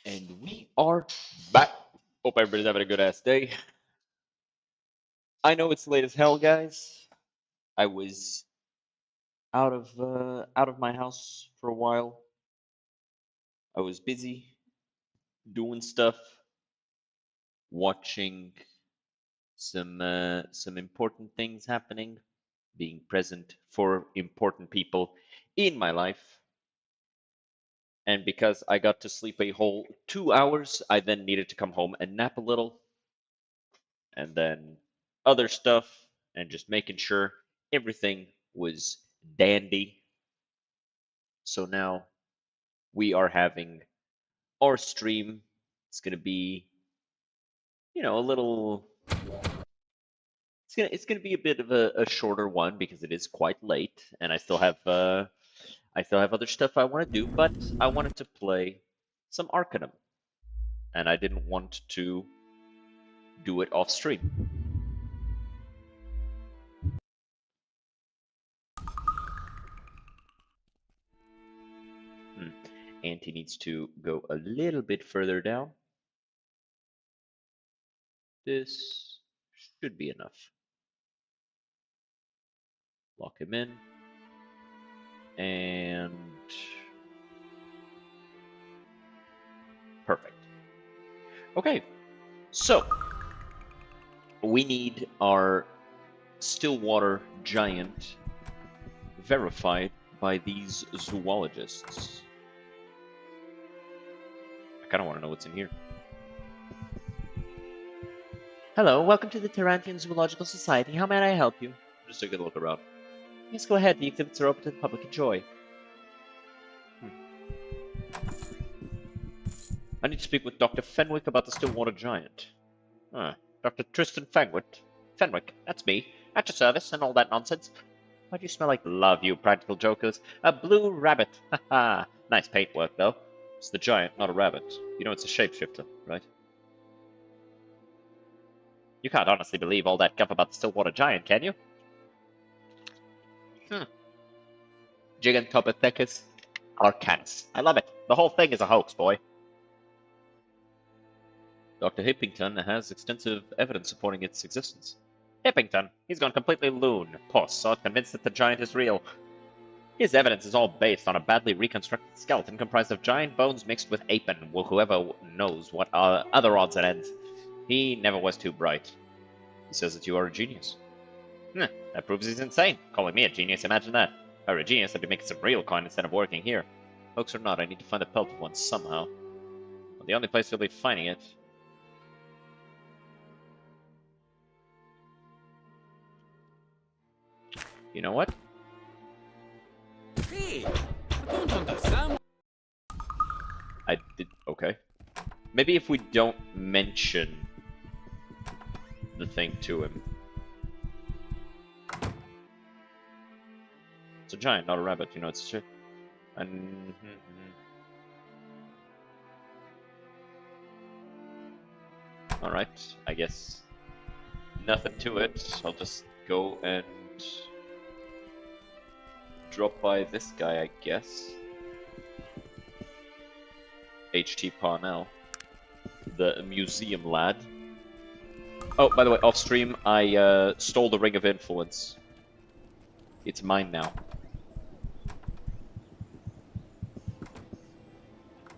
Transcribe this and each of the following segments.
And we are back. Hope everybody's having a good ass day. I know it's late as hell, guys. I was out of my house for a while. I was busy doing stuff, watching some important things happening, being present for important people in my life. And because I got to sleep a whole 2 hours, I then needed to come home and nap a little, and then other stuff, and just making sure everything was dandy. So now we are having our stream. It's gonna be, a little. It's gonna be a bit of a shorter one because it is quite late, and I still have other stuff I want to do, but I wanted to play some Arcanum, and I didn't want to do it off stream. Auntie needs to go a little bit further down. This should be enough. Lock him in. And perfect. Okay, so we need our Stillwater giant verified by these zoologists. I kind of want to know what's in here. Hello, welcome to the Tarantian Zoological Society. How may I help you? Just a good look around. Yes, go ahead. The exhibits are open to the public. Enjoy. I need to speak with Dr. Fenwick about the Stillwater giant. Dr. Tristan Fenwick. Fenwick, that's me. At your service and all that nonsense. Why do you smell like love, you practical jokers? A blue rabbit. Haha. Nice paintwork, though. It's the giant, not a rabbit. You know it's a shapeshifter, right? You can't honestly believe all that guff about the Stillwater giant, can you? Gigantopithecus arcanus. I love it. The whole thing is a hoax, boy. Dr. Hippington has extensive evidence supporting its existence. Hippington? He's gone completely loon. Poor sod, convinced that the giant is real. His evidence is all based on a badly reconstructed skeleton comprised of giant bones mixed with ape and whoever knows what other odds and ends. He never was too bright. He says that you are a genius. That proves he's insane. Calling me a genius, imagine that. If I were a genius, I'd be making some real coin instead of working here. Hoax or not, I need to find the pelt of one somehow. Well, the only place you'll be finding it. You know what? Hey, I don't understand. I did. Okay. Maybe if we don't mention the thing to him. It's a giant, not a rabbit. You know, it's shit. And all right, I guess nothing to it. I'll just go and drop by this guy, I guess. H.T. Parnell, the museum lad. Oh, by the way, off stream, I stole the Ring of Influence. It's mine now.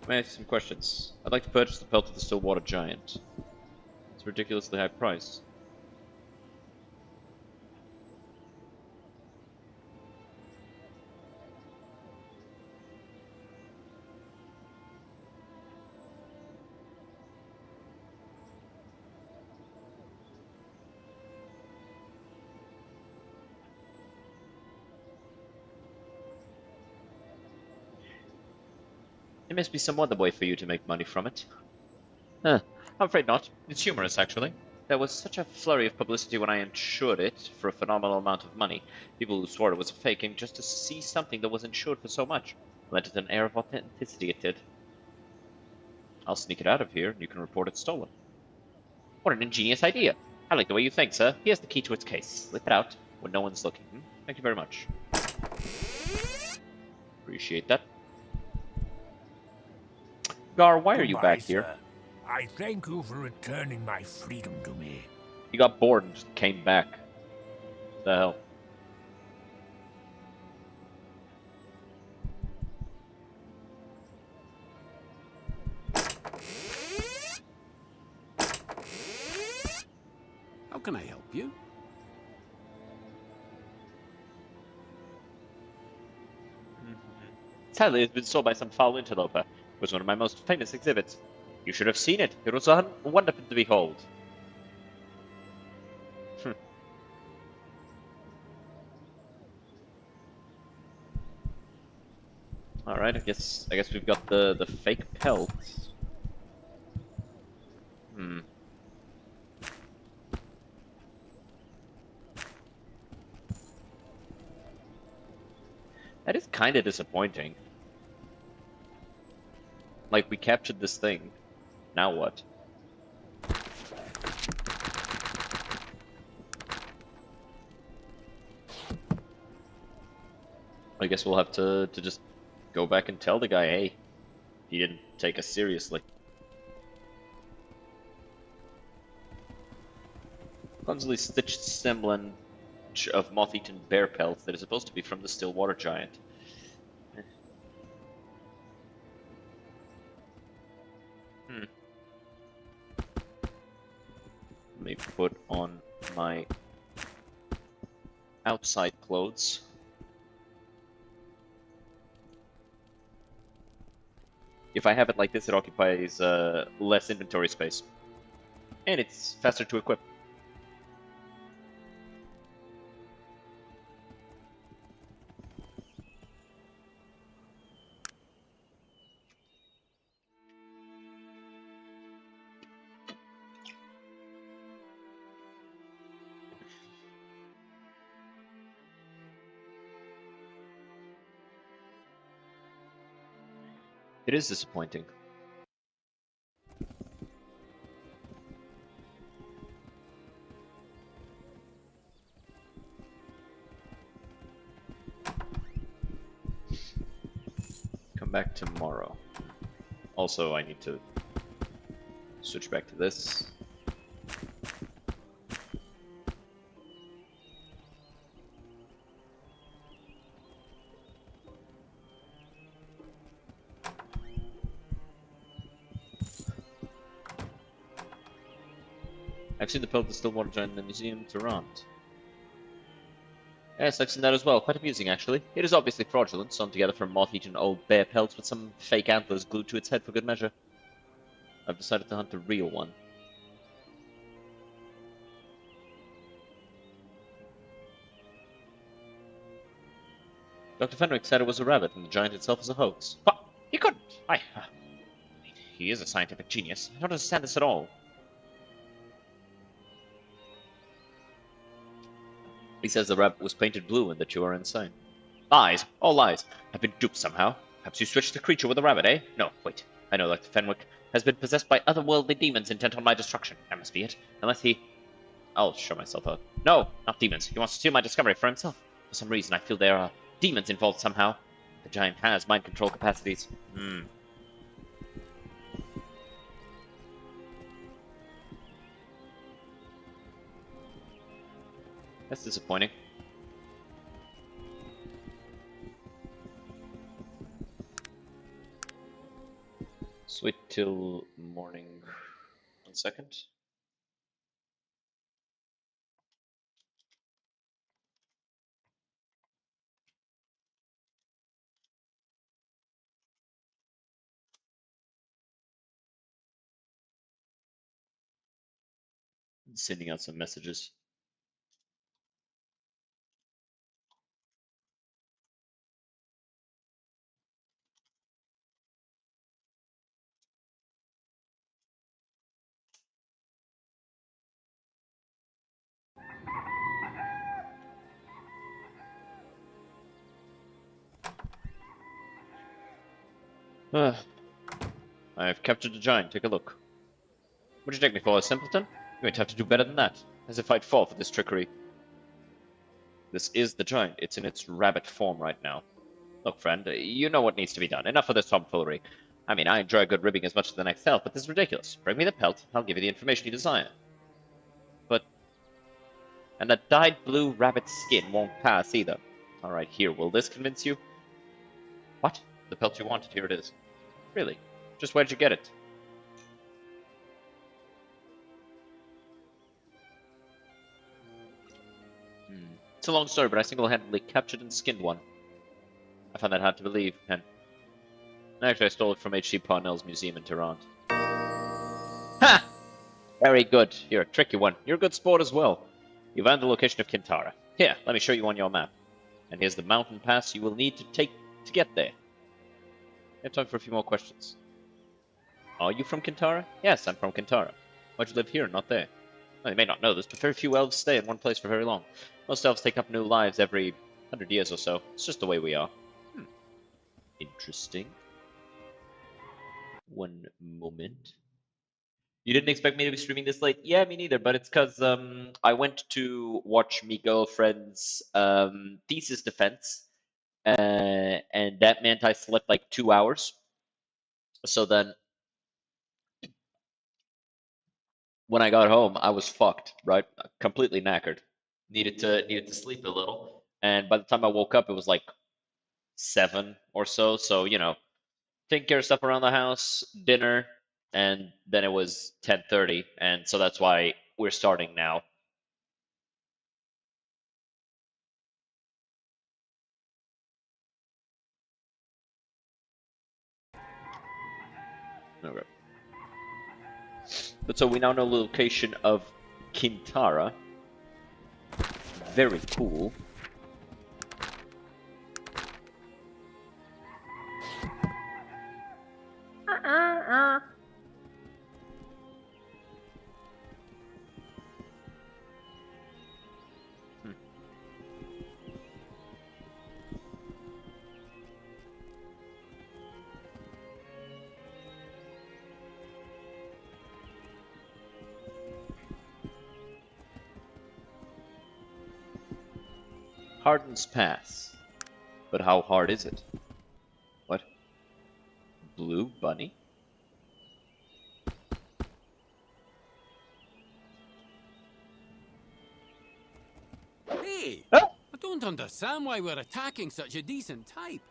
May I ask some questions? I'd like to purchase the pelt of the Stillwater Giant. It's a ridiculously high price. There must be some other way for you to make money from it. Huh. I'm afraid not. It's humorous, actually. There was such a flurry of publicity when I insured it for a phenomenal amount of money. People who swore it was a faking just to see something that was insured for so much. Lent it an air of authenticity, it did. I'll sneak it out of here, and you can report it stolen. What an ingenious idea. I like the way you think, sir. Here's the key to its case. Slip it out when no one's looking. Thank you very much. Appreciate that. Gar, why are you Goodbye, back here? sir. I thank you for returning my freedom to me. You got bored and just came back. What the hell? How can I help you? Sadly, it's been sold by some foul interloper. It was one of my most famous exhibits. You should have seen it. It was wonderful to behold. All right, I guess we've got the fake pelt. Hmm. That is kind of disappointing. Like, we captured this thing. Now what? I guess we'll have to just go back and tell the guy, hey, he didn't take us seriously. Clumsily stitched semblance of moth-eaten bear pelts that is supposed to be from the Stillwater Giant. Hmm. Let me put on my outside clothes. If I have it like this, it occupies less inventory space. And it's faster to equip. It is disappointing. Come back tomorrow. Also, I need to switch back to this. I've seen the pelt of Stillwater Giant in the museum in Toronto. Yes, I've seen that as well. Quite amusing, actually. It is obviously fraudulent, sewn together from moth-eaten old bear pelts with some fake antlers glued to its head for good measure. I've decided to hunt a real one. Dr. Fenwick said it was a rabbit, and the giant itself is a hoax. What? He couldn't! He is a scientific genius. I don't understand this at all. He says the rabbit was painted blue and that you are insane. Lies! All lies! I've been duped somehow. Perhaps you switched the creature with the rabbit, eh? No, wait. I know Dr. Fenwick has been possessed by otherworldly demons intent on my destruction. That must be it. Unless he... I'll show myself out. No, not demons. He wants to steal my discovery for himself. For some reason, I feel there are demons involved somehow. The giant has mind control capacities. That's disappointing. Let's wait till morning. 1 second. Sending out some messages. I've captured the giant. Take a look. Would you take me for a simpleton? You might have to do better than that. As if I'd fall for this trickery. This is the giant. It's in its rabbit form right now. Look, friend, you know what needs to be done. Enough of this tomfoolery. I mean, I enjoy a good ribbing as much as the next elf, but this is ridiculous. Bring me the pelt, I'll give you the information you desire. But... And that dyed blue rabbit skin won't pass either. Alright, here, will this convince you? What? The pelt you wanted, here it is. Really? Just where'd you get it? It's a long story, but I single-handedly captured and skinned one. I found that hard to believe, and... Actually, I stole it from H.C. Parnell's museum in Toronto. Ha! Very good. You're a tricky one. You're a good sport as well. You've earned the location of Kintara. Here, let me show you on your map. And here's the mountain pass you will need to take to get there. I have time for a few more questions. Are you from Kintara? Yes, I'm from Kintara. Why'd you live here and not there? Well, you may not know this, but very few elves stay in one place for very long. Most elves take up new lives every 100 years or so. It's just the way we are. Interesting. One moment. You didn't expect me to be streaming this late? Yeah, me neither, but it's because I went to watch me girlfriend's thesis defense, and that meant I slept like 2 hours. So then, when I got home, I was fucked, right? Completely knackered. Needed to sleep a little, and by the time I woke up, it was like 7 or so. So taking care of stuff around the house, dinner, and then it was 10:30, and so that's why we're starting now. Okay. But so we now know the location of Kintara. Very cool. Hardens Pass. But how hard is it? What? Blue bunny? Hey! Ah! I don't understand why we're attacking such a decent type.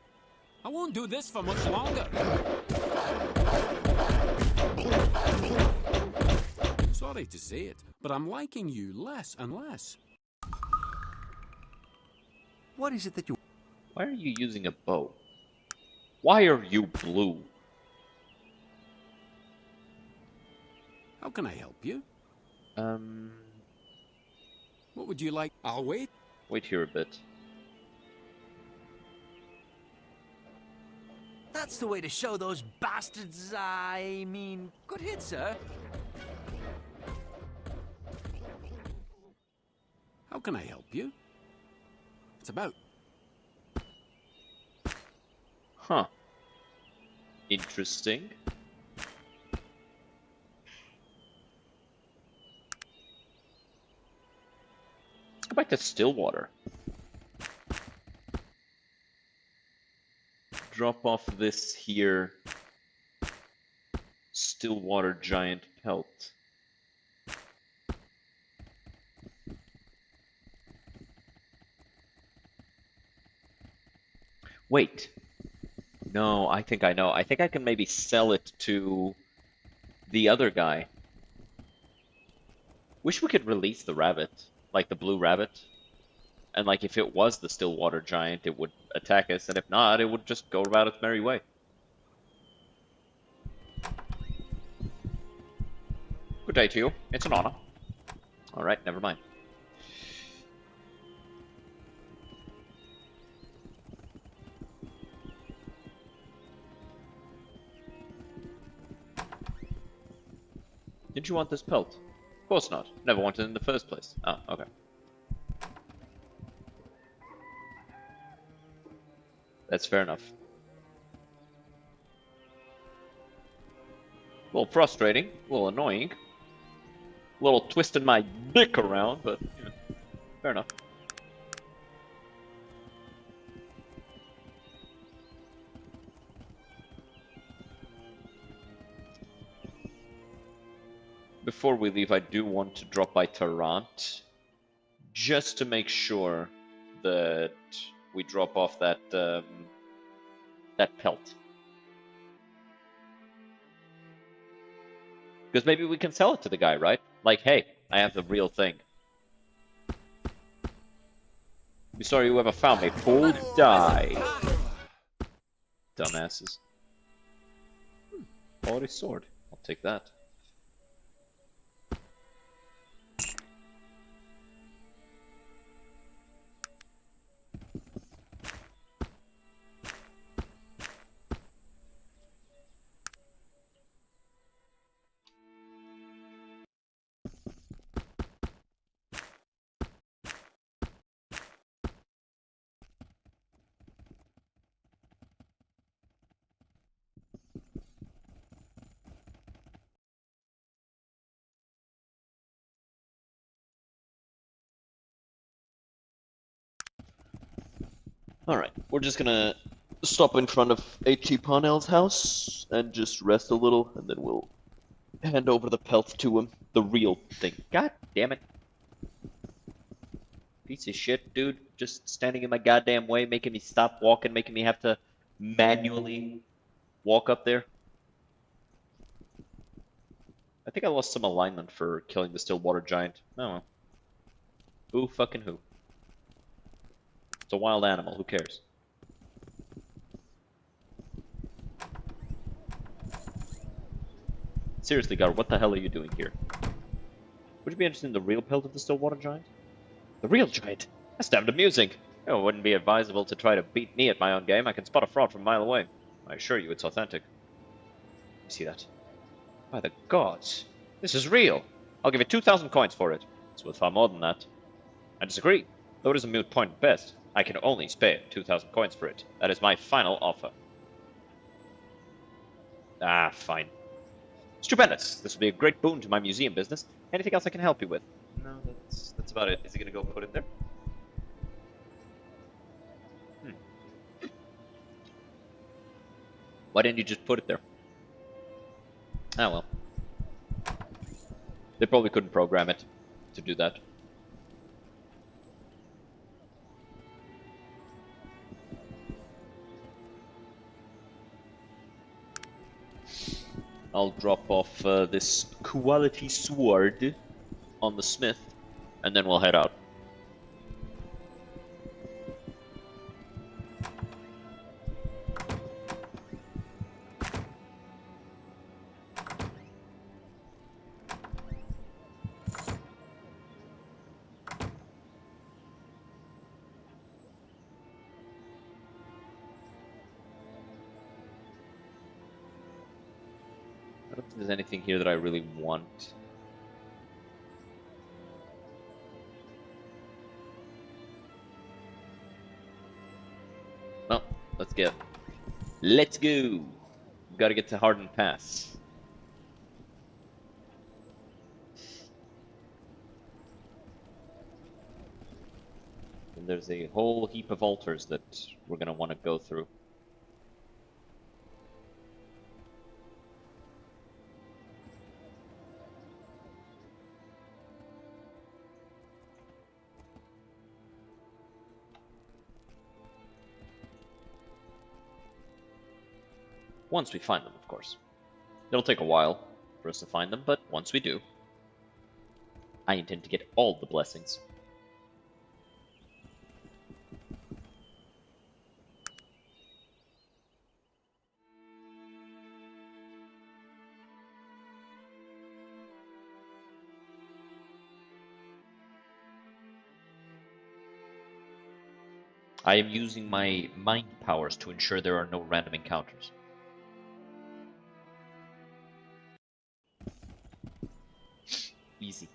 I won't do this for much longer. Sorry to say it, but I'm liking you less and less. What is it that you... Why are you using a bow? Why are you blue? How can I help you? Um... What would you like? I'll wait. Wait here a bit. That's the way to show those bastards, I mean... Good hit, sir. How can I help you? It's about. Huh. Interesting. Let's go back to Stillwater. Drop off this here Stillwater giant pelt. Wait. No, I think I know. I think I can maybe sell it to the other guy. Wish we could release the rabbit, like the blue rabbit. And like if it was the Stillwater giant, it would attack us, and if not, it would just go about its merry way. Good day to you. It's an honor. Alright, never mind. Didn't you want this pelt? Of course not. Never wanted it in the first place. Oh, okay. That's fair enough. A little frustrating, a little annoying. A little twisting my dick around, but fair enough. before we leave, I do want to drop by Tarrant, just to make sure that we drop off that that pelt. Because maybe we can sell it to the guy, right? Like, hey, I have the real thing. Be sorry you ever found me, fool. Die. Dumbasses. Quality sword. I'll take that. Alright, we're just gonna stop in front of H.T. Parnell's house and just rest a little, and then we'll hand over the pelt to him. The real thing. God damn it. Piece of shit, dude. Just standing in my goddamn way, making me stop walking, making me have to manually walk up there. I think I lost some alignment for killing the Stillwater Giant. Oh well. Who fucking who? It's a wild animal, who cares? Seriously, Gar, what the hell are you doing here? Would you be interested in the real pelt of the Stillwater Giant? The real giant? That's damned amusing. It wouldn't be advisable to try to beat me at my own game. I can spot a fraud from a mile away. I assure you it's authentic. You see that? By the gods, this is real. I'll give you 2,000 coins for it. It's worth far more than that. I disagree. Though it is a moot point at best, I can only spare 2,000 coins for it. That is my final offer. Ah, fine. Stupendous. This will be a great boon to my museum business. Anything else I can help you with? No, that's about it. Is he gonna go put it there? Why didn't you just put it there? Ah, well. They probably couldn't program it to do that. I'll drop off this quality sword on the smith, and then we'll head out. I don't think there's anything here that I really want. Well, let's go. Let's go! We've got to get to Hardin Pass. And there's a whole heap of altars that we're going to want to go through. Once we find them, of course. It'll take a while for us to find them, but once we do, I intend to get all the blessings. I am using my mind powers to ensure there are no random encounters. Easy.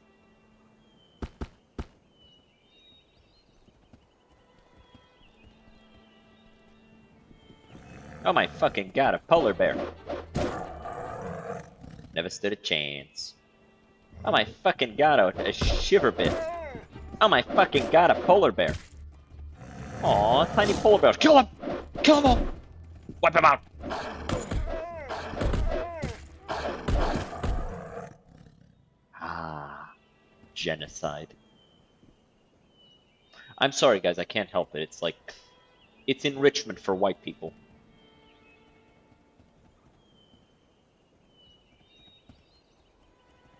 Oh my fucking god, a polar bear. Never stood a chance. Oh my fucking god, a shiver bit. Oh my fucking god, a polar bear. Aw, tiny polar bears. Kill them! Kill them all! Wipe them out! Genocide. I'm sorry, guys, I can't help it. It's like, it's enrichment for white people.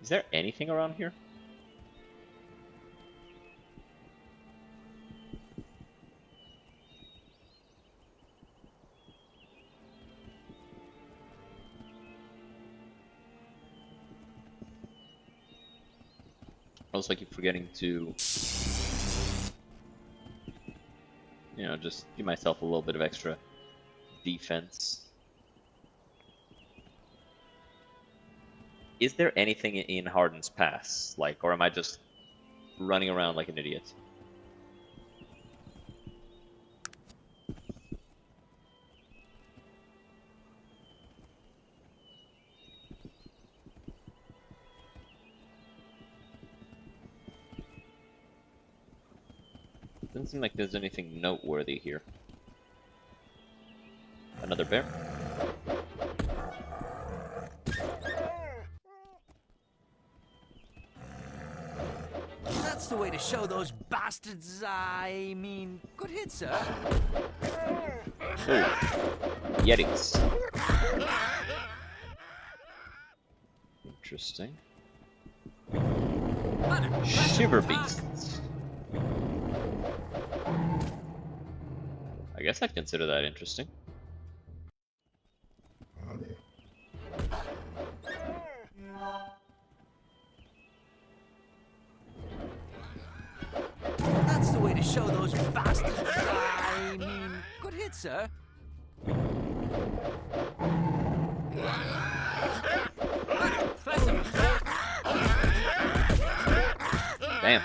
Is there anything around here? Also, I keep forgetting to, you know, just give myself a little bit of extra defense. Is there anything in Hardin's Pass? Like, or am I just running around like an idiot? Doesn't seem like there's anything noteworthy here. Another bear? That's the way to show those bastards, I mean, good hit, sir. Ooh. Yetis. Interesting. Shiver beasts. I guess I'd consider that interesting. That's the way to show those bastards, I mean, good hit, sir. Damn.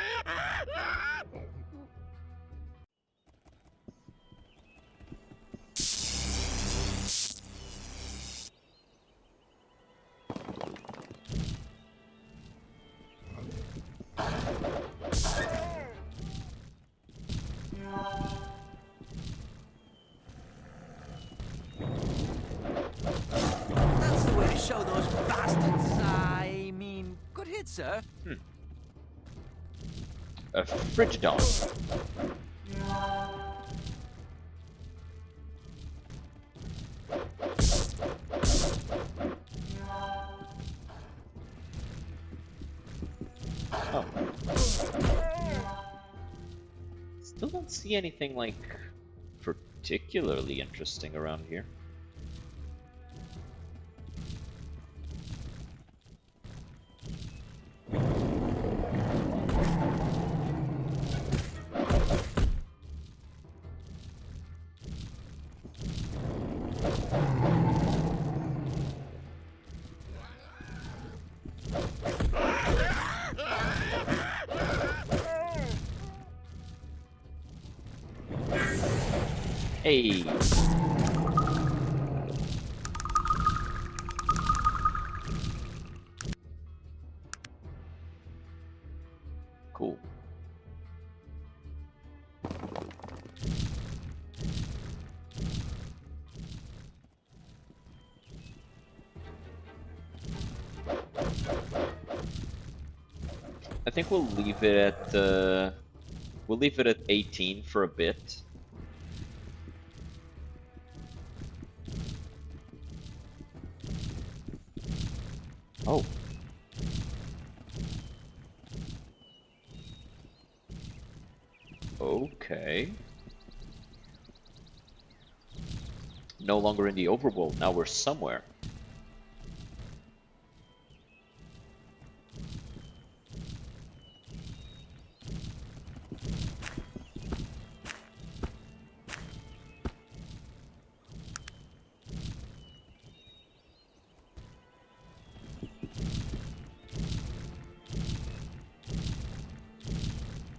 That's the way to show those bastards, I mean, good hit, sir. A Frigidon. Oh. Still don't see anything, like, particularly interesting around here. Hey. Cool. I think we'll leave it at 18 for a bit. Oh. Okay. No longer in the overworld, now we're somewhere.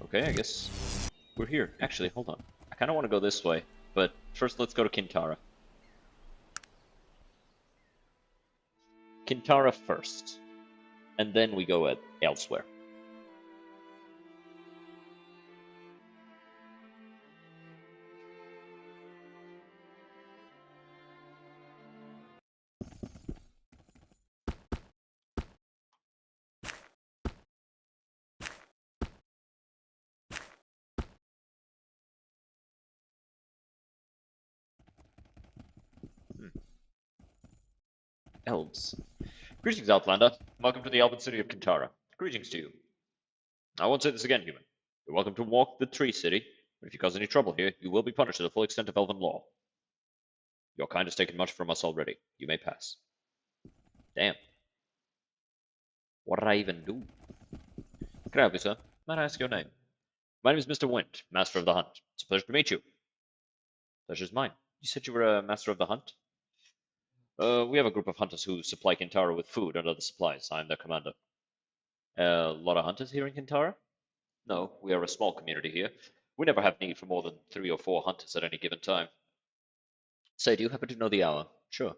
Okay, I guess we're here. Actually, hold on. I kind of want to go this way, but first let's go to Kintara. Kintara first, and then we go elsewhere. elves. Greetings, Outlander. Welcome to the elven city of Kintara. Greetings to you. I won't say this again, human. You're welcome to walk the Tree City, but if you cause any trouble here, you will be punished to the full extent of elven law. Your kind has taken much from us already. You may pass. Damn. What did I even do? Can I help you, sir? Might I ask your name? My name is Mr. Wind, Master of the Hunt. It's a pleasure to meet you. Pleasure's mine. You said you were a Master of the Hunt? We have a group of hunters who supply Kintara with food and other supplies. I am their commander. A lot of hunters here in Kintara? No, we are a small community here. We never have need for more than 3 or 4 hunters at any given time. Say, do you happen to know the hour? Sure.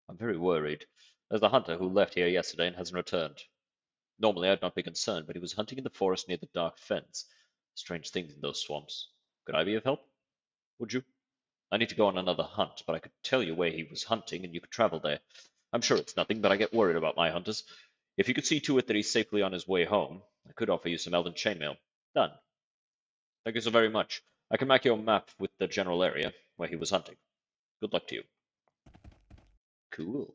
I'm very worried. There's a hunter who left here yesterday and hasn't returned. Normally I'd not be concerned, but he was hunting in the forest near the dark fens. Strange things in those swamps. Could I be of help? Would you? I need to go on another hunt, but I could tell you where he was hunting and you could travel there. I'm sure it's nothing, but I get worried about my hunters. If you could see to it that he's safely on his way home, I could offer you some elven chainmail. Done. Thank you so very much. I can mark your map with the general area where he was hunting. Good luck to you. Cool.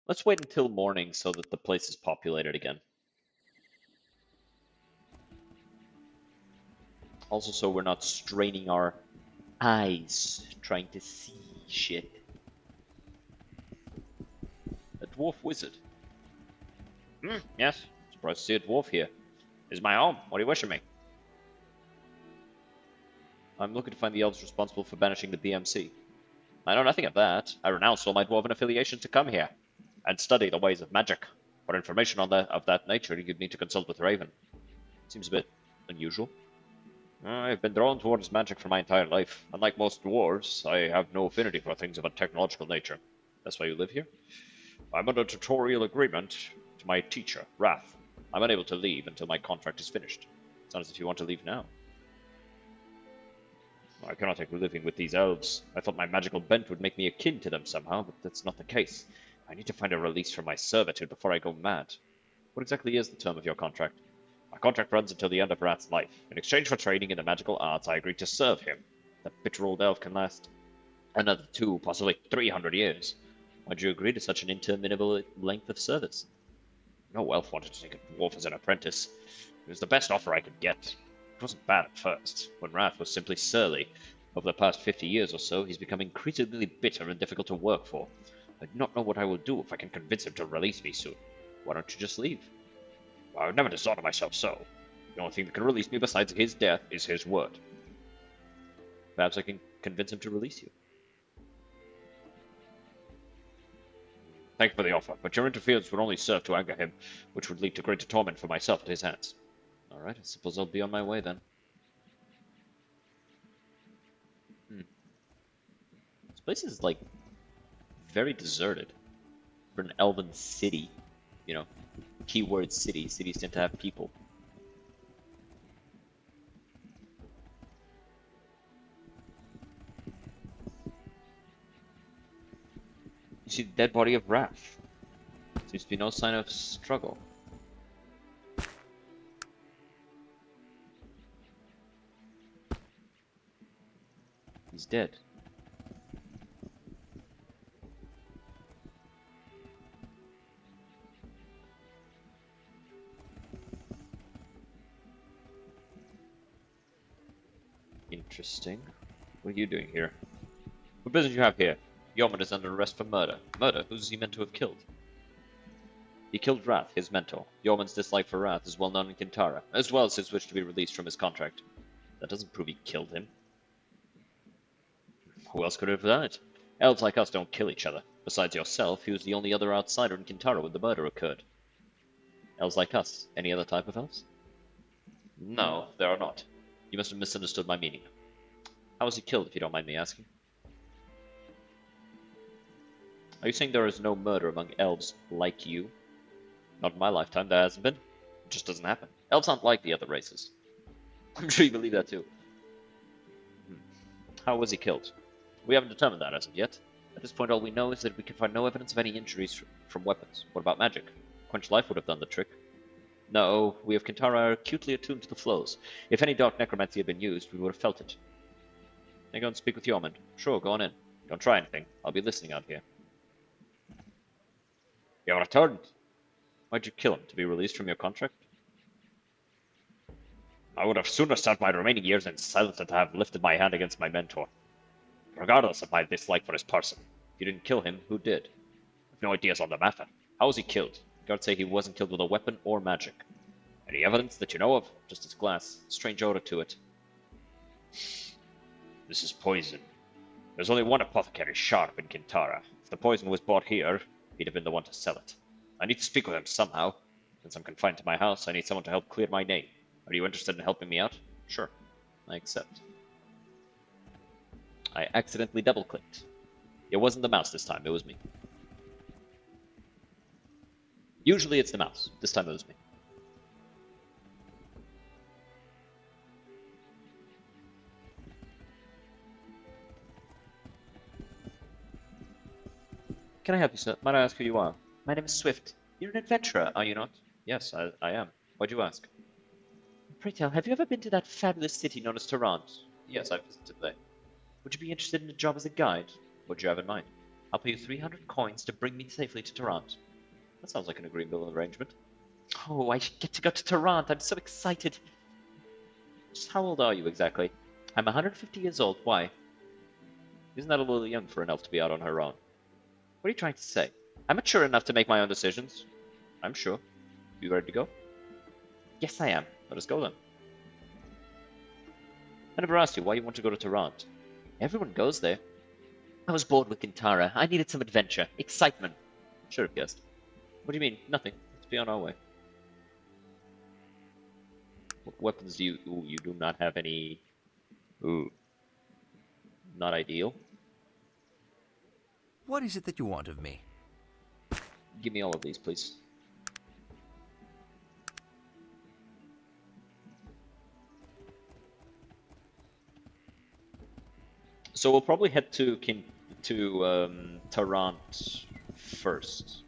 Let's wait until morning so that the place is populated again. Also, so we're not straining our eyes trying to see shit. A dwarf wizard. Yes. Surprised to see a dwarf here. This is my home. What are you wishing me? I'm looking to find the elves responsible for banishing the BMC. I know nothing of that. I renounced all my dwarven affiliation to come here and study the ways of magic. For information on that of that nature, you'd need to consult with Raven. Seems a bit unusual. I've been drawn towards magic for my entire life. Unlike most dwarves, I have no affinity for things of a technological nature. That's why you live here? I'm under tutorial agreement to my teacher, Wrath. I'm unable to leave until my contract is finished. Sounds as if you want to leave now. I cannot take living with these elves. I thought my magical bent would make me akin to them somehow, but that's not the case. I need to find a release from my servitude before I go mad. What exactly is the term of your contract? My contract runs until the end of Rat's life. In exchange for training in the magical arts, I agreed to serve him. That bitter old elf can last another 2, possibly 300 years. Why'd you agree to such an interminable length of service? No elf wanted to take a dwarf as an apprentice. It was the best offer I could get. It wasn't bad at first, when Wrath was simply surly. Over the past 50 years or so, he's become increasingly bitter and difficult to work for. I do not know what I will do if I can convince him to release me soon. Why don't you just leave? I would never dishonor myself so. The only thing that can release me besides his death is his word. Perhaps I can convince him to release you. Thank you for the offer, but your interference would only serve to anger him, which would lead to greater torment for myself at his hands. Alright, I suppose I'll be on my way then. This place is, like, very deserted. For an elven city, you know, keyword city. Cities tend to have people. You see the dead body of Wrath. Seems to be no sign of struggle. He's dead. Interesting. What are you doing here? What business you have here? Yeoman is under arrest for murder. Murder? Who's he meant to have killed? He killed Wrath, his mentor. Yeoman's dislike for Wrath is well known in Kintara, as well as his wish to be released from his contract. That doesn't prove he killed him. Who else could have done it? Elves like us don't kill each other. Besides yourself, he was the only other outsider in Kintara when the murder occurred. Elves like us? Any other type of elves? No, there are not. You must have misunderstood my meaning. How was he killed, if you don't mind me asking? Are you saying there is no murder among elves like you? Not in my lifetime, there hasn't been. It just doesn't happen. Elves aren't like the other races. I'm sure you believe that too. How was he killed? We haven't determined that as of yet. At this point, all we know is that we can find no evidence of any injuries from weapons. What about magic? Quench Life would have done the trick. No, we of Kintara are acutely attuned to the flows. If any dark necromancy had been used, we would have felt it. Can I go and speak with Yormund? Sure, go on in. Don't try anything. I'll be listening out here. You returned. Why'd you kill him? To be released from your contract? I would have sooner served my remaining years in silence than to have lifted my hand against my mentor. Regardless of my dislike for his person. If you didn't kill him, who did? I've no ideas on the matter. How was he killed? Guards say he wasn't killed with a weapon or magic. Any evidence that you know of? Just his glass. Strange odor to it. This is poison. There's only one apothecary sharp in Kintara. If the poison was bought here, he'd have been the one to sell it. I need to speak with him somehow. Since I'm confined to my house, I need someone to help clear my name. Are you interested in helping me out? Sure. I accept. I accidentally double-clicked. It wasn't the mouse this time, it was me. Usually it's the mouse. This time it was me. Can I help you, sir? Might I ask who you are? My name is Swift. You're an adventurer, are you not? Yes, I am. Why'd you ask? Pray tell, have you ever been to that fabulous city known as Tarrant? Yes, I've visited there. Would you be interested in a job as a guide? What do you have in mind? I'll pay you 300 coins to bring me safely to Tarrant. That sounds like an agreeable arrangement. Oh, I get to go to Tarrant. I'm so excited. Just how old are you exactly? I'm 150 years old. Why? Isn't that a little young for an elf to be out on her own? What are you trying to say? I'm mature enough to make my own decisions. I'm sure. You ready to go? Yes, I am. Let us go then. I never asked you why you want to go to Tarrant. Everyone goes there. I was bored with Kintara. I needed some adventure, excitement. Should have guessed. What do you mean? Nothing. Let's be on our way. What weapons do you... Ooh, you do not have any... Ooh. Not ideal. What is it that you want of me? Give me all of these, please. So we'll probably head to Tarrant first.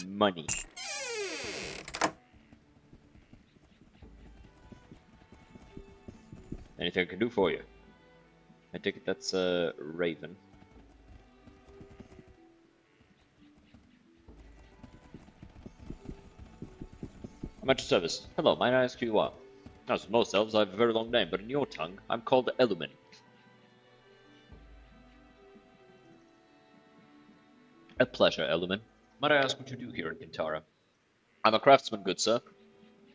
Money. Anything I can do for you? I take it that's a Raven. I'm at your service. Hello, might I ask who you are? As with most elves, I have a very long name, but in your tongue, I'm called Elumen. A pleasure, Elumen. Might I ask what you do here in Kintara? I'm a craftsman, good sir.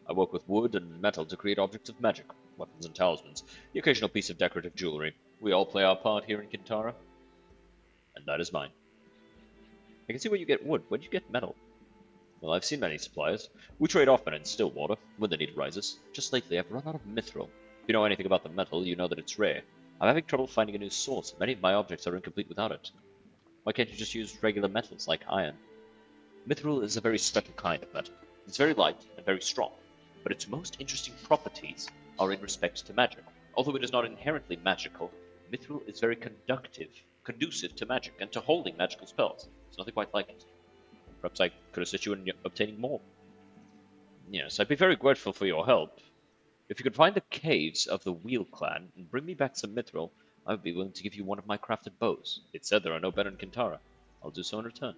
I work with wood and metal to create objects of magic, weapons and talismans, the occasional piece of decorative jewelry. We all play our part here in Kintara. And that is mine. I can see where you get wood. Where do you get metal? Well, I've seen many suppliers. We trade often in Stillwater, when the need arises. Just lately, I've run out of mithril. If you know anything about the metal, you know that it's rare. I'm having trouble finding a new source, and many of my objects are incomplete without it. Why can't you just use regular metals like iron? Mithril is a very special kind of metal. It's very light and very strong, but its most interesting properties are in respect to magic. Although it is not inherently magical, mithril is very conducive to magic and to holding magical spells. There's nothing quite like it. Perhaps I could assist you in obtaining more. Yes, I'd be very grateful for your help. If you could find the caves of the Wheel Clan and bring me back some mithril, I would be willing to give you one of my crafted bows. It's said there are no better in Kintara. I'll do so in return.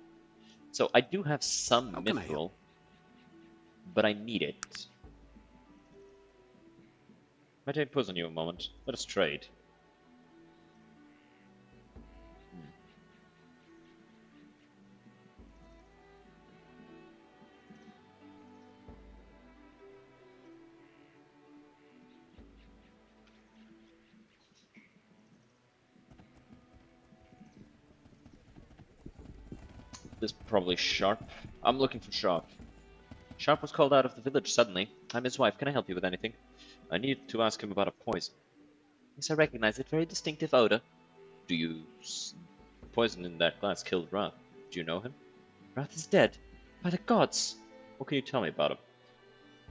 So I do have some mithril, but I need it. Might I impose on you a moment? Let us trade. This probably Sharp. I'm looking for Sharp. Sharp was called out of the village suddenly. I'm his wife. Can I help you with anything? I need to ask him about a poison. Yes, I recognize it. Very distinctive odor. Do you... The poison in that glass killed Ra. Do you know him? Wrath is dead. By the gods! What can you tell me about him?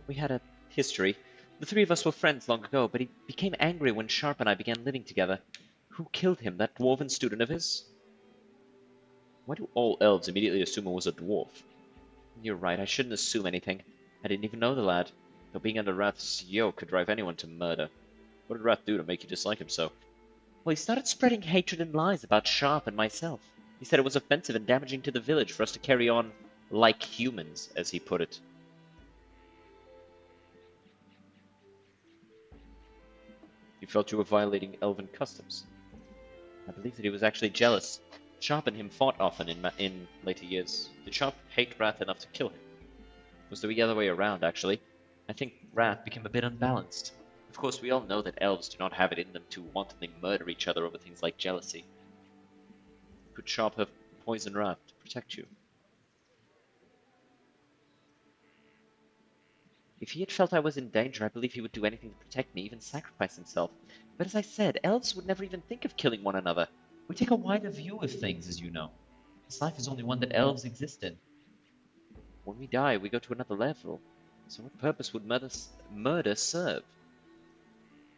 We had a history. The three of us were friends long ago, but he became angry when Sharp and I began living together. Who killed him? That dwarven student of his? Why do all elves immediately assume it was a dwarf? You're right, I shouldn't assume anything. I didn't even know the lad. Though being under Wrath's yoke could drive anyone to murder. What did Wrath do to make you dislike him so? Well, he started spreading hatred and lies about Sharp and myself. He said it was offensive and damaging to the village for us to carry on like humans, as he put it. You felt you were violating elven customs. I believe that he was actually jealous. Sharp and him fought often in later years. Did Sharp hate Wrath enough to kill him? It was the other way around, actually. I think Wrath became a bit unbalanced. Of course, we all know that elves do not have it in them to wantonly murder each other over things like jealousy. Could Sharp have poisoned Wrath to protect you? If he had felt I was in danger, I believe he would do anything to protect me, even sacrifice himself. But as I said, elves would never even think of killing one another. We take a wider view of things, as you know. This life is only one that elves exist in. When we die, we go to another level. So what purpose would murder serve?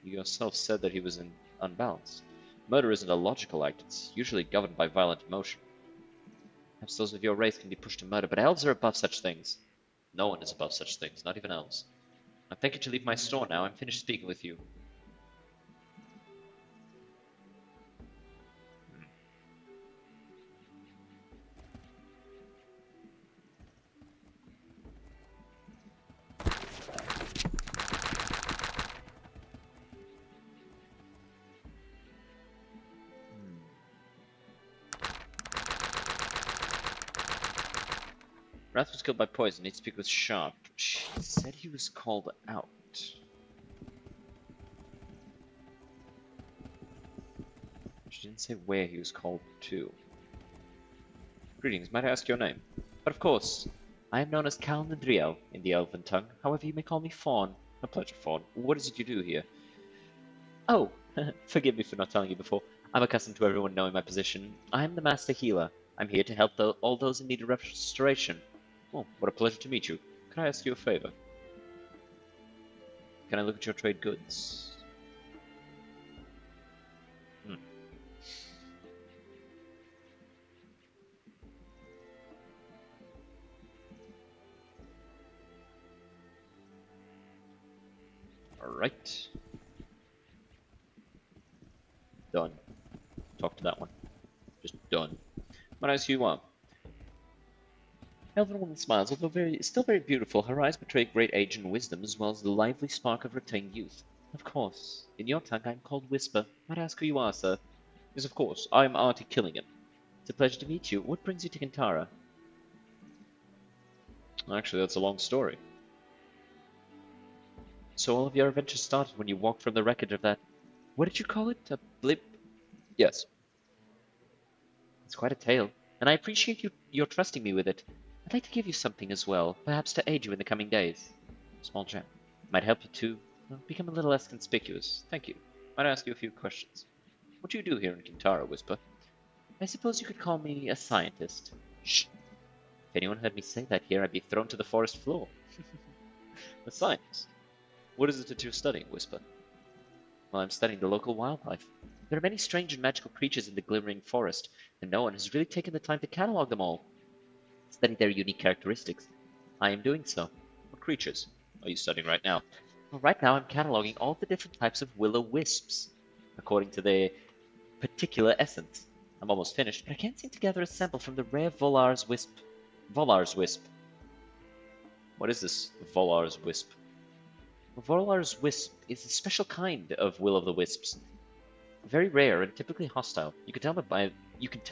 You yourself said that he was unbalanced. Murder isn't a logical act, it's usually governed by violent emotion. Perhaps those of your race can be pushed to murder, but elves are above such things. No one is above such things, not even elves. I thank you to leave my store now. I'm finished speaking with you. Wrath was killed by poison. Need to speak with Sharp. She said he was called out. She didn't say where he was called to. Greetings, might I ask your name? But of course, I am known as Cal Nadriel in the Elven tongue. However, you may call me Fawn. A pleasure, Fawn. What is it you do here? Oh, forgive me for not telling you before. I'm accustomed to everyone knowing my position. I am the Master Healer. I'm here to help all those in need of restoration. Oh, what a pleasure to meet you. Can I ask you a favor? Can I look at your trade goods? Alright. Done. Talk to that one. Just done. What else you want? Elven woman smiles, although still very beautiful. Her eyes betray great age and wisdom, as well as the lively spark of retained youth. Of course. In your tongue, I am called Whisper. Might I ask who you are, sir? Yes, of course. I am Artie Killingham. It's a pleasure to meet you. What brings you to Kintara? Actually, that's a long story. So all of your adventures started when you walked from the wreckage of that... What did you call it? A blip? Yes. It's quite a tale, and I appreciate your trusting me with it. I'd like to give you something as well, perhaps to aid you in the coming days. Small gem. Might help you to become a little less conspicuous. Thank you. Might I ask you a few questions? What do you do here in Kintara, Whisper? I suppose you could call me a scientist. Shh. If anyone heard me say that here, I'd be thrown to the forest floor. A scientist? What is it that you're studying, Whisper? Well, I'm studying the local wildlife. There are many strange and magical creatures in the glimmering forest, and no one has really taken the time to catalog them all. Study their unique characteristics. I am doing so. What creatures are you studying right now? Well, right now I'm cataloging all the different types of will-o-wisps, according to their particular essence. I'm almost finished, but I can't seem to gather a sample from the rare Volar's wisp. Volar's wisp. What is this Volar's wisp? Volar's wisp is a special kind of will-o'-the-wisps. Very rare and typically hostile. You can tell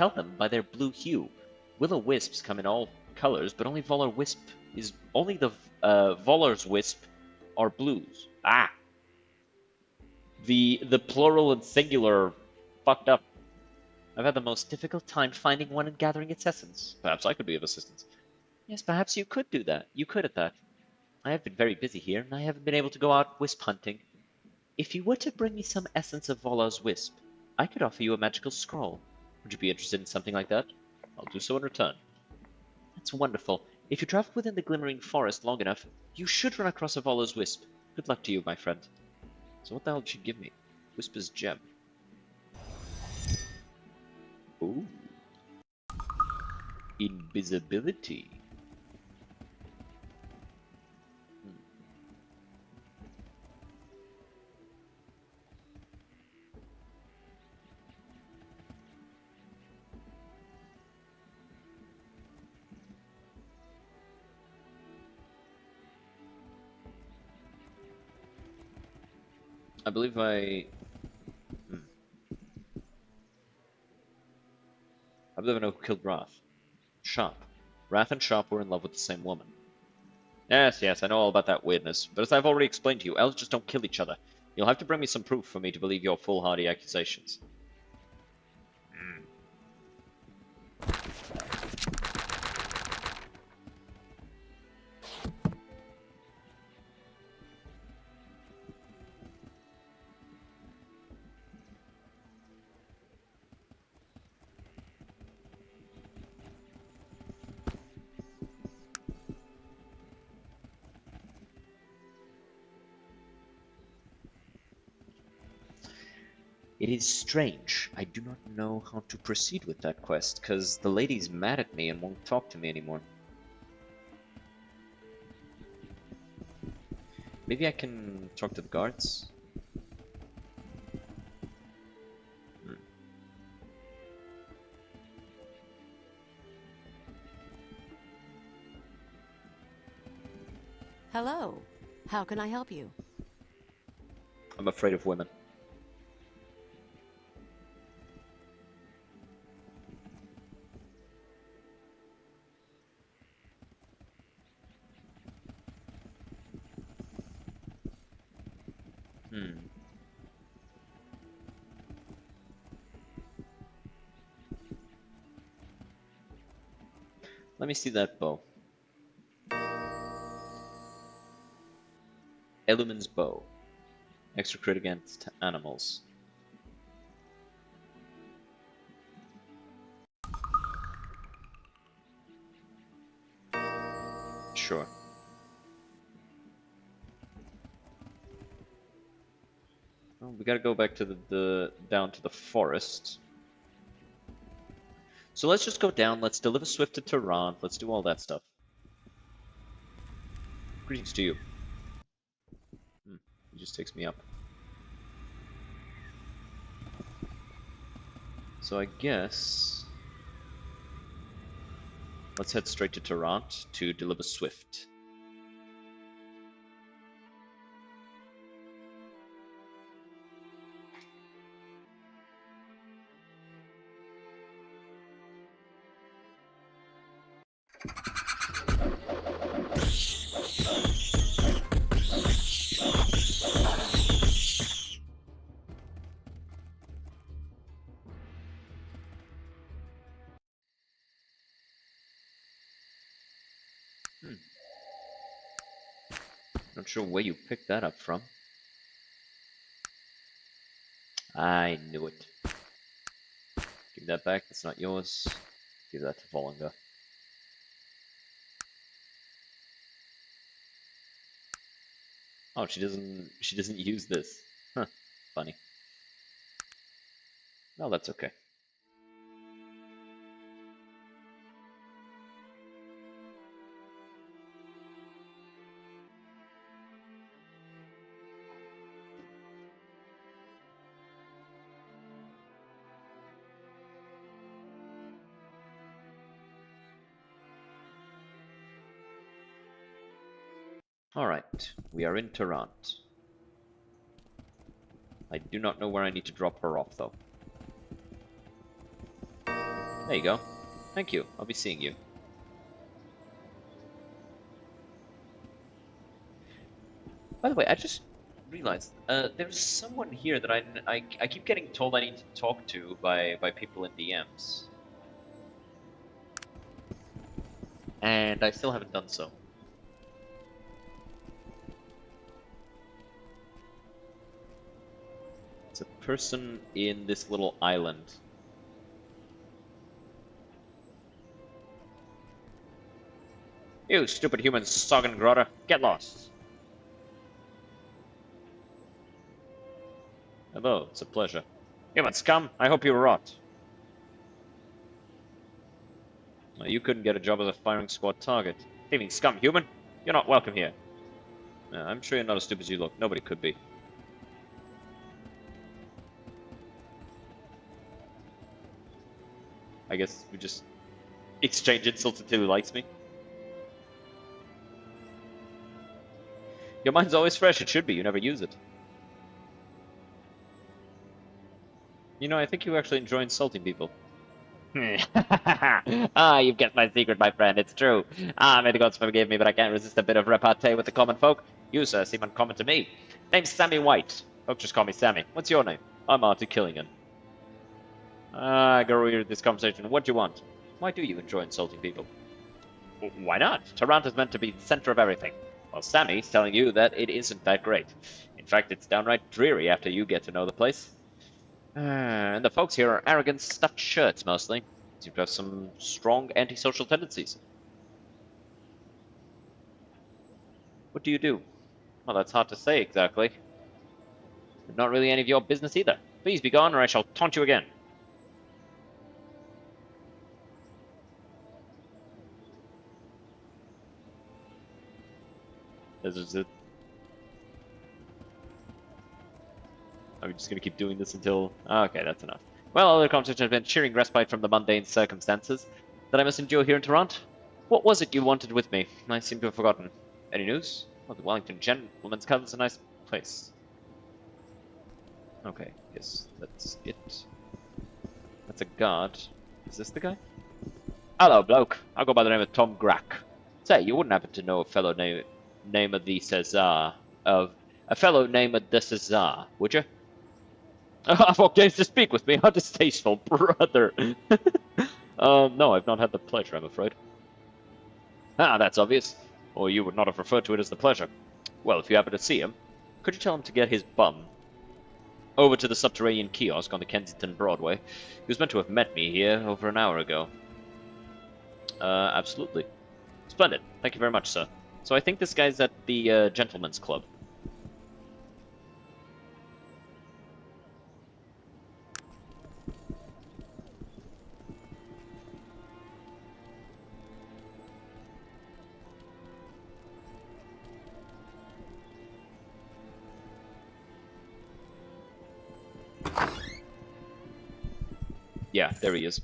them by their blue hue. Will-o'-wisps come in all colors, but only Volar's wisp are blues. Ah! The plural and singular fucked up. I've had the most difficult time finding one and gathering its essence. Perhaps I could be of assistance. Yes, perhaps you could do that. You could at that. I have been very busy here, and I haven't been able to go out wisp hunting. If you were to bring me some essence of Volar's wisp, I could offer you a magical scroll. Would you be interested in something like that? I'll do so in return. It's wonderful. If you travel within the glimmering forest long enough, you should run across a Volo's Wisp. Good luck to you, my friend. So what the hell did she give me? Whisper's gem. Ooh. Invisibility. I believe I believe I know who killed Wrath. Sharp. Wrath and Sharp were in love with the same woman. Yes, yes, I know all about that weirdness, but as I've already explained to you, elves just don't kill each other. You'll have to bring me some proof for me to believe your foolhardy accusations. It is strange. I do not know how to proceed with that quest, because the lady's mad at me and won't talk to me anymore. Maybe I can talk to the guards? Hello. How can I help you? I'm afraid of women. Let me see that bow. Elumen's bow. Extra crit against animals. Sure. Well, we gotta go back to the down to the forest. So let's just go down, let's deliver Swift to Tehran, let's do all that stuff. Greetings to you. He just takes me up. So I guess... let's head straight to Tehran to deliver Swift. Not sure where you picked that up from. I knew it. Give that back, that's not yours. Give that to Volunga. Oh, she doesn't use this. Huh, funny. No, that's okay. Alright, we are in Tehran. I do not know where I need to drop her off, though. There you go. Thank you. I'll be seeing you. By the way, I just realized there's someone here that I keep getting told I need to talk to by people in DMs. And I still haven't done so. It's a person in this little island. You stupid human Soggengrotter, get lost. Hello, it's a pleasure. Human scum, I hope you rot. You couldn't get a job as a firing squad target. Thieving scum, human! You're not welcome here. I'm sure you're not as stupid as you look. Nobody could be. I guess we just exchange insults until he likes me. Your mind's always fresh. It should be. You never use it. You know, I think you actually enjoy insulting people. Ah, you've guessed my secret, my friend. It's true. May the gods forgive me, but I can't resist a bit of repartee with the common folk. You, sir, seem uncommon to me. Name's Sammy White. Folks just call me Sammy. What's your name? I'm Artie Killingan. I gotta read this conversation. What do you want? Why do you enjoy insulting people? Why not? Toronto's meant to be the center of everything. Well, Sammy's telling you that it isn't that great. In fact, it's downright dreary after you get to know the place. And the folks here are arrogant, stuffed shirts, mostly. Seem to have some strong antisocial tendencies. What do you do? Well, that's hard to say exactly. But not really any of your business either. Please be gone, or I shall taunt you again. This is it. Are we just gonna keep doing this until... Okay, that's enough. Well, other conversation has been cheering respite from the mundane circumstances that I must endure here in Toronto. What was it you wanted with me? I seem to have forgotten. Any news? Well, the Wellington Gentleman's Club is a nice place. Okay, yes, that's it. That's a guard. Is this the guy? Hello, bloke. I'll go by the name of Tom Grack. Say, you wouldn't happen to know a fellow name of the Cesar a fellow named the Cesar, would you? I've engaged to speak with me, how distasteful, brother. No, I've not had the pleasure, I'm afraid. Ah, that's obvious. Or you would not have referred to it as the pleasure. Well, if you happen to see him, could you tell him to get his bum over to the subterranean kiosk on the Kensington Broadway? He was meant to have met me here over an hour ago. Absolutely. Splendid. Thank you very much, sir. So I think this guy's at the Gentleman's Club. Yeah, there he is.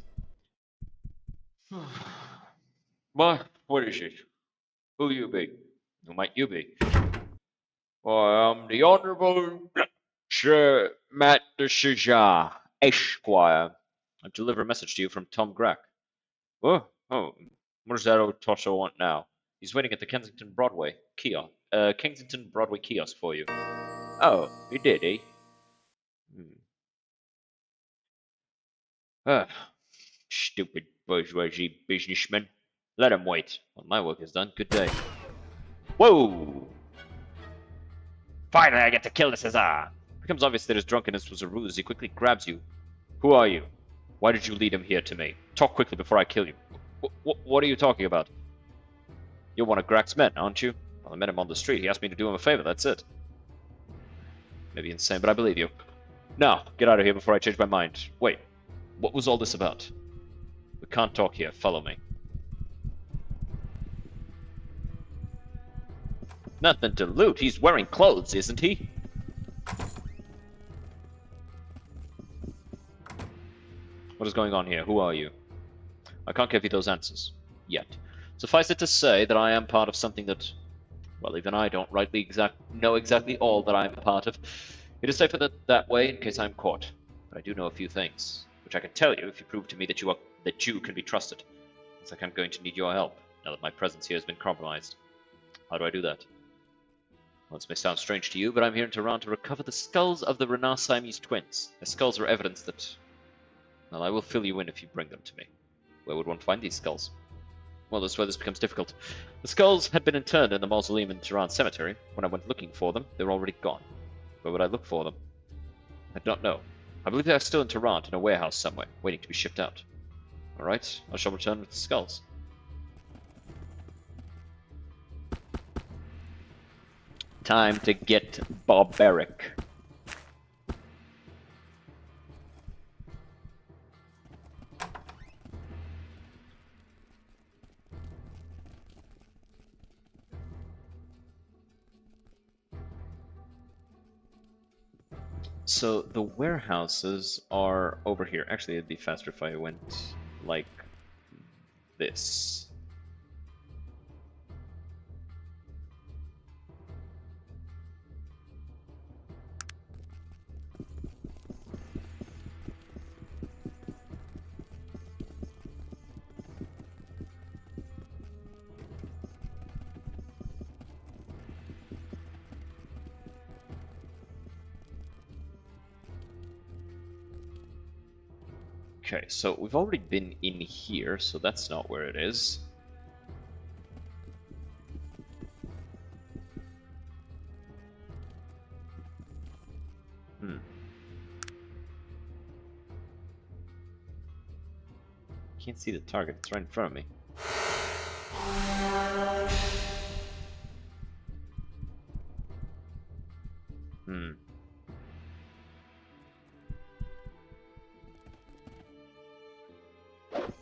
What is it? Who you be? Who might you be? I'm the Honourable Sir Matt de Sejar, Esquire. I deliver a message to you from Tom Grack. Oh, what does that old tosser want now? He's waiting at the Kensington Broadway kiosk for you. Oh, he did, eh? Ah, stupid bourgeoisie businessman. Let him wait. Well, my work is done. Good day. Whoa! Finally, I get to kill the Cesar. It becomes obvious that his drunkenness was a ruse. He quickly grabs you. Who are you? Why did you lead him here to me? Talk quickly before I kill you. What are you talking about? You're one of Grack's men, aren't you? Well, I met him on the street. He asked me to do him a favor. That's it. Maybe insane, but I believe you. Now, get out of here before I change my mind. Wait. What was all this about? We can't talk here. Follow me. Nothing to loot. He's wearing clothes, isn't he? What is going on here? Who are you? I can't give you those answers. Yet. Suffice it to say that I am part of something that... Well, even I don't rightly know exactly all that I am a part of. It is safer that way in case I am caught. But I do know a few things, which I can tell you if you prove to me that you can be trusted. Looks like I'm going to need your help, now that my presence here has been compromised. How do I do that? Well, this may sound strange to you, but I'm here in Tehran to recover the skulls of the Renard Siamese twins. The skulls are evidence that... Well, I will fill you in if you bring them to me. Where would one find these skulls? Well, that's where this becomes difficult. The skulls had been interned in the mausoleum in Tehran Cemetery. When I went looking for them, they were already gone. Where would I look for them? I don't know. I believe they are still in Tehran, in a warehouse somewhere, waiting to be shipped out. Alright, I shall return with the skulls. Time to get barbaric. So the warehouses are over here. Actually, it'd be faster if I went like this. Okay, so we've already been in here, so that's not where it is. Can't see the target, it's right in front of me.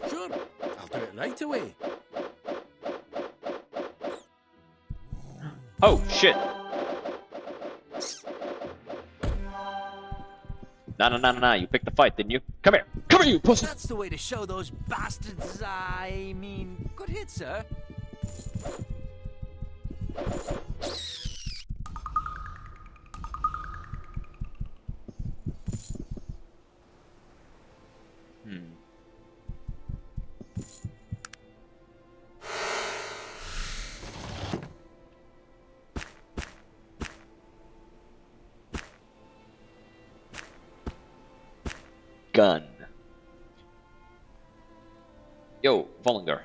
Sure, I'll do it right away. Oh, shit! Nah, you picked the fight, didn't you? Come here! Come here, you pussy! That's the way to show those bastards, I mean... Good hit, sir. Gun. Yo, Vollinger.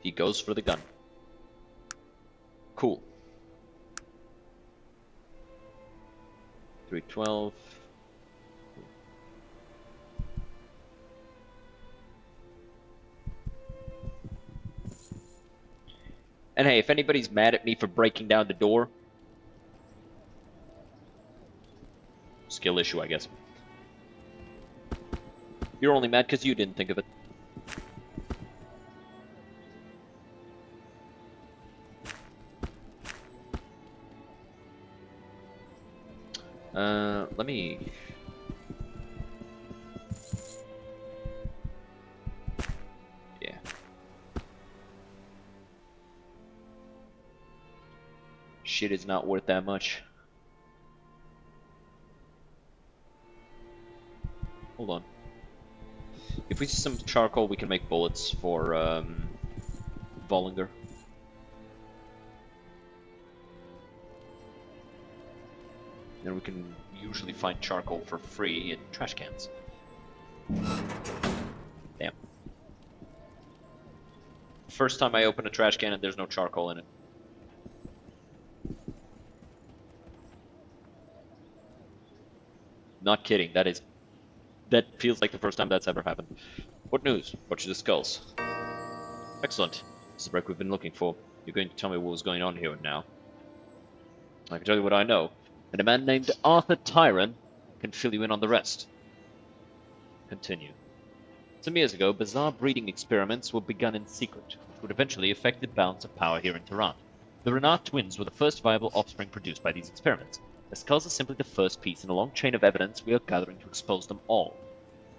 He goes for the gun. Cool. 312. And hey, if anybody's mad at me for breaking down the door, skill issue, I guess. You're only mad because you didn't think of it. Let me... Yeah. Shit is not worth that much. Hold on. If we see some charcoal, we can make bullets for, Vollinger. Then we can usually find charcoal for free in trash cans. Damn. First time I open a trash can and there's no charcoal in it. Not kidding, that feels like the first time that's ever happened. What news? What should the skulls? Excellent. This is the break we've been looking for. You're going to tell me what was going on here now. I can tell you what I know. And a man named Arthur Tyron can fill you in on the rest. Continue. Some years ago, bizarre breeding experiments were begun in secret, which would eventually affect the balance of power here in Tehran. The Renard twins were the first viable offspring produced by these experiments. The skulls are simply the first piece in a long chain of evidence we are gathering to expose them all.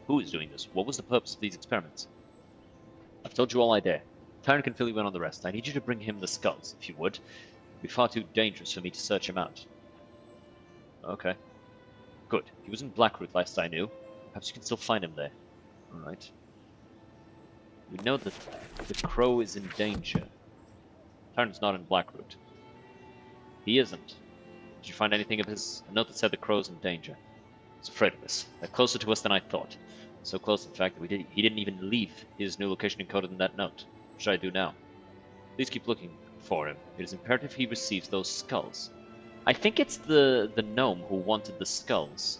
Who is doing this? What was the purpose of these experiments? I've told you all I dare. Tyron can fill you in on the rest. I need you to bring him the skulls, if you would. It would be far too dangerous for me to search him out. Okay. Good. He was in Blackroot last I knew. Perhaps you can still find him there. Alright. We know that the crow is in danger. Tyron's not in Blackroot. He isn't. Did you find anything of his? A note that said the crow's in danger. I was afraid of this. They're closer to us than I thought. So close, in fact, that he didn't even leave his new location encoded in that note. What should I do now? Please keep looking for him. It is imperative he receives those skulls. I think it's the gnome who wanted the skulls.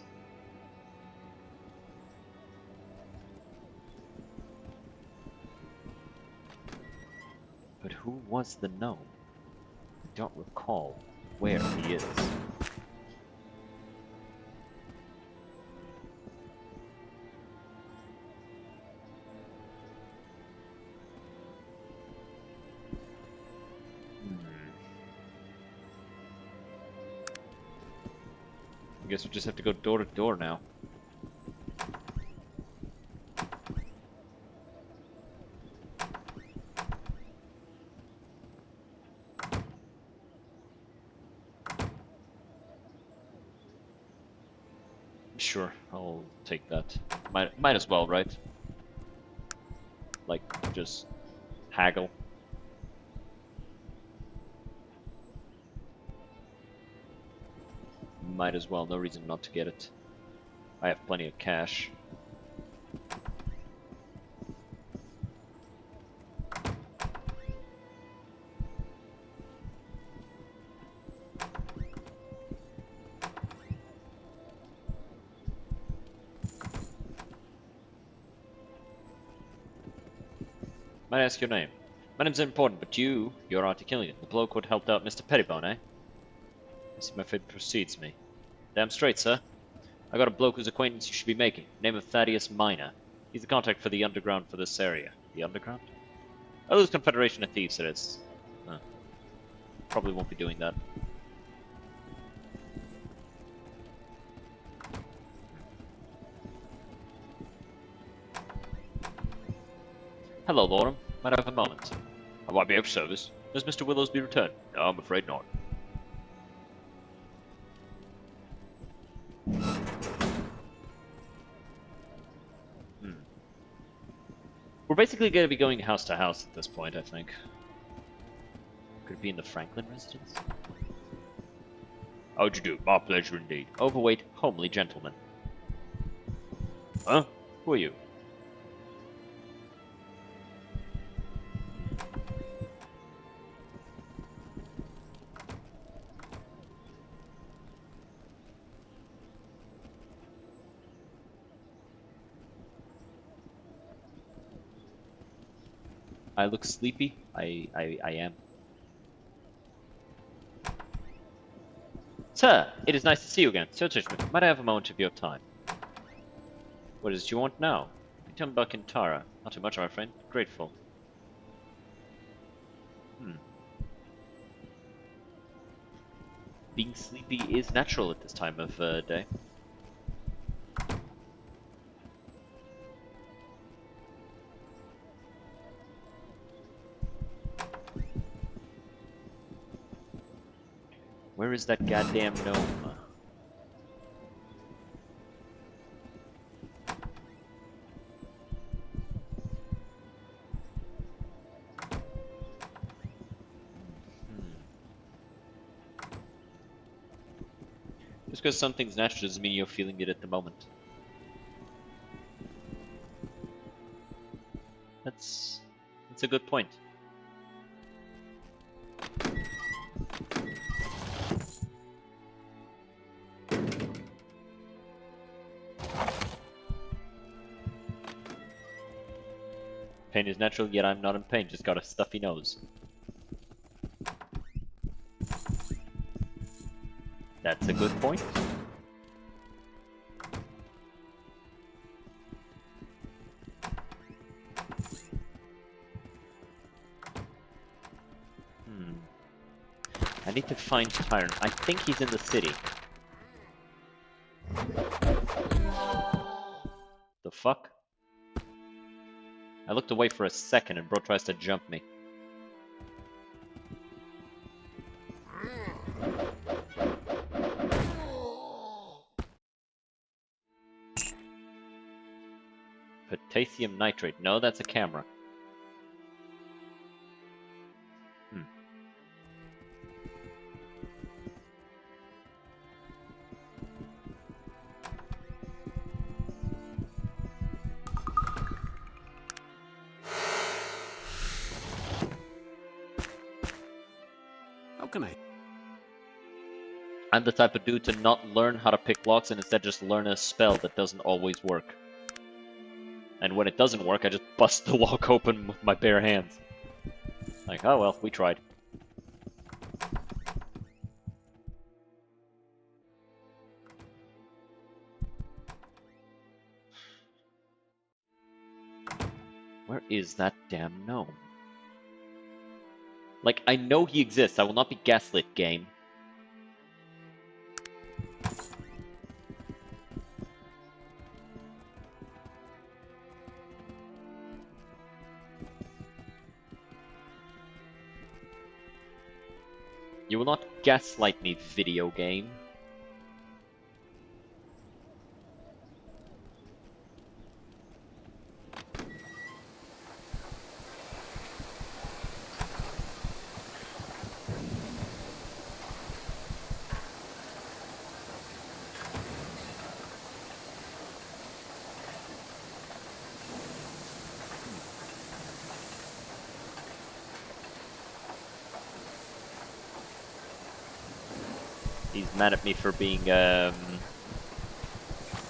But who was the gnome? I don't recall where he is. I guess we just have to go door to door now. Sure, I'll take that. Might as well, right? Like, just haggle. Might as well, no reason not to get it. I have plenty of cash. Might I ask your name? My name's important, but you're Auntie Killian, the bloke who helped out Mr. Pettibone, eh? I see my fate precedes me. Damn straight, sir. I got a bloke whose acquaintance you should be making. Name of Thaddeus Minor. He's the contact for the underground for this area. The underground? Oh, those Confederation of Thieves, it is. Huh. Probably won't be doing that. Hello, Lorem. Might I have a moment? I might be of service. Does Mr. Willows be returned? No, I'm afraid not. We're basically going to be going house to house at this point, I think. Could it be in the Franklin residence? How'd you do? My pleasure indeed. Overweight, homely gentleman. Huh? Who are you? I look sleepy. I am. Sir, it is nice to see you again. Sir Tishman, might I have a moment of your time? What is it you want now? Tell me about Kintara. Not too much, my friend. Grateful. Being sleepy is natural at this time of day. Where is that goddamn gnome? Just because something's natural doesn't mean you're feeling it at the moment. That's a good point. Pain is natural, yet I'm not in pain, just got a stuffy nose. That's a good point. I need to find Tyron. I think he's in the city. The fuck? I looked away for a second and bro tries to jump me. Potassium nitrate. No, that's a camera. How can I? I'm the type of dude to not learn how to pick locks and instead just learn a spell that doesn't always work. And when it doesn't work, I just bust the lock open with my bare hands. Like, oh well, we tried. Where is that damn gnome? Like, I know he exists. I will not be gaslit, game. You will not gaslight me, video game. He's mad at me for being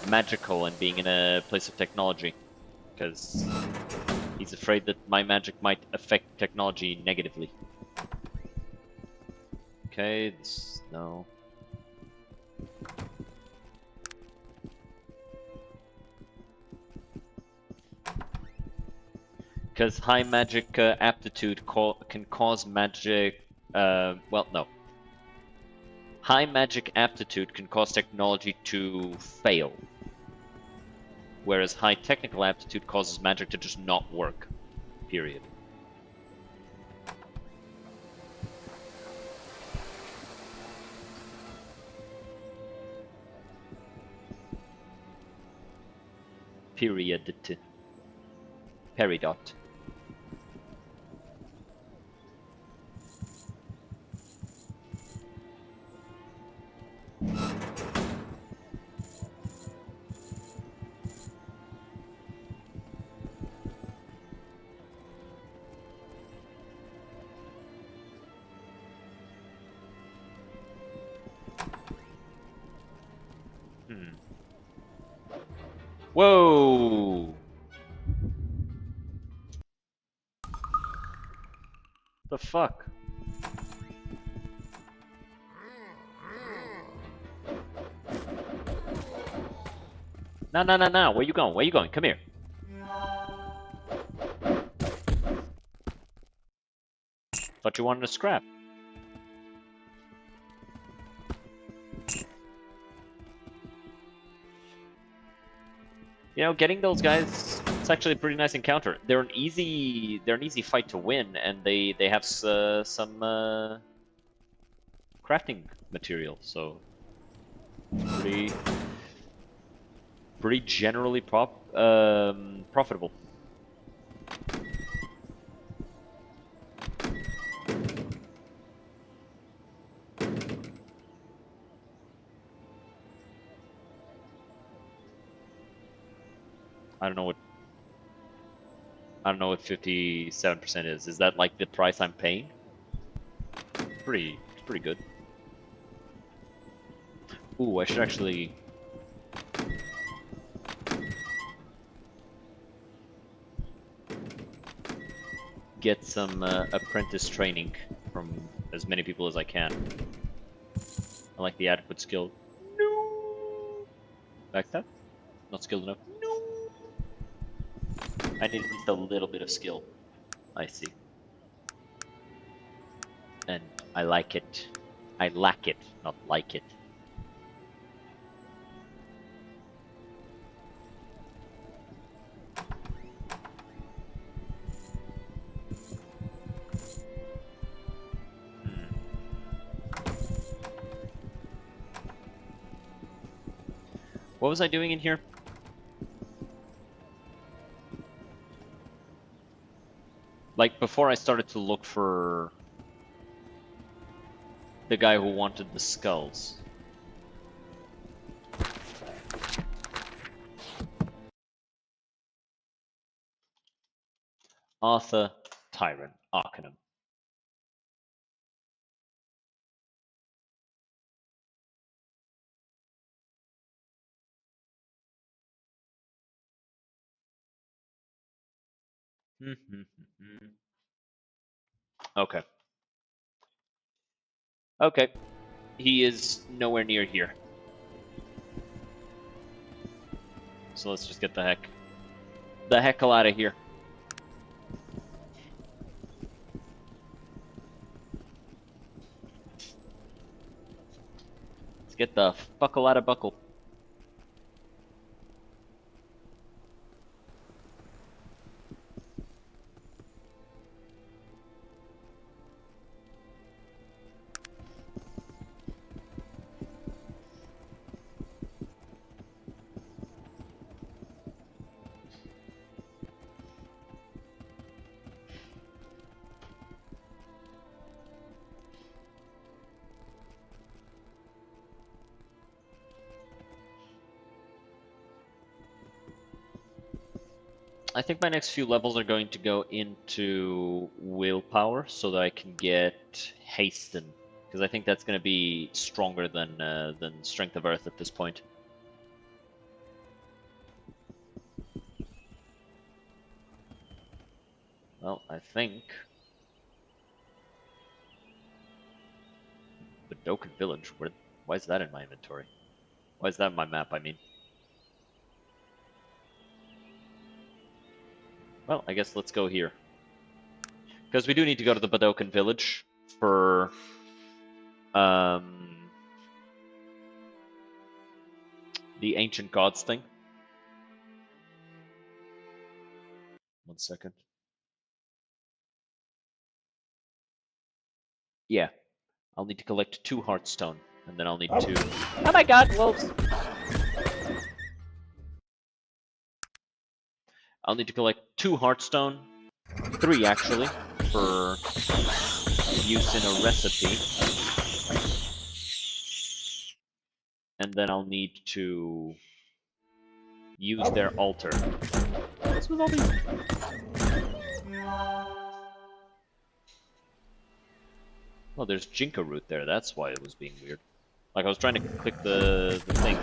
magical and being in a place of technology. Because he's afraid that my magic might affect technology negatively. Okay, this... no. Because high magic aptitude can cause magic... well, no. High magic aptitude can cause technology to fail. Whereas high technical aptitude causes magic to just not work. Period. Period. Peridot. Whoa! The fuck? No, no, no, no. Where you going? Where you going? Come here. Thought you wanted to scrap. You know, getting those guys, it's actually a pretty nice encounter. They're an easy fight to win, and they have some crafting material, so it's pretty generally profitable. I don't know what 57% is. Is that like the price I'm paying? It's pretty good. Ooh, I should actually get some apprentice training from as many people as I can. I like the adequate skill. No. Backstab? Not skilled enough. No. I need at least a little bit of skill. I see. And I like it. I lack it, not like it. What was I doing in here? Like, before I started to look for the guy who wanted the skulls. Arthur Tyrant Arcanum. Okay. Okay. He is nowhere near here. So let's just get the heck out of here. Let's get the fuckle out of buckle. I think my next few levels are going to go into willpower so that I can get hasten, because I think that's going to be stronger than strength of earth at this point. Well, I think Bedoken Village. Why is that in my inventory? Why is that in my map? I mean. Well, I guess let's go here. Because we do need to go to the Bedoken Village for the Ancient Gods thing. 1 second. Yeah. I'll need to collect 2 Heartstone, and then I'll need to... Oh my god, wolves! I'll need to collect 2 Heartstone, 3 actually, for use in a recipe. And then I'll need to use their altar. What's with all these? Oh, there's Jinka root there, that's why it was being weird. Like, I was trying to click the thing.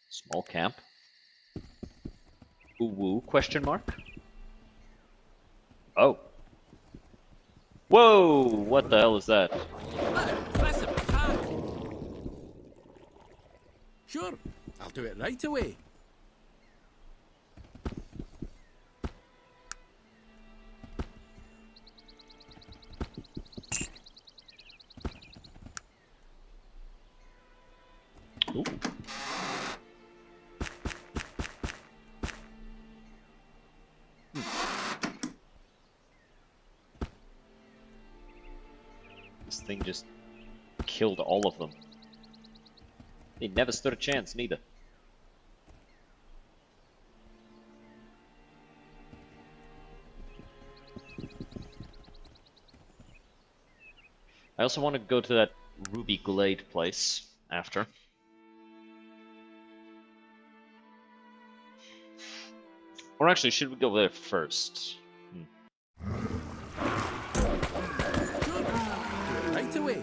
Small camp. Ooh woo, question mark? Oh. Whoa! What the hell is that? Impressive attack. Sure, I'll do it right away. Ooh. This thing just killed all of them. They never stood a chance, neither. I also want to go to that Ruby Glade place after. Or actually, should we go there first? Right away.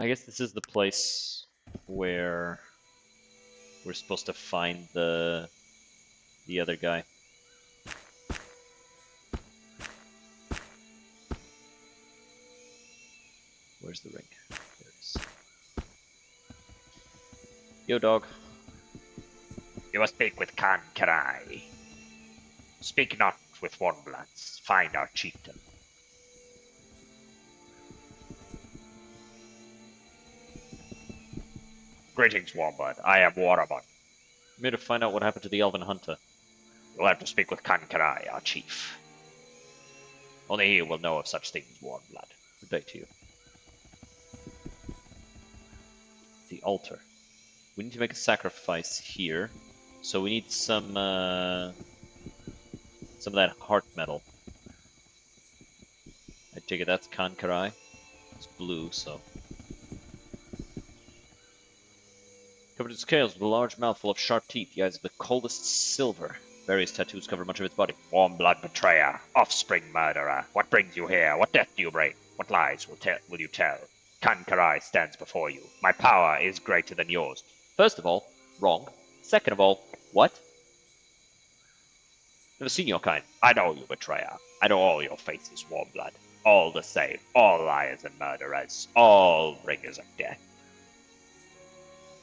I guess this is the place where we're supposed to find the other guy. Where's the ring? There it is. Yo, dog. You must speak with Khan Karai. Speak not with Warmbloods. Find our chieftain. Greetings, Warmblood. I am Warabon. I'm here to find out what happened to the Elven Hunter. You'll have to speak with Khan Karai, our chief. Only he will know of such things, Warmblood. Good day to you. The altar. We need to make a sacrifice here, so we need some of that heart metal. I take it that's Kankarai. It's blue, so Covered in scales with a large mouth full of sharp teeth, the eyes of the coldest silver. Various tattoos cover much of its body. Warm blood betrayer, offspring murderer. What brings you here? What death do you bring? What lies will you tell? Kankarai stands before you. My power is greater than yours. First of all, wrong. Second of all, what? Never seen your kind. I know you, betrayer. I know all your faces, warm blood. All the same. All liars and murderers. All bringers of death.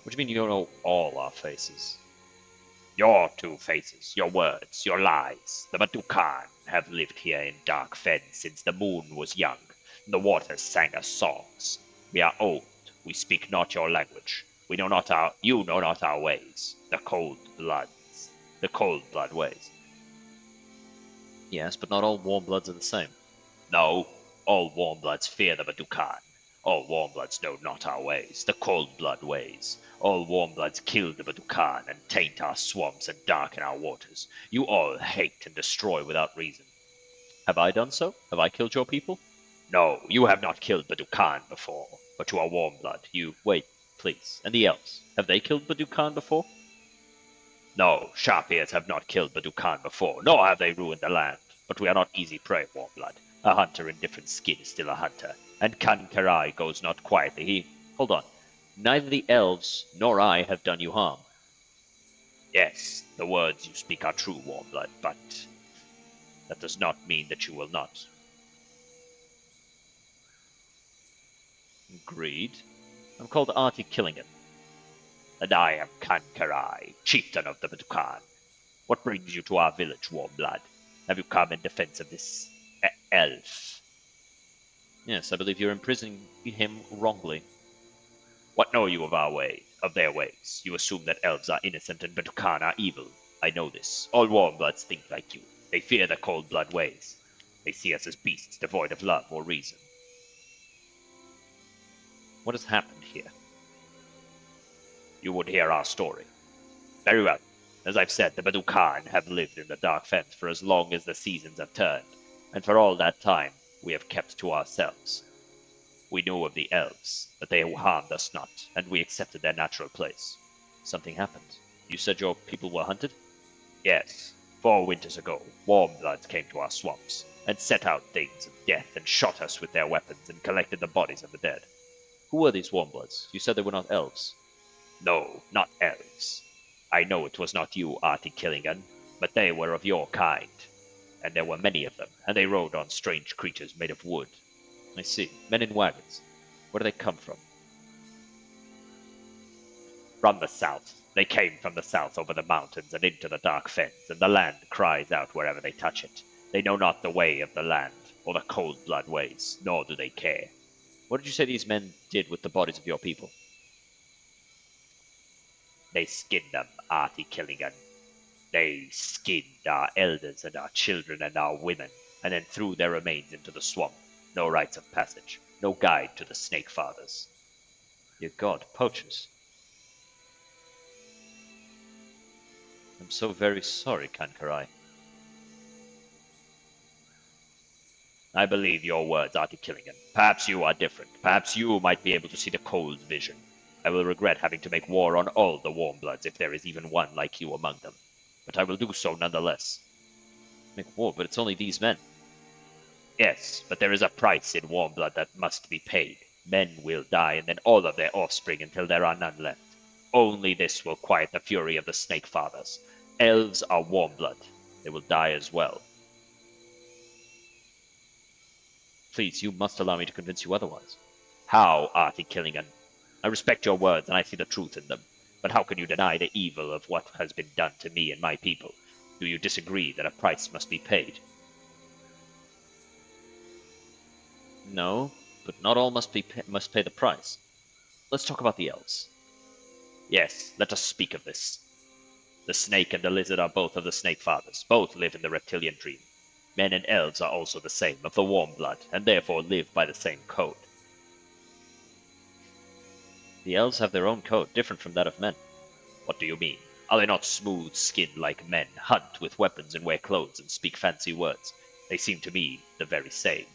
What do you mean you don't know all our faces? Your two faces, your words, your lies. The Badukan have lived here in Dark Fen since the moon was young. The waters sang us songs. We are old. We speak not your language. You know not our ways. The cold blood ways. Yes, but not all warm bloods are the same. No, all warm bloods fear the Badukan. All warm bloods know not our ways, the cold blood ways. All warm bloods kill the Badukan and taint our swamps and darken our waters. You all hate and destroy without reason. Have I done so? Have I killed your people? No, you have not killed Badukan before, but you are warm blood. Wait, please. And the elves? Have they killed Badukan before? No, Sharp-ears have not killed Badukan before, nor have they ruined the land. But we are not easy prey, warm blood. A hunter in different skin is still a hunter, and Kankarai goes not quietly. Hold on. Neither the elves nor I have done you harm. Yes, the words you speak are true, warm blood, but that does not mean that you will not. Agreed. I'm called Artie Killingan. And I am Kankarai, chieftain of the Badukan. What brings you to our village, warm blood? Have you come in defense of this elf? Yes, I believe you're imprisoning him wrongly. What know you of their ways? You assume that elves are innocent and Badukan are evil. I know this. All warm bloods think like you. They fear the cold blood ways. They see us as beasts devoid of love or reason. What has happened here? You would hear our story. Very well. As I've said, the Badukan have lived in the Dark Fens for as long as the seasons have turned, and for all that time we have kept to ourselves. We knew of the elves, but they harmed us not, and we accepted their natural place. Something happened. You said your people were hunted? Yes. 4 winters ago, warm bloods came to our swamps, and set out things of death, and shot us with their weapons, and collected the bodies of the dead. Who were these warm bloods? You said they were not elves. No, not elves. I know it was not you, Artie Killingan, but they were of your kind. And there were many of them, and they rode on strange creatures made of wood. I see. Men in wagons. Where do they come from? From the south. They came from the south over the mountains and into the dark fens, and the land cries out wherever they touch it. They know not the way of the land, or the cold blood ways, nor do they care. What did you say these men did with the bodies of your people? They skinned them, Artie Killingan. They skinned our elders and our children and our women, and then threw their remains into the swamp. No rites of passage, no guide to the Snake Fathers. Dear God, poachers. I'm so very sorry, Kankarai. I believe your words, Artie Killingan. Perhaps you are different. Perhaps you might be able to see the cold vision. I will regret having to make war on all the warm bloods if there is even one like you among them. But I will do so nonetheless. Make war, but it's only these men. Yes, but there is a price in warm blood that must be paid. Men will die, and then all of their offspring until there are none left. Only this will quiet the fury of the Snake Fathers. Elves are warm blood. They will die as well. Please, you must allow me to convince you otherwise. How, Artie Killingan? I respect your words, and I see the truth in them. But how can you deny the evil of what has been done to me and my people? Do you disagree that a price must be paid? No, but not all must pay the price. Let's talk about the elves. Yes, let us speak of this. The snake and the lizard are both of the Snake Fathers. Both live in the reptilian dream. Men and elves are also the same, of the warm blood, and therefore live by the same code. The elves have their own code, different from that of men. What do you mean? Are they not smooth-skinned like men, hunt with weapons and wear clothes and speak fancy words? They seem to me the very same.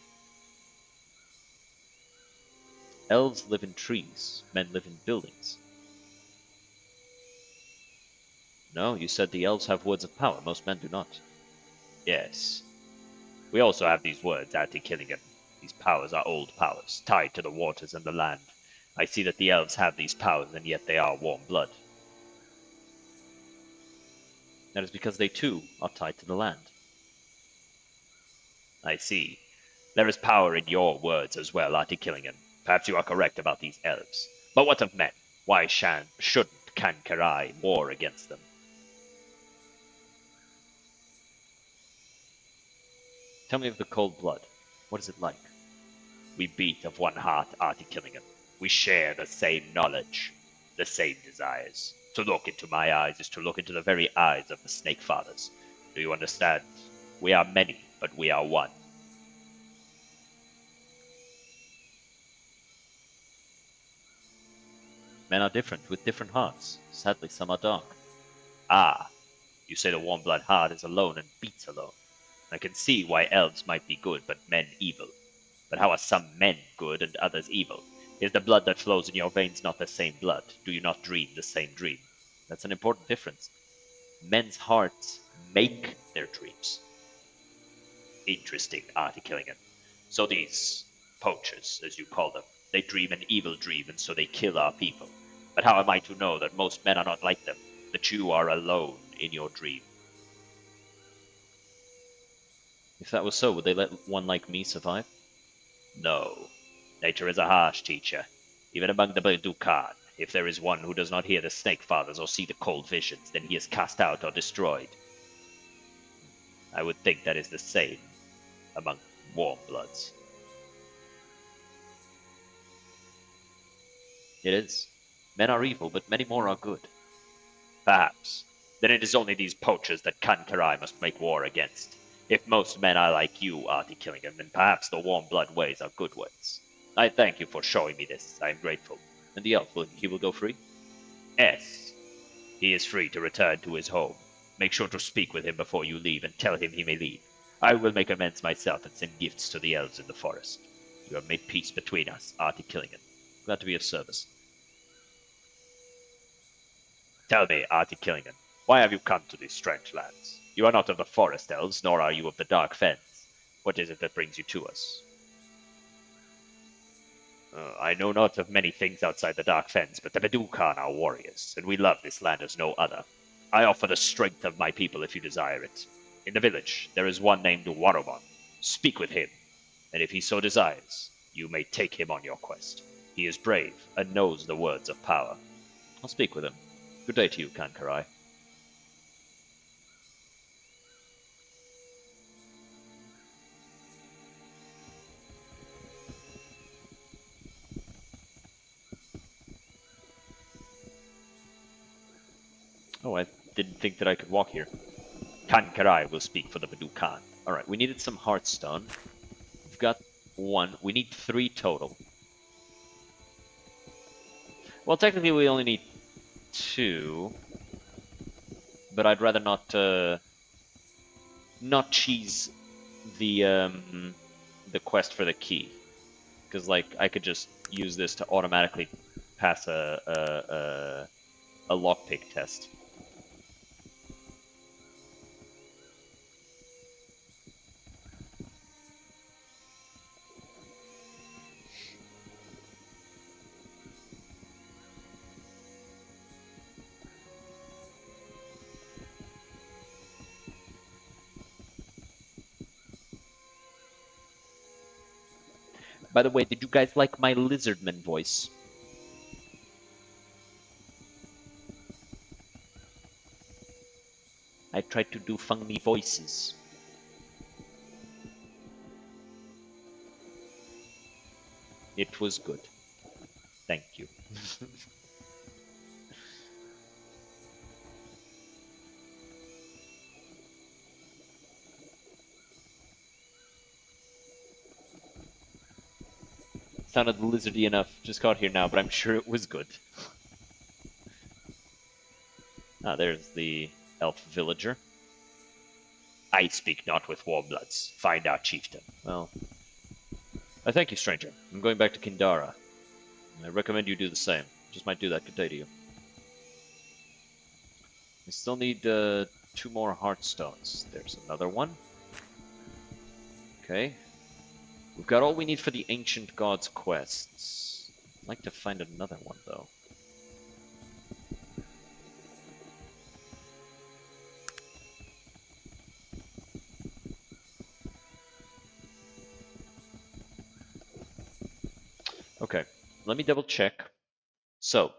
Elves live in trees, men live in buildings. No, you said the elves have words of power. Most men do not. Yes. We also have these words, Anti-Killigan. These powers are old powers, tied to the waters and the land. I see that the elves have these powers, and yet they are warm blood. That is because they too are tied to the land. I see. There is power in your words as well, Anti-Killigan. Perhaps you are correct about these elves. But what of men? Why shouldn't Kankarai war against them? Tell me of the cold blood. What is it like? We beat of one heart, Artie-Killigan. We share the same knowledge, the same desires. To look into my eyes is to look into the very eyes of the Snake Fathers. Do you understand? We are many, but we are one. Men are different, with different hearts. Sadly, some are dark. Ah, you say the warm blood heart is alone and beats alone. I can see why elves might be good, but men evil. But how are some men good and others evil? Is the blood that flows in your veins not the same blood? Do you not dream the same dream? That's an important difference. Men's hearts make their dreams. Interesting, Artie Killigan. So these poachers, as you call them, they dream an evil dream and so they kill our people. But how am I to know that most men are not like them? That you are alone in your dream? If that was so, would they let one like me survive? No. Nature is a harsh teacher. Even among the Badukan, if there is one who does not hear the Snake Fathers or see the cold visions, then he is cast out or destroyed. I would think that is the same among warm bloods. It is. Men are evil, but many more are good. Perhaps. Then it is only these poachers that Kankarai must make war against. If most men are like you, Artie Killingham, then perhaps the warm blood ways are good ways. I thank you for showing me this. I am grateful. And the elf, he will go free? Yes. He is free to return to his home. Make sure to speak with him before you leave and tell him he may leave. I will make amends myself and send gifts to the elves in the forest. You have made peace between us, Artie Killingham. Glad to be of service. Tell me, Artie Killingham, why have you come to these strange lands? You are not of the forest elves, nor are you of the dark fens. What is it that brings you to us? I know not of many things outside the dark fens, but the Bedukan are warriors, and we love this land as no other. I offer the strength of my people if you desire it. In the village, there is one named Warobon. Speak with him, and if he so desires, you may take him on your quest. He is brave and knows the words of power. I'll speak with him. Good day to you, Kankarai. Oh, I didn't think that I could walk here. Kankarai will speak for the Bedukan. Alright, we needed some heartstone. We've got one. We need 3 total. Well, technically we only need 2. But I'd rather not cheese the quest for the key. Because, like, I could just use this to automatically pass a lockpick test. By the way, did you guys like my lizardman voice? I tried to do funny voices. It was good. Thank you. Sounded lizardy enough. Just got here now, but I'm sure it was good. Ah, there's the elf villager. I speak not with warmbloods. Find our chieftain. Well, I thank you, stranger. I'm going back to Kindara. I recommend you do the same. Just might do that. Good day to you. We still need 2 more heartstones. There's another one. Okay. We've got all we need for the Ancient Gods quests. I'd like to find another one, though. Okay, let me double check. So,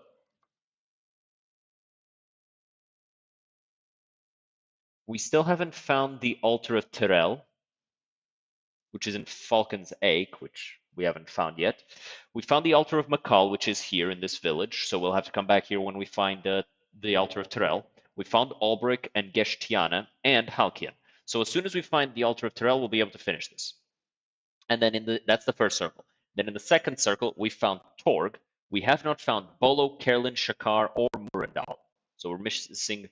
we still haven't found the Altar of Peril, which is in Falcon's Egg, which we haven't found yet. We found the Altar of Makal, which is here in this village, so we'll have to come back here when we find the Altar of Terrell. We found Albric and Geshtiana and Halkian. So as soon as we find the Altar of Terrell, we'll be able to finish this. And then that's the first circle. Then in the second circle, we found Torg. We have not found Bolo, Kerlin, Shakar, or Murendal. So we're missing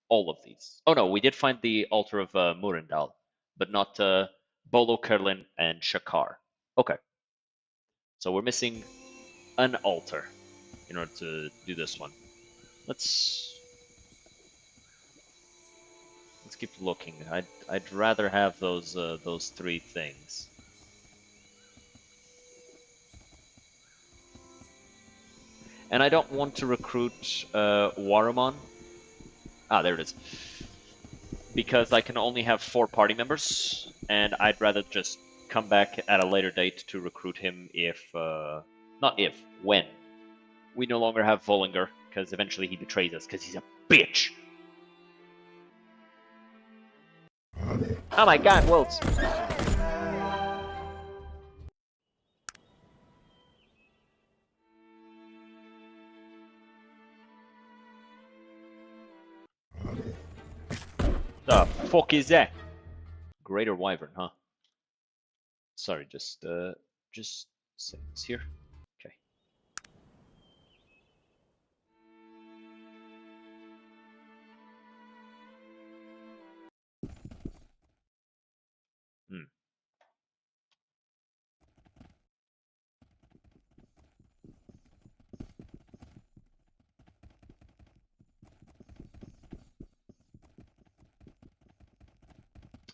all of these. Oh no, we did find the Altar of Murendal, but not Bolo, Kerlin, and Shakar. Okay. So we're missing an altar in order to do this one. Let's keep looking. I'd rather have those 3 things. And I don't want to recruit Warumon. Ah, there it is. Because I can only have 4 party members, and I'd rather just come back at a later date to recruit him if, not if, when. We no longer have Volinger, because eventually he betrays us, because he's a bitch! Oh my god, Wolves! The fuck is that? Greater Wyvern, huh? Sorry, just settings here. Okay. Hmm.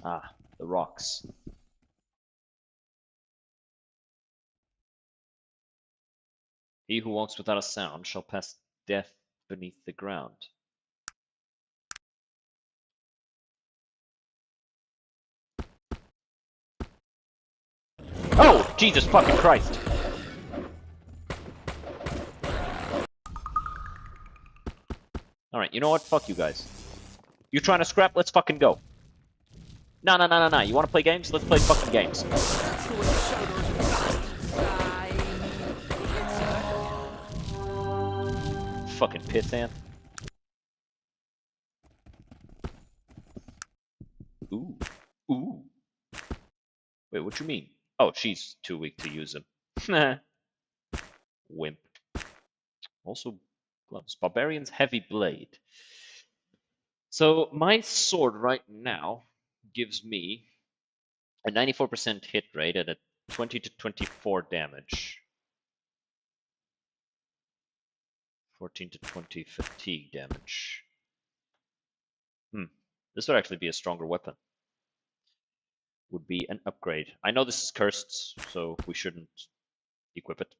Ah, the rocks. He who walks without a sound shall pass death beneath the ground. Oh, Jesus fucking Christ! Alright, you know what? Fuck you guys. You trying to scrap? Let's fucking go. No, no, no, no, no. You want to play games? Let's play fucking games. That's the way to show those bastards Fucking piss ant. Ooh. Ooh. Wait, what you mean? Oh, she's too weak to use him. Wimp. Also, gloves. Barbarian's heavy blade. So my sword right now gives me a 94% hit rate and a 20 to 24 damage. 14 to 20 fatigue damage. This would actually be a stronger weapon. Would be an upgrade. I know this is cursed, so we shouldn't equip it.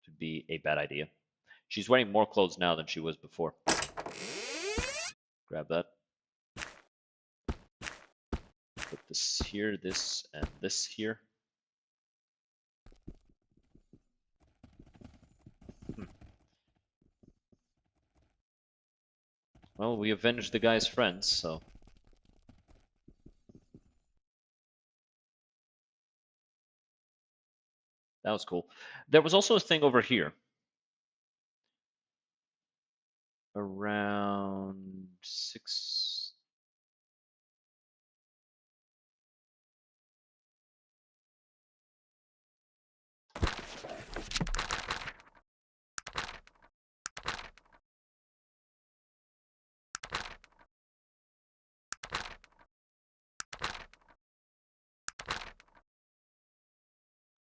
Would be a bad idea. She's wearing more clothes now than she was before. Grab that. Put this here, this, and this here. Well, we avenged the guy's friends, so... That was cool. There was also a thing over here. Around 6...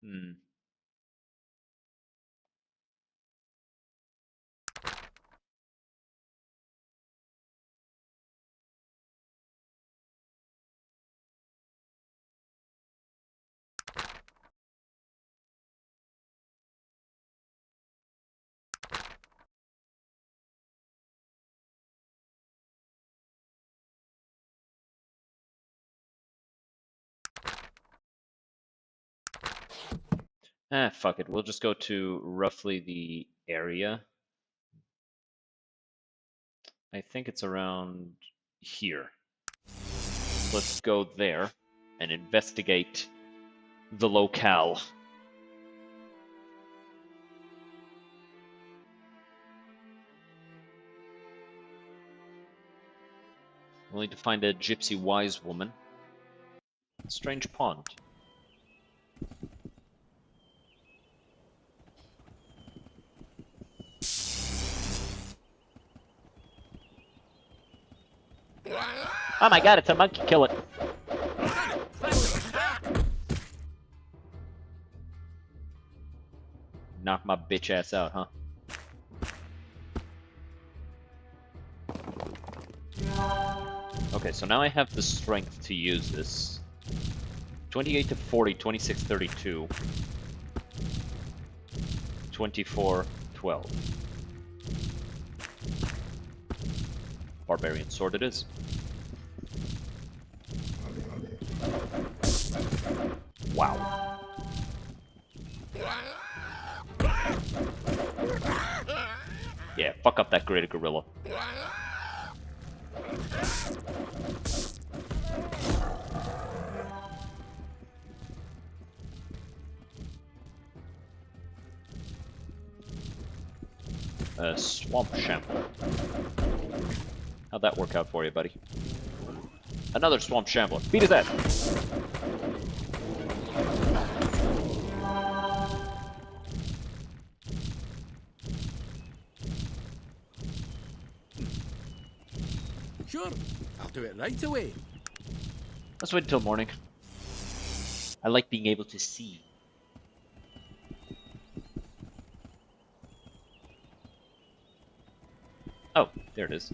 Hmm. Fuck it. We'll just go to roughly the area. I think it's around here. So let's go there and investigate the locale. We'll need to find a gypsy wise woman. Strange pond. Oh my god, it's a monkey, kill it. Knock my bitch ass out, huh? Okay, so now I have the strength to use this. 28 to 40, 26, 32. 24, 12. Barbarian sword it is. Wow. Yeah, fuck up that greater gorilla. Swamp Shambler. How'd that work out for you, buddy? Another Swamp Shambler. Beat his ass! Sure, I'll do it right away. Let's wait until morning. I like being able to see. Oh, there it is.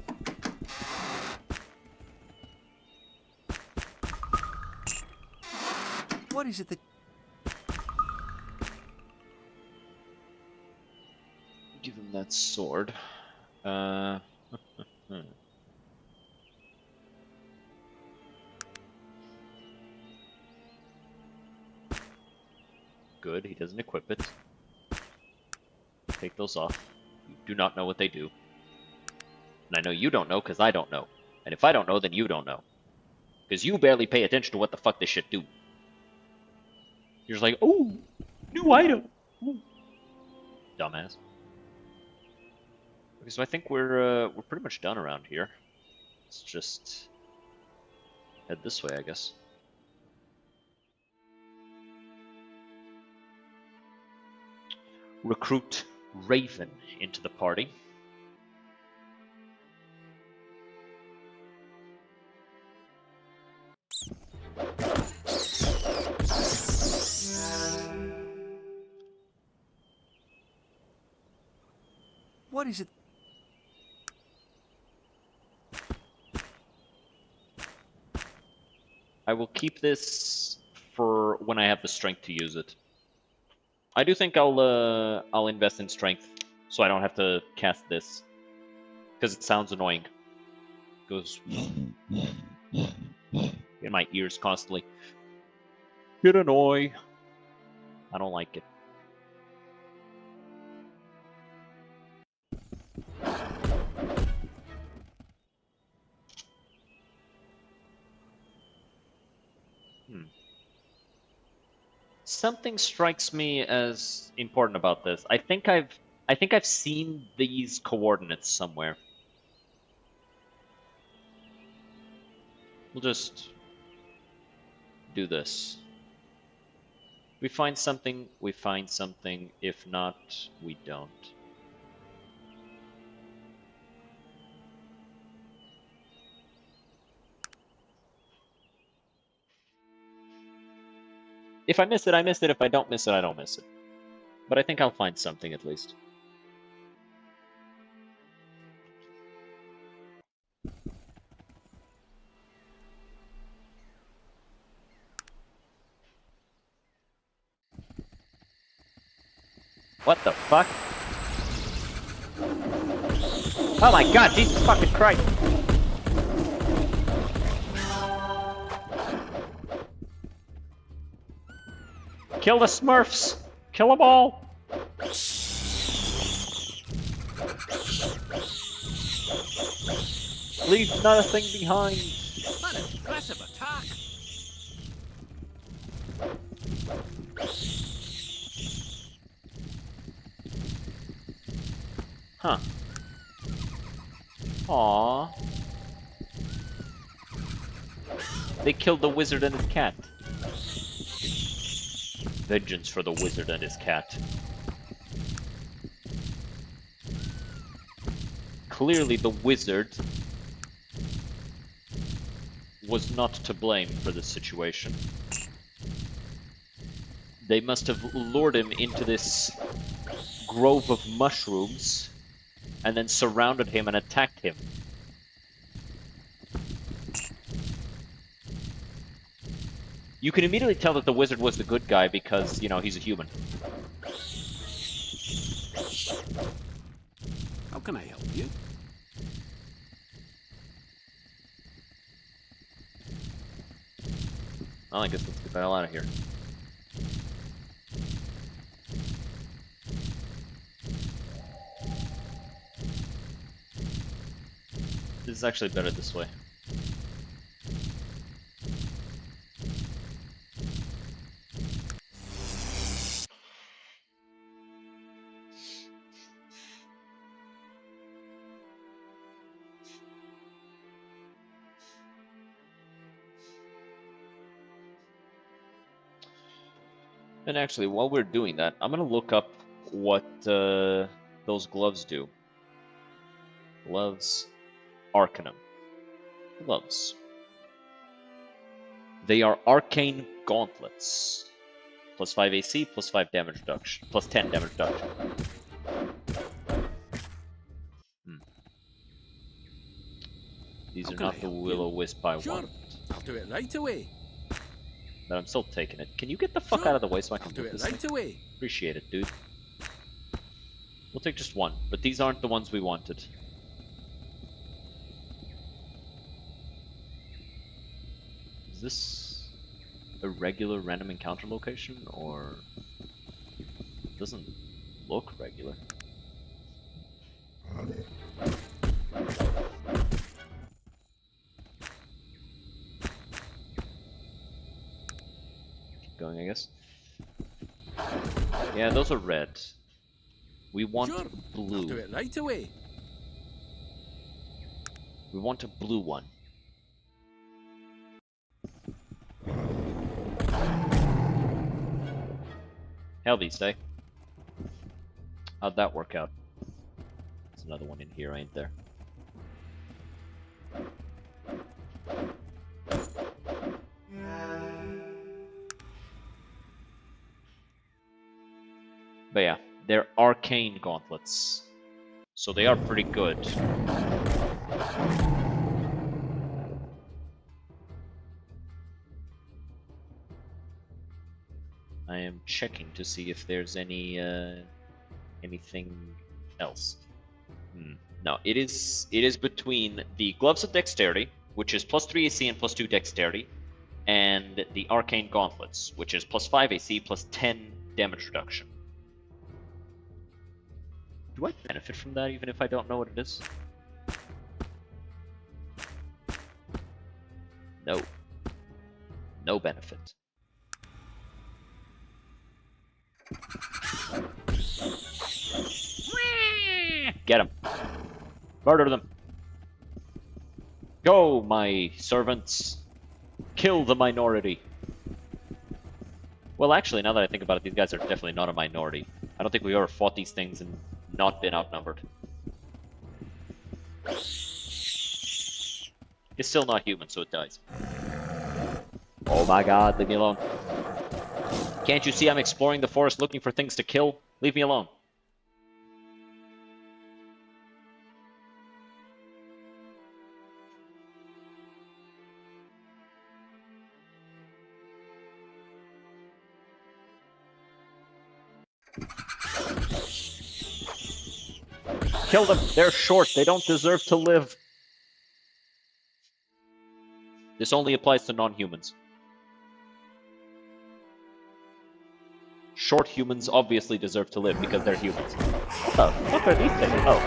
What is it that... Give him that sword. Good, he doesn't equip it. Take those off. You do not know what they do. And I know you don't know because I don't know. And if I don't know, then you don't know. Because you barely pay attention to what the fuck this shit do. You're just like, oh, new item. Ooh. Dumbass. Okay, so I think we're pretty much done around here. Let's just head this way, I guess. Recruit Raven into the party. What is it? I will keep this for when I have the strength to use it. I do think I'll invest in strength so I don't have to cast this because it sounds annoying. It goes in my ears constantly. It annoy. I don't like it. Something strikes me as important about this. I think I've seen these coordinates somewhere. We'll just do this. We find something, we find something. If not, we don't. If I miss it, I miss it. If I don't miss it, I don't miss it. But I think I'll find something at least. What the fuck? Oh my god, Jesus fucking Christ! Kill the Smurfs! Kill them all! Leave nothing behind! An impressive attack. Huh. Aww. They killed the wizard and his cat. Vengeance for the wizard and his cat. Clearly the wizard was not to blame for this situation. They must have lured him into this grove of mushrooms and then surrounded him and attacked him. You can immediately tell that the wizard was the good guy because, you know, he's a human. How can I help you? Well, I guess let's get the hell out of here. This is actually better this way. And actually, while we're doing that, I'm gonna look up what those gloves do. Gloves, Arcanum. Gloves. They are arcane gauntlets. Plus 5 AC, plus 5 damage reduction. Plus 10 damage reduction. These are not the will-o-wisp I Sure. want. I'll do it right away. But I'm still taking it. Can you get the fuck Sure. out of the way so I I'll can do move it this right thing? away. Appreciate it, dude. We'll take just one, but these aren't the ones we wanted. Is this a regular random encounter location, or it doesn't look regular? Keep going, I guess. Yeah, those are red. We want Sure. blue. I'll do it right away. We want a blue one. Hell these day. How'd that work out? There's another one in here, ain't there? But yeah, they're arcane gauntlets. So they are pretty good. I am checking to see if there's anything else. No, it is between the Gloves of Dexterity, which is plus 3 AC and plus 2 Dexterity, and the Arcane Gauntlets, which is plus 5 AC plus 10 damage reduction. Do I benefit from that even if I don't know what it is? No. No benefit. Get him. Murder them. Go, my servants. Kill the minority. Well, actually, now that I think about it, these guys are definitely not a minority. I don't think we've ever fought these things and not been outnumbered. It's still not human, so it dies. Oh my god, leave me alone. Can't you see I'm exploring the forest looking for things to kill? Leave me alone. Kill them. They're short. They don't deserve to live. This only applies to non-humans. Short humans obviously deserve to live because they're humans. What the fuck are these things? Oh.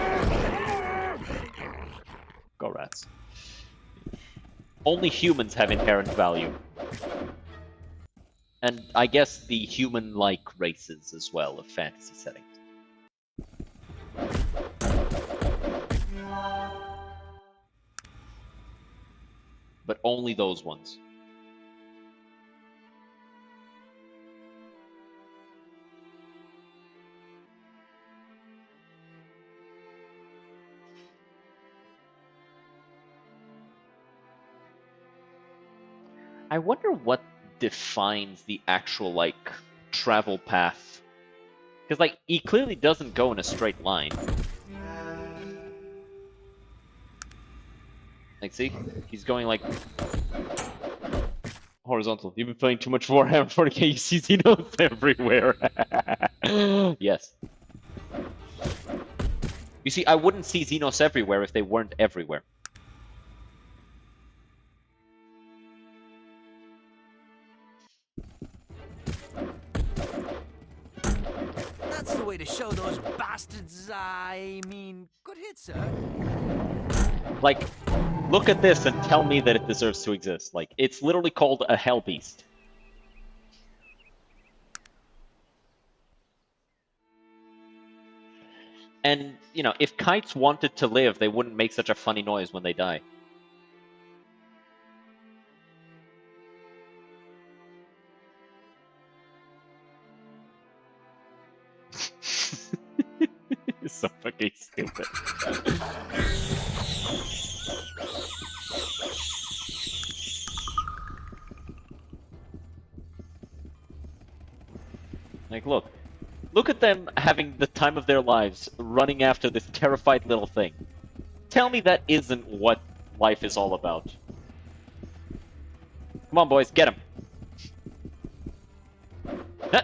Go rats. Only humans have inherent value. And I guess the human-like races as well of fantasy settings. But only those ones. I wonder what defines the actual, like, travel path. Because, like, he clearly doesn't go in a straight line. Like, see? He's going, like, horizontal. You've been playing too much Warhammer 40k, you see Xenos everywhere. Yes. You see, I wouldn't see Xenos everywhere if they weren't everywhere. That's the way to show those bastards, I mean, good hit, sir. Like, look at this and tell me that it deserves to exist. Like, it's literally called a hell beast. And, you know, if kites wanted to live, they wouldn't make such a funny noise when they die. It's so fucking stupid. Like, look at them having the time of their lives running after this terrified little thing. Tell me that isn't what life is all about. Come on, boys, get him.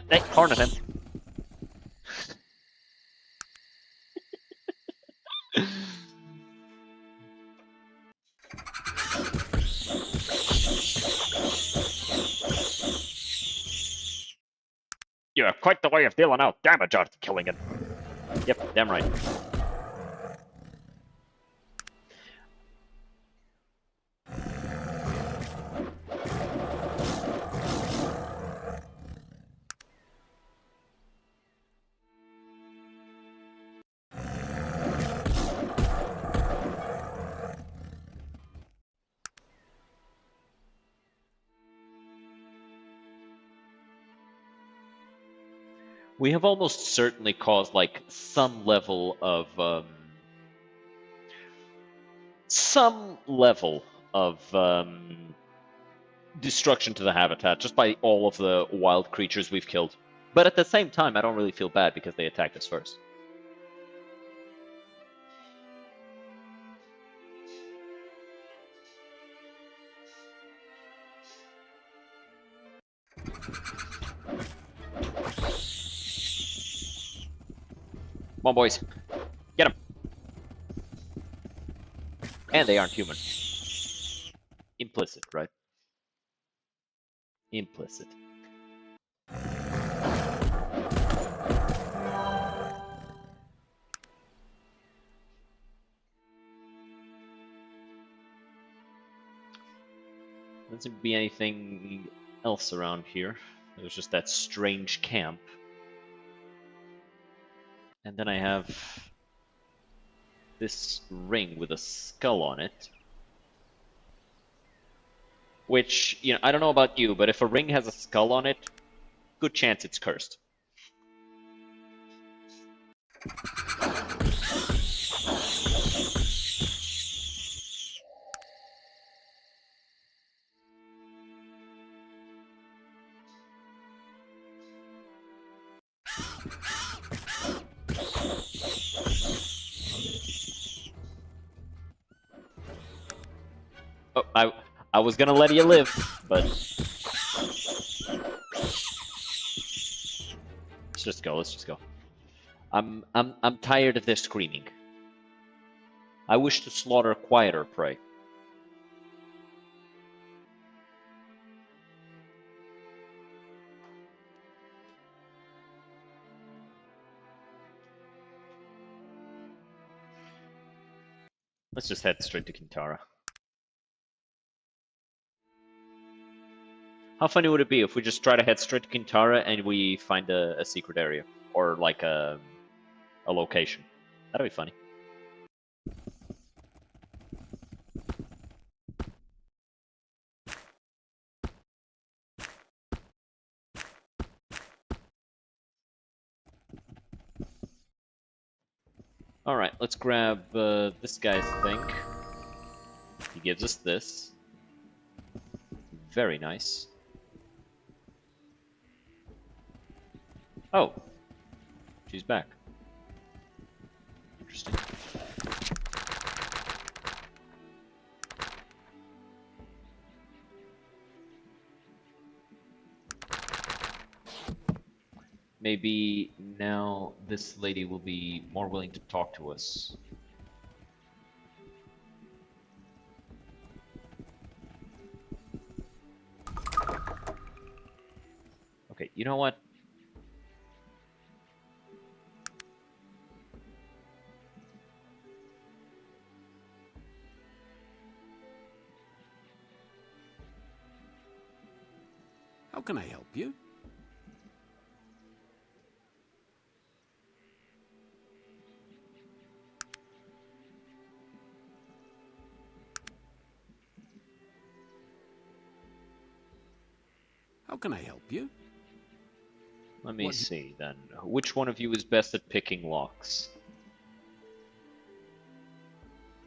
Hey, corner him. You have quite the way of dealing out damage after killing it. Yep, damn right. We have almost certainly caused, like, some level of, destruction to the habitat just by all of the wild creatures we've killed. But at the same time, I don't really feel bad because they attacked us first. Come on, boys. Get them. And they aren't human. Implicit, right? Implicit. Doesn't seem to be anything else around here. There's just that strange camp. And then I have this ring with a skull on it. Which, you know, I don't know about you, but if a ring has a skull on it, good chance it's cursed. Oh, I was gonna let you live, but let's just go. Let's just go. I'm tired of their screaming. I wish to slaughter quieter prey. Let's just head straight to Kintara. How funny would it be if we just try to head straight to Kintara and we find a secret area? Or like a location. That'd be funny. Alright, let's grab this guy's thing. He gives us this. Very nice. Oh. She's back. Interesting. Maybe now this lady will be more willing to talk to us. Okay, you know what? How can I help you? How can I help you? Let me see then. Which one of you is best at picking locks?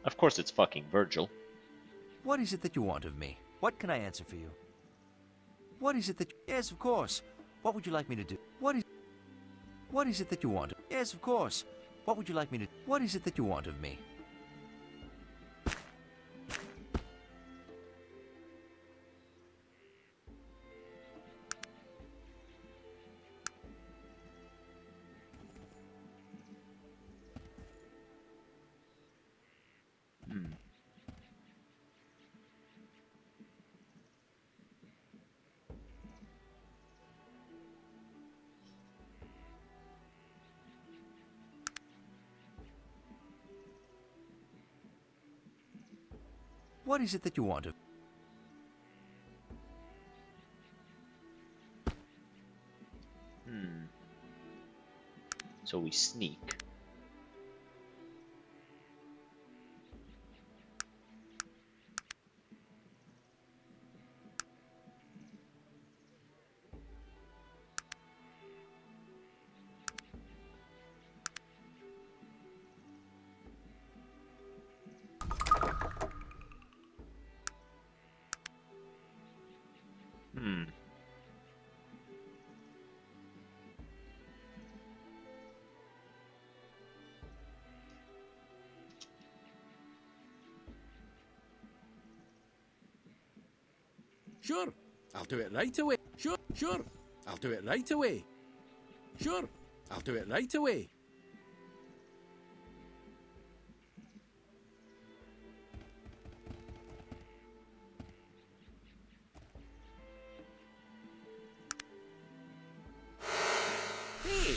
Of course it's fucking Virgil. What is it that you want of me? What can I answer for you? What is it that... Yes, of course. What would you like me to do? What is it that you want? Yes, of course. What would you like me to... What is it that you want of me? What is it that you want of... So we sneak. Sure, I'll do it right away. Sure, I'll do it right away. Sure, I'll do it right away. Hey,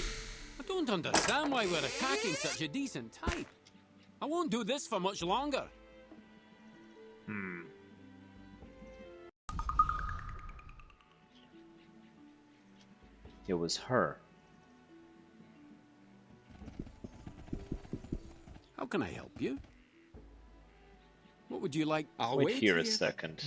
I don't understand why we're attacking such a decent type. I won't do this for much longer. It was her. How can I help you? What would you like? I'll Wait here a second.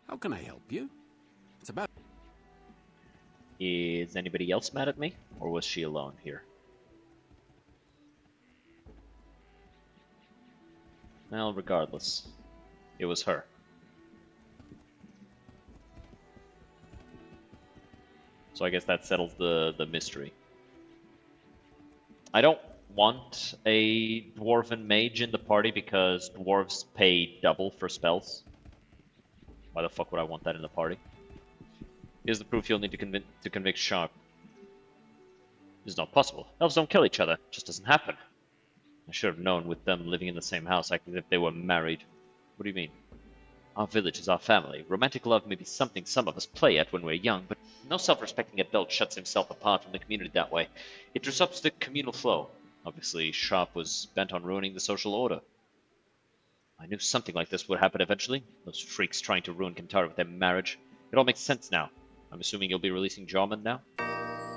How can I help you? It's about... Is anybody else mad at me? Or was she alone here? Well, regardless. It was her. So I guess that settles the mystery. I don't want a dwarven mage in the party because dwarves pay double for spells. Why the fuck would I want that in the party? Here's the proof you'll need to convict Sharp. It's not possible. Elves don't kill each other. It just doesn't happen. I should have known with them living in the same house, like if they were married. What do you mean? Our village is our family. Romantic love may be something some of us play at when we're young, but no self-respecting adult shuts himself apart from the community that way. It disrupts the communal flow. Obviously, Sharp was bent on ruining the social order. I knew something like this would happen eventually. Those freaks trying to ruin Kintara with their marriage. It all makes sense now. I'm assuming you'll be releasing Jarman now?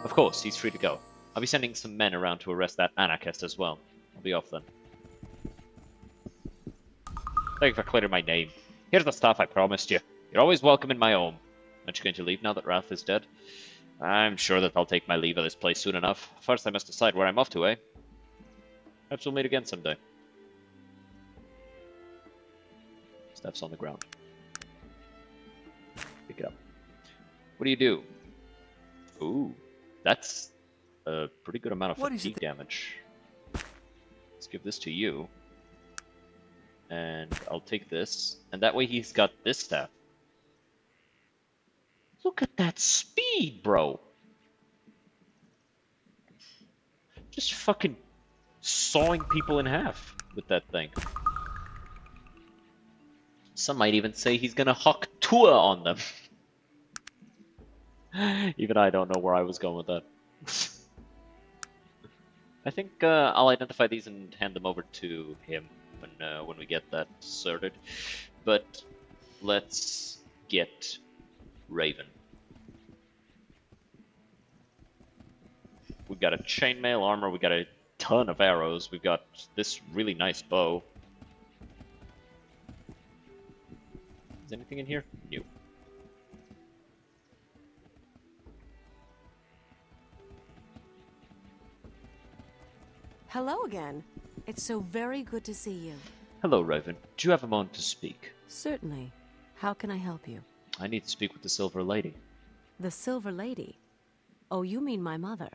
Of course, he's free to go. I'll be sending some men around to arrest that anarchist as well. I'll be off then. Thank you for clearing my name. Here's the stuff I promised you. You're always welcome in my home. Aren't you going to leave now that Wrath is dead? I'm sure that I'll take my leave of this place soon enough. First I must decide where I'm off to, eh? Perhaps we'll meet again someday. Stuff's on the ground. Pick it up. What do you do? Ooh, that's a pretty good amount of fatigue damage. Let's give this to you. And I'll take this. And that way he's got this staff. Look at that speed, bro! Just fucking sawing people in half with that thing. Some might even say he's gonna Hawk Tua on them. Even I don't know where I was going with that. I think I'll identify these and hand them over to him when we get that sorted. But let's get Raven. We've got a chainmail armor, we got a ton of arrows, we've got this really nice bow. Is anything in here? Nope. Hello again. It's so very good to see you. Hello, Raven. Do you have a moment to speak? Certainly. How can I help you? I need to speak with the Silver Lady. The Silver Lady? Oh, you mean my mother.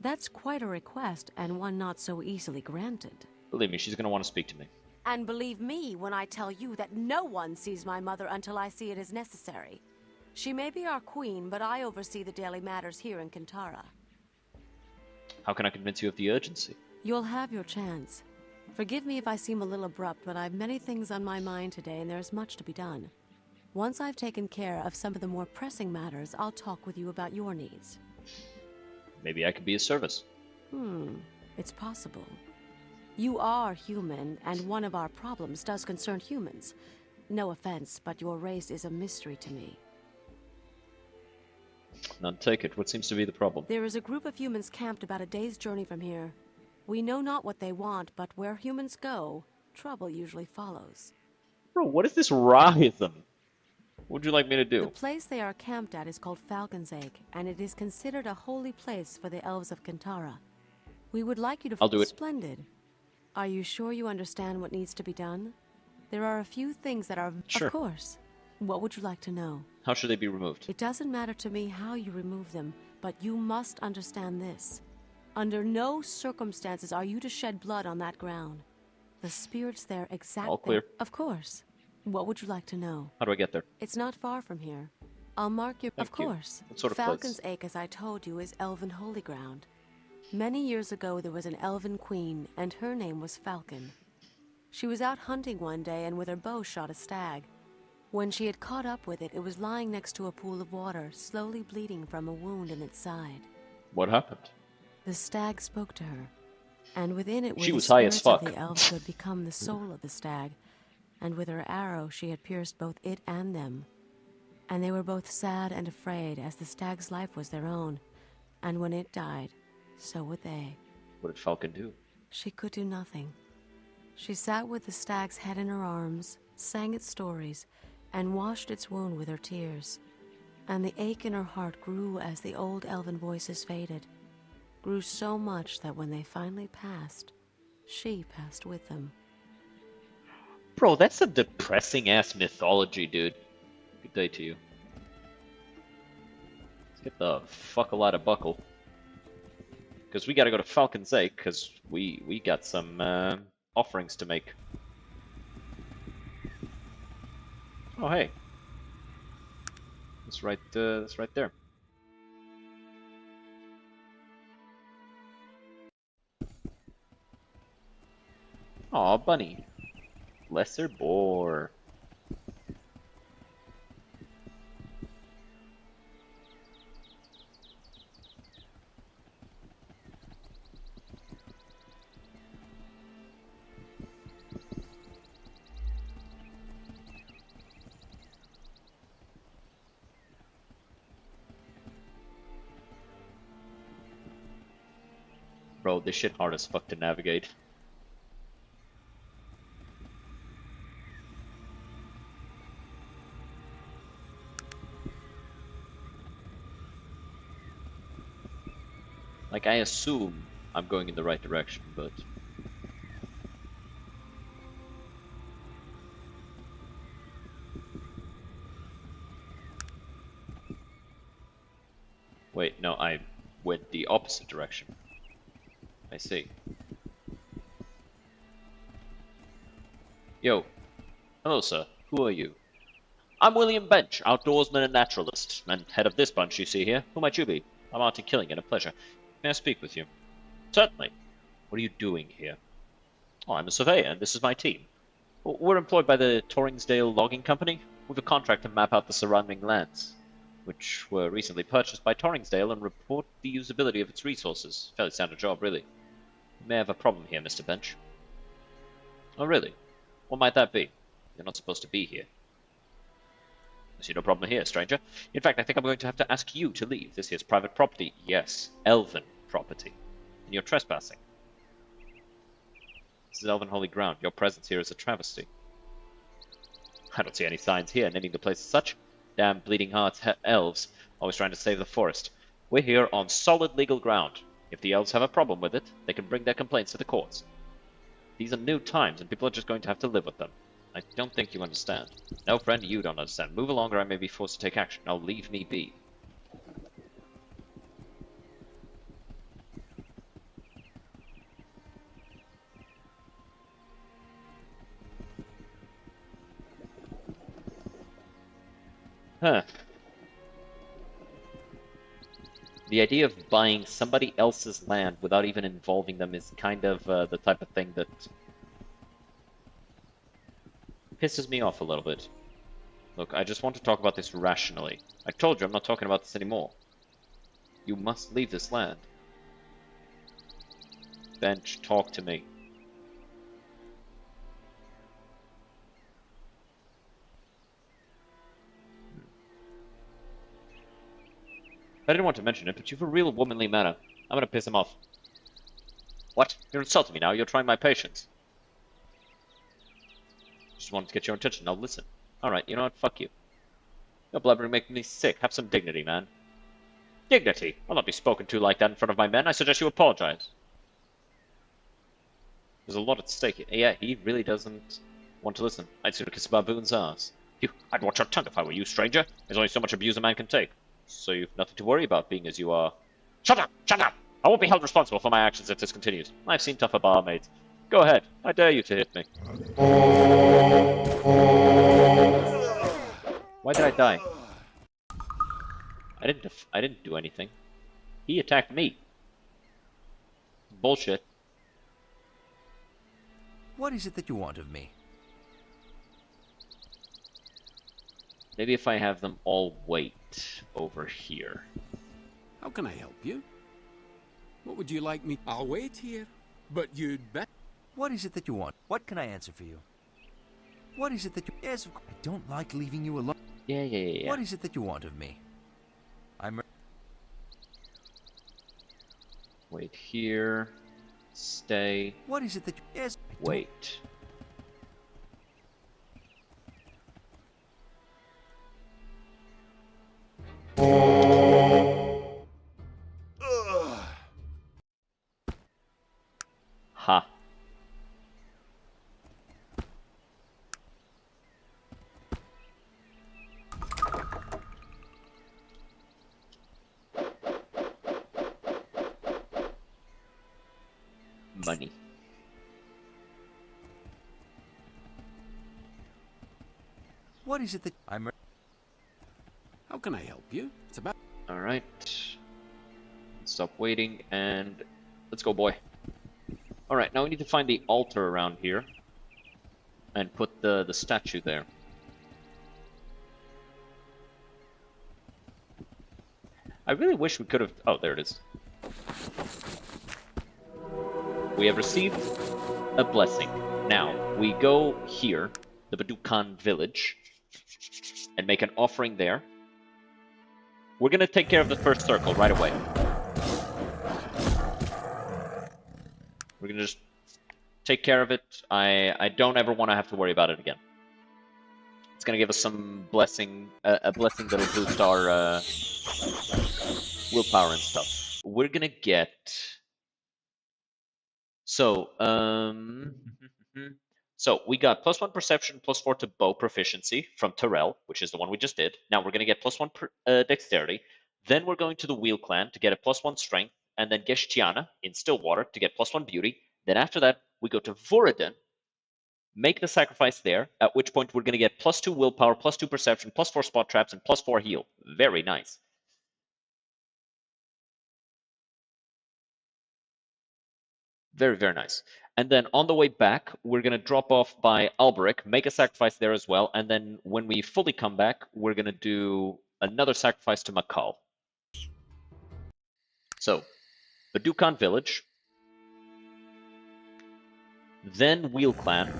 That's quite a request, and one not so easily granted. Believe me, she's going to want to speak to me. And believe me when I tell you that no one sees my mother until I see it as necessary. She may be our queen, but I oversee the daily matters here in Kintara. How can I convince you of the urgency? You'll have your chance. Forgive me if I seem a little abrupt, but I've many things on my mind today, and there's much to be done. Once I've taken care of some of the more pressing matters, I'll talk with you about your needs. Maybe I could be of service. It's possible. You are human, and one of our problems does concern humans. No offense, but your race is a mystery to me. None take it. What seems to be the problem? There is a group of humans camped about a day's journey from here. We know not what they want, but where humans go, trouble usually follows. Bro, what is this Rahism? What would you like me to do? The place they are camped at is called Falcon's Egg, and it is considered a holy place for the elves of Kintara. We would like you to... I'll do it. Splendid. Are you sure you understand what needs to be done? There are a few things that are... Sure. Of course. What would you like to know? How should they be removed? It doesn't matter to me how you remove them, but you must understand this. Under no circumstances are you to shed blood on that ground. The spirits there exact... All clear. Of course. What would you like to know? How do I get there? It's not far from here. I'll mark your... Thank Of you. course. What sort of Falcon's place? Egg, as I told you, is elven holy ground. Many years ago, there was an elven queen, and her name was Falcon. She was out hunting one day and with her bow shot a stag. When she had caught up with it, it was lying next to a pool of water, slowly bleeding from a wound in its side. What happened? The stag spoke to her, and within it were She the was high as spirits of fuck. the elves who had become the soul of the stag, and with her arrow she had pierced both it and them. And they were both sad and afraid, as the stag's life was their own, and when it died, so would they. What did Falcon do? She could do nothing. She sat with the stag's head in her arms, sang its stories, and washed its wound with her tears. And the ache in her heart grew as the old elven voices faded, grew so much that when they finally passed, she passed with them. Bro, that's a depressing-ass mythology, dude. Good day to you. Let's get the fuck a lot of buckle. Because we gotta go to Falcon's Egg, because we got some offerings to make. Oh, hey. That's right there. Aw, bunny. Lesser boar. Bro, this shit hard as fuck to navigate. Like, I assume I'm going in the right direction, but... Wait, no, I went the opposite direction. I see. Yo. Hello, sir. Who are you? I'm William Bench, outdoorsman and naturalist, and head of this bunch you see here. Who might you be? I'm Martin Killigan, a pleasure. May I speak with you? Certainly. What are you doing here? Oh, I'm a surveyor, and this is my team. We're employed by the Torringsdale Logging Company. We've a contract to map out the surrounding lands, which were recently purchased by Torringsdale, and report the usability of its resources. Fairly standard job, really. You may have a problem here, Mr. Bench. Oh, really? What might that be? You're not supposed to be here. I see no problem here, stranger. In fact, I think I'm going to have to ask you to leave. This here's private property. Yes, elven property. And you're trespassing. This is elven holy ground. Your presence here is a travesty. I don't see any signs here naming the place as such. Damn bleeding hearts elves, always trying to save the forest. We're here on solid legal ground. If the elves have a problem with it, they can bring their complaints to the courts. These are new times, and people are just going to have to live with them. I don't think you understand. No, friend, you don't understand. Move along or I may be forced to take action. Now leave me be. Huh. The idea of buying somebody else's land without even involving them is kind of the type of thing that pisses me off a little bit. Look, I just want to talk about this rationally. I told you I'm not talking about this anymore. You must leave this land. Bench, talk to me. I didn't want to mention it, but you have a real womanly manner. I'm gonna piss him off. What? You're insulting me now. You're trying my patience. Just wanted to get your attention. Now listen. Alright, you know what? Fuck you. Your blubbering making me sick. Have some dignity, man. Dignity? I'll not be spoken to like that in front of my men. I suggest you apologize. There's a lot at stake here. Yeah, he really doesn't want to listen. I'd sooner kiss a baboon's ass. I'd watch your tongue if I were you, stranger. There's only so much abuse a man can take. So you've nothing to worry about, being as you are. Shut up! Shut up! I won't be held responsible for my actions if this continues. I've seen tougher barmaids. Go ahead. I dare you to hit me. Why did I die? I didn't do anything. He attacked me. Bullshit. What is it that you want of me? Maybe if I have them all wait over here. How can I help you? What would you like me? I'll wait here, but you'd bet. What is it that you want? What can I answer for you? What is it that you... Yes, of course. I don't like leaving you alone. Yeah. What is it that you want of me? Wait here. Stay. What is it that you... Yes, wait. Ha. Money. What is it that... How can I help you? It's about... Alright. Stop waiting and... Let's go, boy. Alright, now we need to find the altar around here. And put the statue there. I really wish we could have... Oh, there it is. We have received a blessing. Now, we go here, the Badukan village, and make an offering there. We're gonna take care of the first circle right away. We're gonna just take care of it. I don't ever want to have to worry about it again. It's gonna give us some blessing, a blessing that'll boost our willpower and stuff. We're gonna get so so we got +1 perception, +4 to bow proficiency from Terrell, which is the one we just did. Now we're gonna get +1 dexterity. Then we're going to the Wheel Clan to get a +1 strength, and then Geshtiana in Stillwater to get +1 beauty. Then after that, we go to Voradin, make the sacrifice there, at which point we're going to get +2 willpower, +2 perception, +4 spot traps, and +4 heal. Very nice. Very, very nice. And then on the way back, we're going to drop off by Alberic, make a sacrifice there as well. And then when we fully come back, we're going to do another sacrifice to Makal. So, Badukan Village, then Wheel Clan,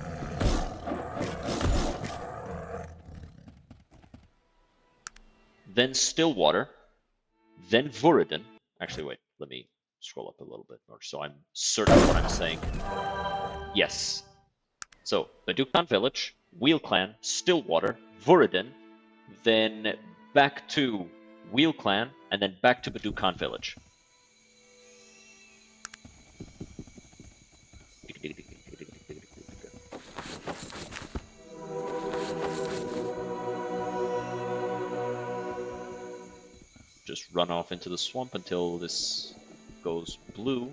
then Stillwater, then Voradin. Actually, wait, let me scroll up a little bit more so I'm certain of what I'm saying. Yes. So, Badukan Village, Wheel Clan, Stillwater, Voradin, then back to Wheel Clan, and then back to Badukan Village. Just run off into the swamp until this goes blue.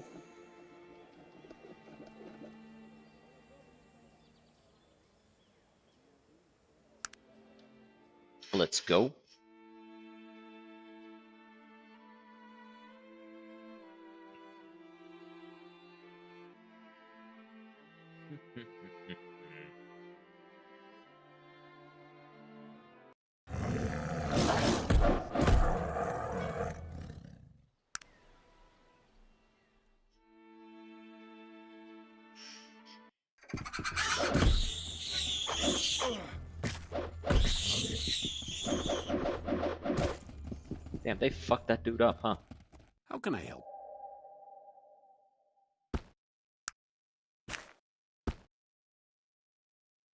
Let's go. Damn, they fucked that dude up, huh? How can I help?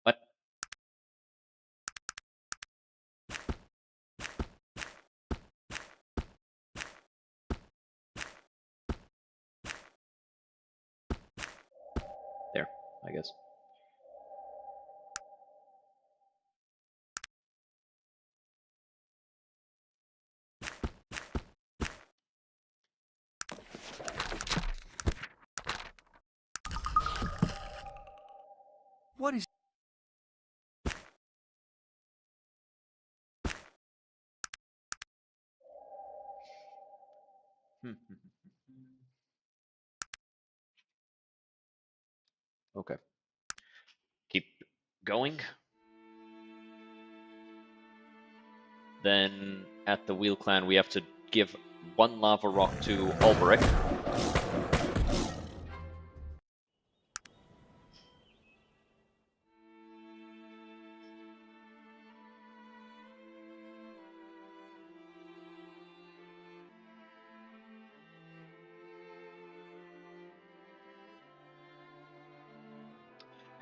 What? There, I guess. What is... Okay. Keep going. Then at the Wheel Clan, we have to give 1 lava rock to Alberic.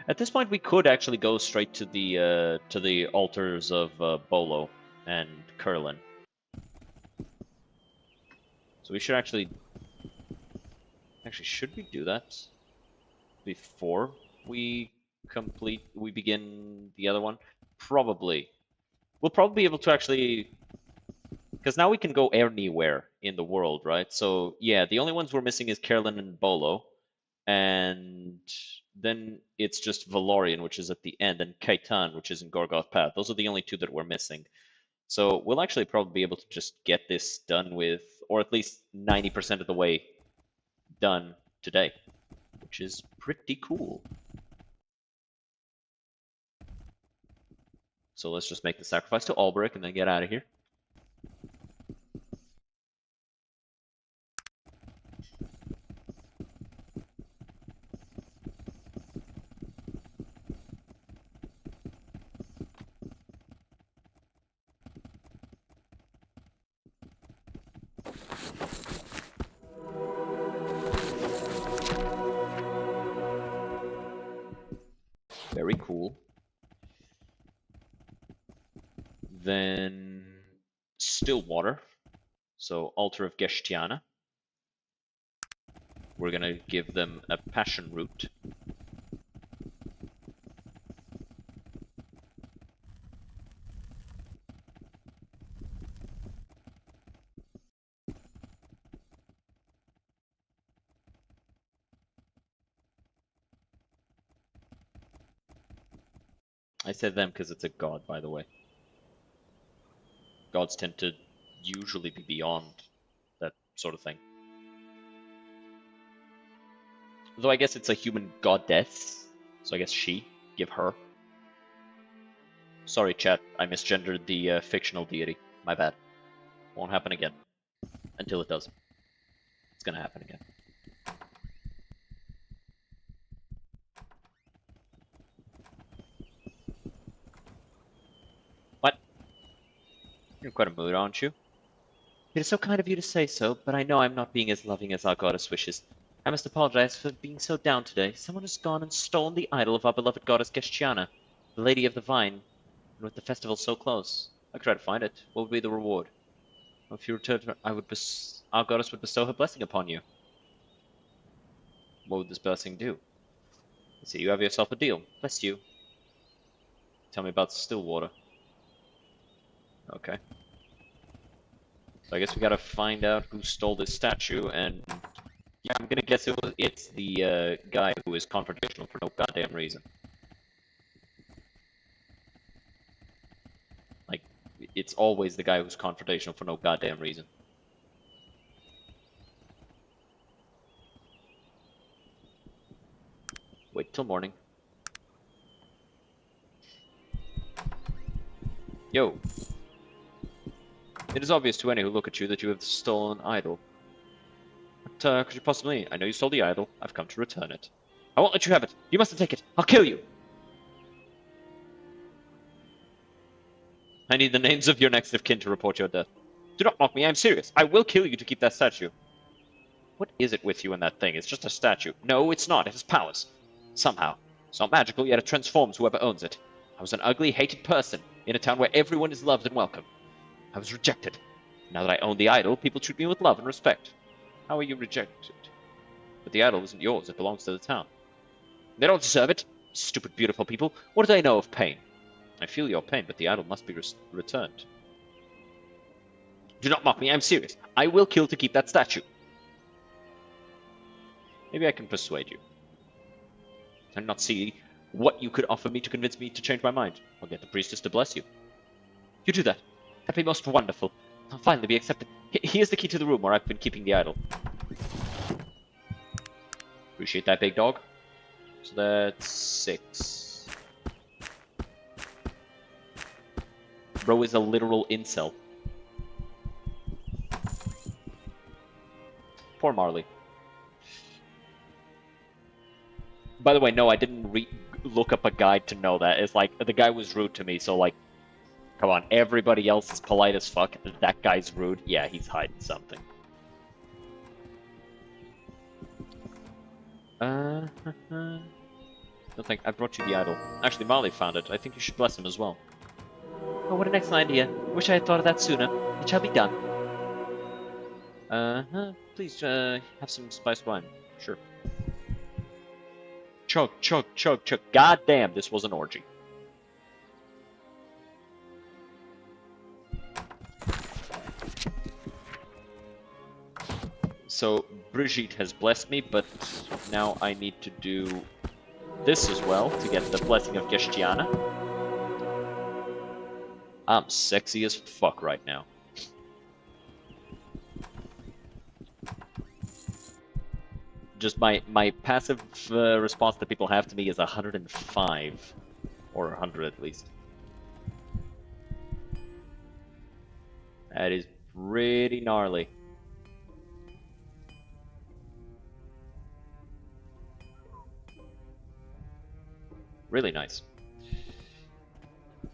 At this point, we could actually go straight to the altars of Bolo and Curlin. So we should actually should we do that before we begin the other one? Probably. We'll probably be able to actually, because now we can go anywhere in the world, right? So yeah, the only ones we're missing is Curlin and Bolo, and then it's just Valorian, which is at the end, and Kaitan, which is in Gorgoth Path. Those are the only 2 that we're missing. So we'll actually probably be able to just get this done with, or at least 90% of the way done today, which is pretty cool. So let's just make the sacrifice to Alberic and then get out of here. Very cool. Then Stillwater. So Altar of Geshtiana. We're gonna give them a passion root. I said them because it's a god, by the way. Gods tend to usually be beyond that sort of thing. Though I guess it's a human goddess, so I guess she. Give her. Sorry, chat, I misgendered the fictional deity. My bad. Won't happen again. Until it does. It's gonna happen again. What? You're in quite a mood, aren't you? It is so kind of you to say so, but I know I'm not being as loving as our goddess wishes. I must apologize for being so down today. Someone has gone and stolen the idol of our beloved goddess Geshtiana, the Lady of the Vine, and with the festival so close. I could try to find it. What would be the reward? Well, if you returned, our goddess would bestow her blessing upon you. What would this blessing do? Let's see, you have yourself a deal. Bless you. Tell me about Stillwater. Okay. So I guess we gotta find out who stole this statue, and yeah, I'm gonna guess it's the guy who is confrontational for no goddamn reason. Like, it's always the guy who's confrontational for no goddamn reason. Wait till morning. Yo. It is obvious to any who look at you that you have the stolen idol. What could you possibly mean? I know you stole the idol. I've come to return it. I won't let you have it. You mustn't take it. I'll kill you. I need the names of your next of kin to report your death. Do not mock me. I'm serious. I will kill you to keep that statue. What is it with you and that thing? It's just a statue. No, it's not. It has powers. Somehow. It's not magical, yet it transforms whoever owns it. I was an ugly, hated person in a town where everyone is loved and welcome. I was rejected. Now that I own the idol, people treat me with love and respect. How are you rejected? But the idol isn't yours. It belongs to the town. They don't deserve it. Stupid, beautiful people. What do they know of pain? I feel your pain, but the idol must be returned. Do not mock me. I'm serious. I will kill to keep that statue. Maybe I can persuade you. I do not see what you could offer me to convince me to change my mind. I'll get the priestess to bless you. You do that. That'd be most wonderful. I'll finally be accepted. Here's the key to the room where I've been keeping the idol. Appreciate that, big dog. So that's 6. Bro is a literal incel. Poor Marley. By the way, no, I didn't look up a guide to know that. It's like, the guy was rude to me, so like, come on, everybody else is polite as fuck. That guy's rude. Yeah, he's hiding something. Don't think I brought you the idol. Actually, Marley found it. I think you should bless him as well. Oh, what an excellent idea. Wish I had thought of that sooner. It shall be done. Please, have some spiced wine. Sure. Chug, chug, chug, chug. God damn, this was an orgy. So, Brigitte has blessed me, but now I need to do this as well to get the blessing of Geshtiana. I'm sexy as fuck right now. Just my passive response that people have to me is 105. Or 100 at least. That is pretty gnarly. Really nice.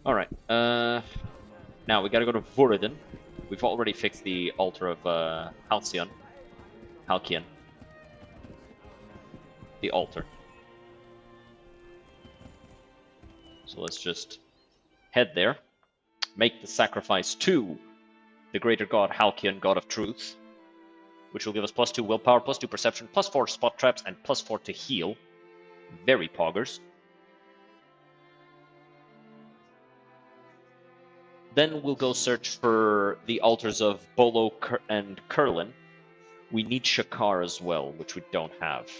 Alright, now we gotta go to Vuradin. We've already fixed the altar of Halcyon. The altar. So let's just head there. Make the sacrifice to the greater god Halcyon, god of truth, which will give us +2 willpower, +2 perception, +4 spot traps, and +4 to heal. Very poggers. Then we'll go search for the altars of Bolo and Curlin. We need Shakar as well, which we don't have.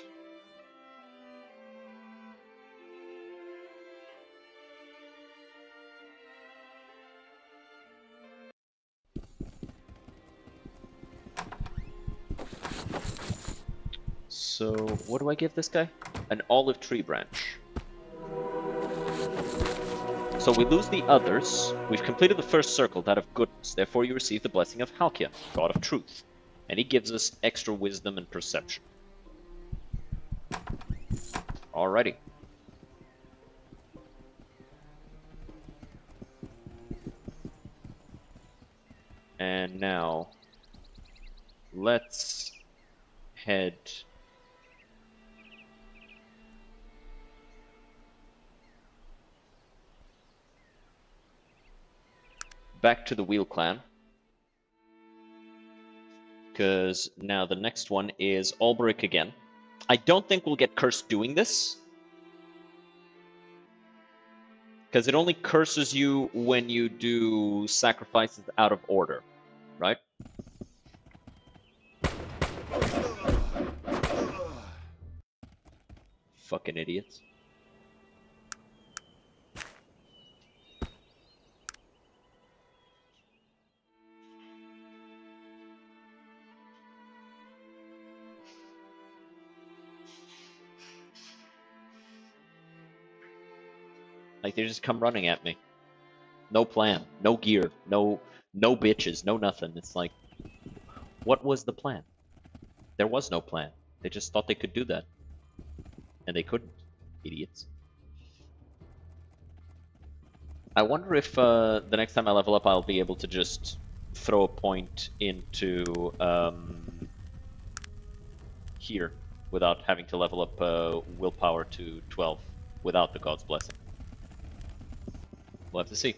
So, what do I give this guy? An olive tree branch. So we lose the others. We've completed the first circle, that of goodness. Therefore you receive the blessing of Halcyon, god of truth. And he gives us extra wisdom and perception. Alrighty. And now, let's head back to the Wheel Clan. Because now the next one is Alberic again. I don't think we'll get cursed doing this. Because it only curses you when you do sacrifices out of order, right? Fucking idiots. Like, they just come running at me. No plan, no gear, no bitches, no nothing. It's like, what was the plan? There was no plan. They just thought they could do that. And they couldn't. Idiots. I wonder if the next time I level up, I'll be able to just throw a point into here without having to level up willpower to 12 without the God's Blessing. We'll have to see.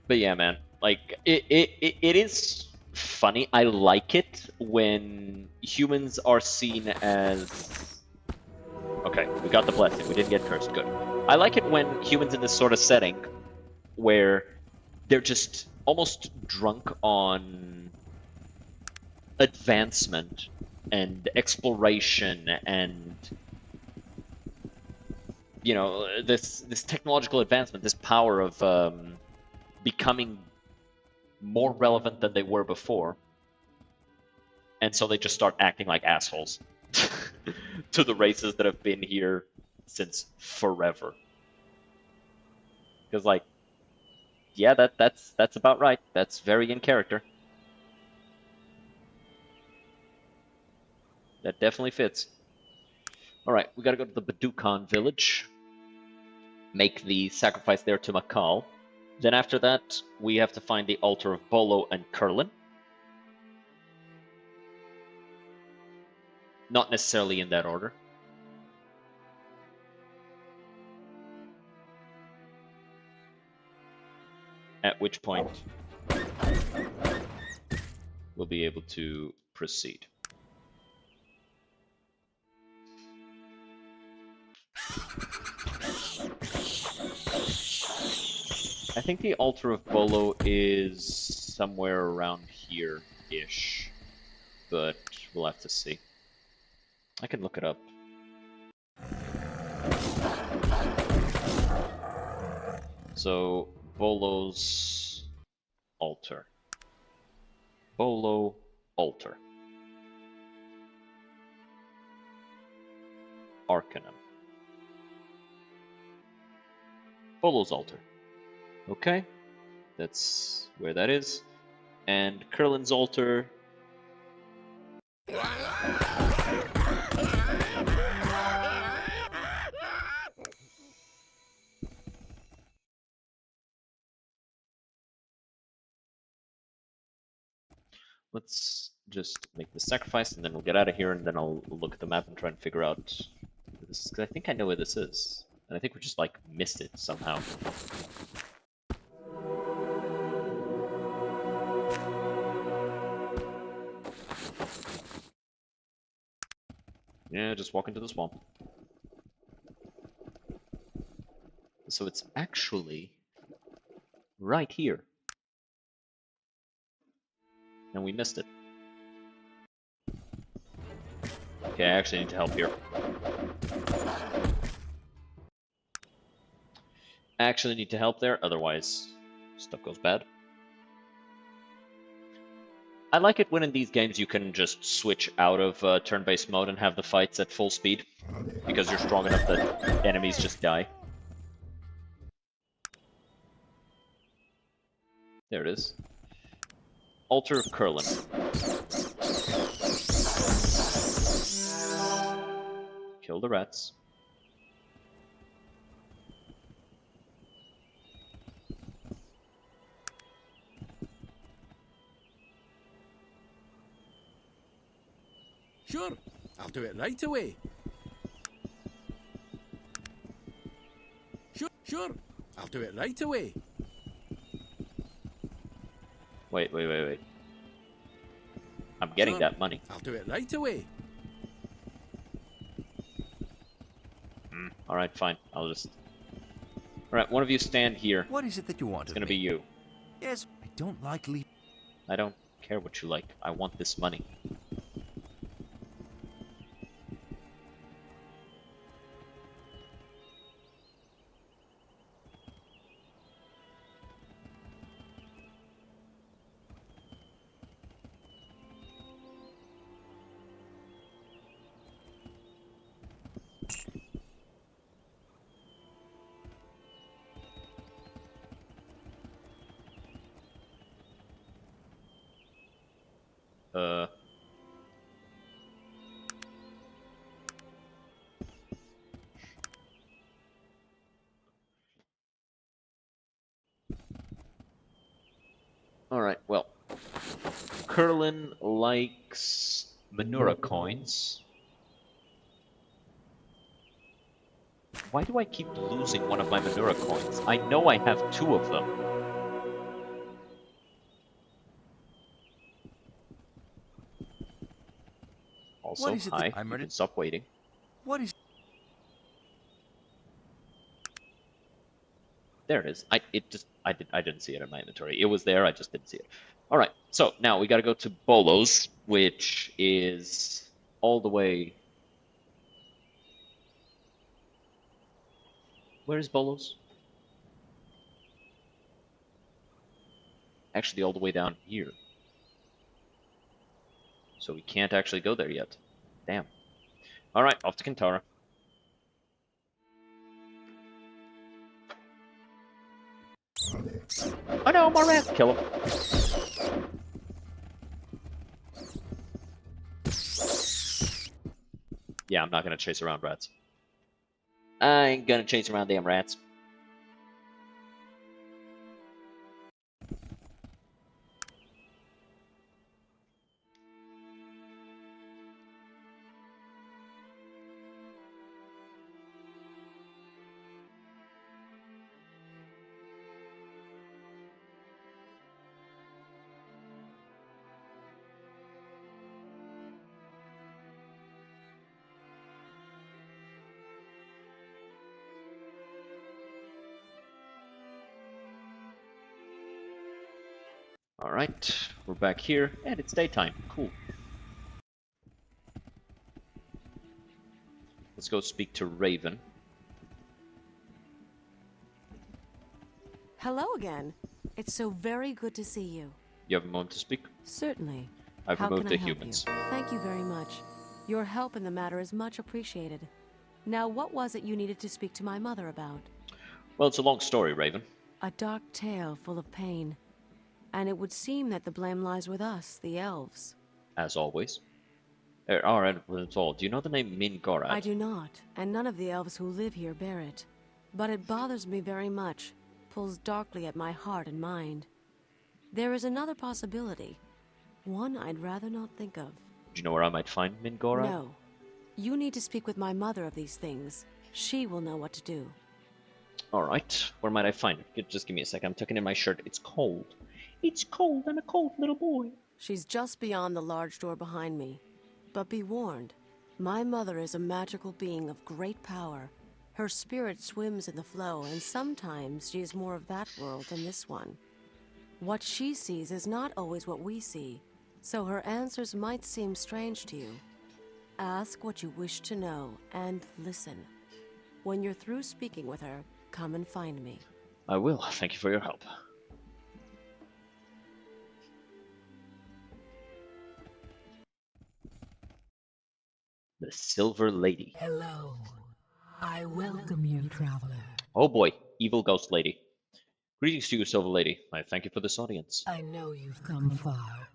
But yeah, man, like, it is funny. I like it when humans are seen as... Okay, we got the blessing. We didn't get cursed. Good. I like it when humans in this sort of setting where they're just almost drunk on advancement and exploration and, you know, this technological advancement, this power of becoming more relevant than they were before. And so they just start acting like assholes to the races that have been here since forever. Because, like, yeah, that's about right. That's very in character. That definitely fits. Alright, we gotta go to the Badukan village. Make the sacrifice there to Makal. Then after that, we have to find the altar of Bolo and Curlin. Not necessarily in that order. At which point, we'll be able to proceed. I think the altar of Bolo is somewhere around here-ish, but we'll have to see. I can look it up. So, Bolo's altar. Bolo altar. Arcanum. Bolo's altar. Okay, that's where that is. And Curlin's altar. Let's just make the sacrifice, and then we'll get out of here, and then I'll look at the map and try and figure out where this is, 'cause I think I know where this is. And I think we just, like, missed it somehow. Yeah, just walk into the swamp. So it's actually right here. And we missed it. Okay, I actually need to help here. I actually need to help there, otherwise stuff goes bad. I like it when in these games you can just switch out of turn-based mode and have the fights at full speed, because you're strong enough that enemies just die. There it is. Altar of Curlin. Kill the rats. Sure, I'll do it right away. Sure, I'll do it right away. Wait. I'm getting Sure, that money. I'll do it right away. Alright, fine. I'll just... Alright, one of you stand here. What is it that you want It's of gonna me? be you. Yes, I don't like leave. I don't care what you like. I want this money. Alright, well. Curlin likes Manura coins. Why do I keep losing one of my Manura coins? I know I have 2 of them. Also, What is it hi, that I'm you ready? can stop waiting. What is? There it is. I didn't see it in my inventory. It was there, I just didn't see it. Alright, so now we gotta go to Bolos, which is all the way... Where is Bolos? Actually, all the way down here. So we can't actually go there yet. Damn. Alright, off to Kintara. Oh no, more rats! Kill him. Yeah, I'm not gonna chase around rats. I ain't gonna chase around damn rats. Alright, we're back here, and it's daytime. Cool. Let's go speak to Raven. Hello again. It's so very good to see you. You have a moment to speak? Certainly. I've How removed can the I help humans. you? Thank you very much. Your help in the matter is much appreciated. Now, what was it you needed to speak to my mother about? Well, it's a long story, Raven. A dark tale full of pain. And it would seem that the blame lies with us, the elves. As always. Alright, that's all. Do you know the name Mingorad? I do not, and none of the elves who live here bear it. But it bothers me very much, pulls darkly at my heart and mind. There is another possibility. One I'd rather not think of. Do you know where I might find Mingora? No. You need to speak with my mother of these things. She will know what to do. Alright, where might I find her? Just give me a sec, I'm tucking in my shirt. It's cold. It's cold, I'm a cold little boy. She's just beyond the large door behind me. But be warned, my mother is a magical being of great power. Her spirit swims in the flow, and sometimes she is more of that world than this one. What she sees is not always what we see, so her answers might seem strange to you. Ask what you wish to know, and listen. When you're through speaking with her, come and find me. I will, thank you for your help. The Silver Lady. Hello. I welcome you, traveler. Oh boy, evil ghost lady. Greetings to you, Silver Lady. I thank you for this audience. I know you've come far,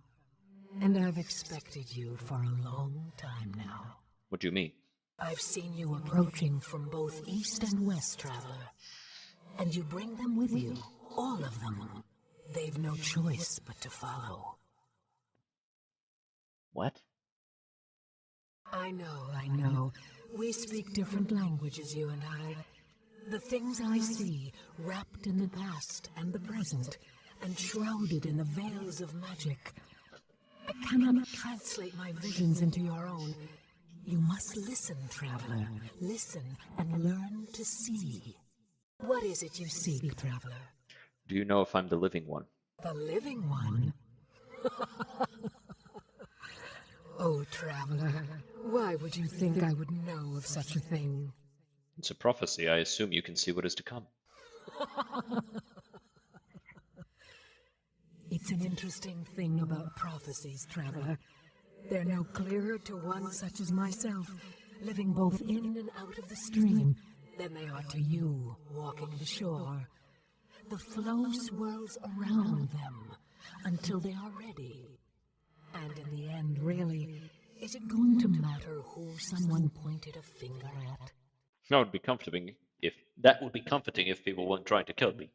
and I've expected you for a long time now. What do you mean? I've seen you approaching from both east and west, traveler. And you bring them with you, all of them. They've no choice but to follow. What? I know. We speak different languages, you and I. The things I see, wrapped in the past and the present, and shrouded in the veils of magic. I cannot translate my visions into your own. You must listen, traveler. Listen and learn to see. What is it you seek, traveler? Do you know if I'm the living one? The living one? Oh, traveler, why would you think I would know of such a thing? It's a prophecy. I assume you can see what is to come. It's an interesting thing about prophecies, traveler. They're no clearer to one such as myself, living both in and out of the stream, than they are to you, walking the shore. The flow swirls around them until they are ready. And in the end, really, is it going to matter who someone pointed a finger at? That would be comforting if people weren't trying to kill me.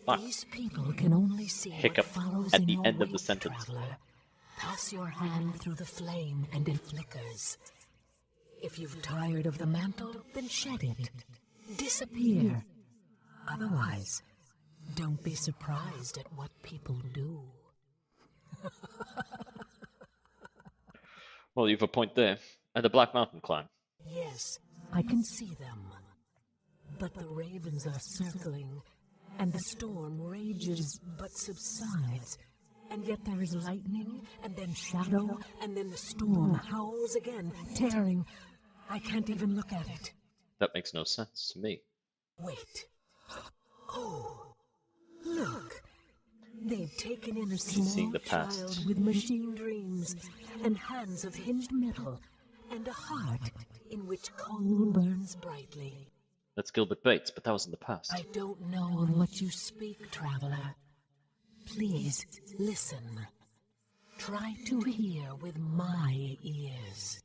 Fuck. These people can only see Hiccup what follows at in the your end of the wake, sentence. traveler. Pass your hand through the flame and it flickers. If you've tired of the mantle, then shed it. Disappear. Otherwise, don't be surprised at what people do. Well, you've a point there. And the Black Mountain Clan. Yes, I can see them. But the ravens are circling, and the storm rages but subsides. And yet there is lightning, and then shadow, and then the storm howls again, tearing. I can't even look at it. That makes no sense to me. Wait. Oh, look. They've taken in a small the past. child with machine dreams, and hands of hinged metal, and a heart in which coal burns brightly. That's Gilbert Bates, but that was in the past. I don't know of what you speak, traveler. Please, listen. Try to hear with my ears.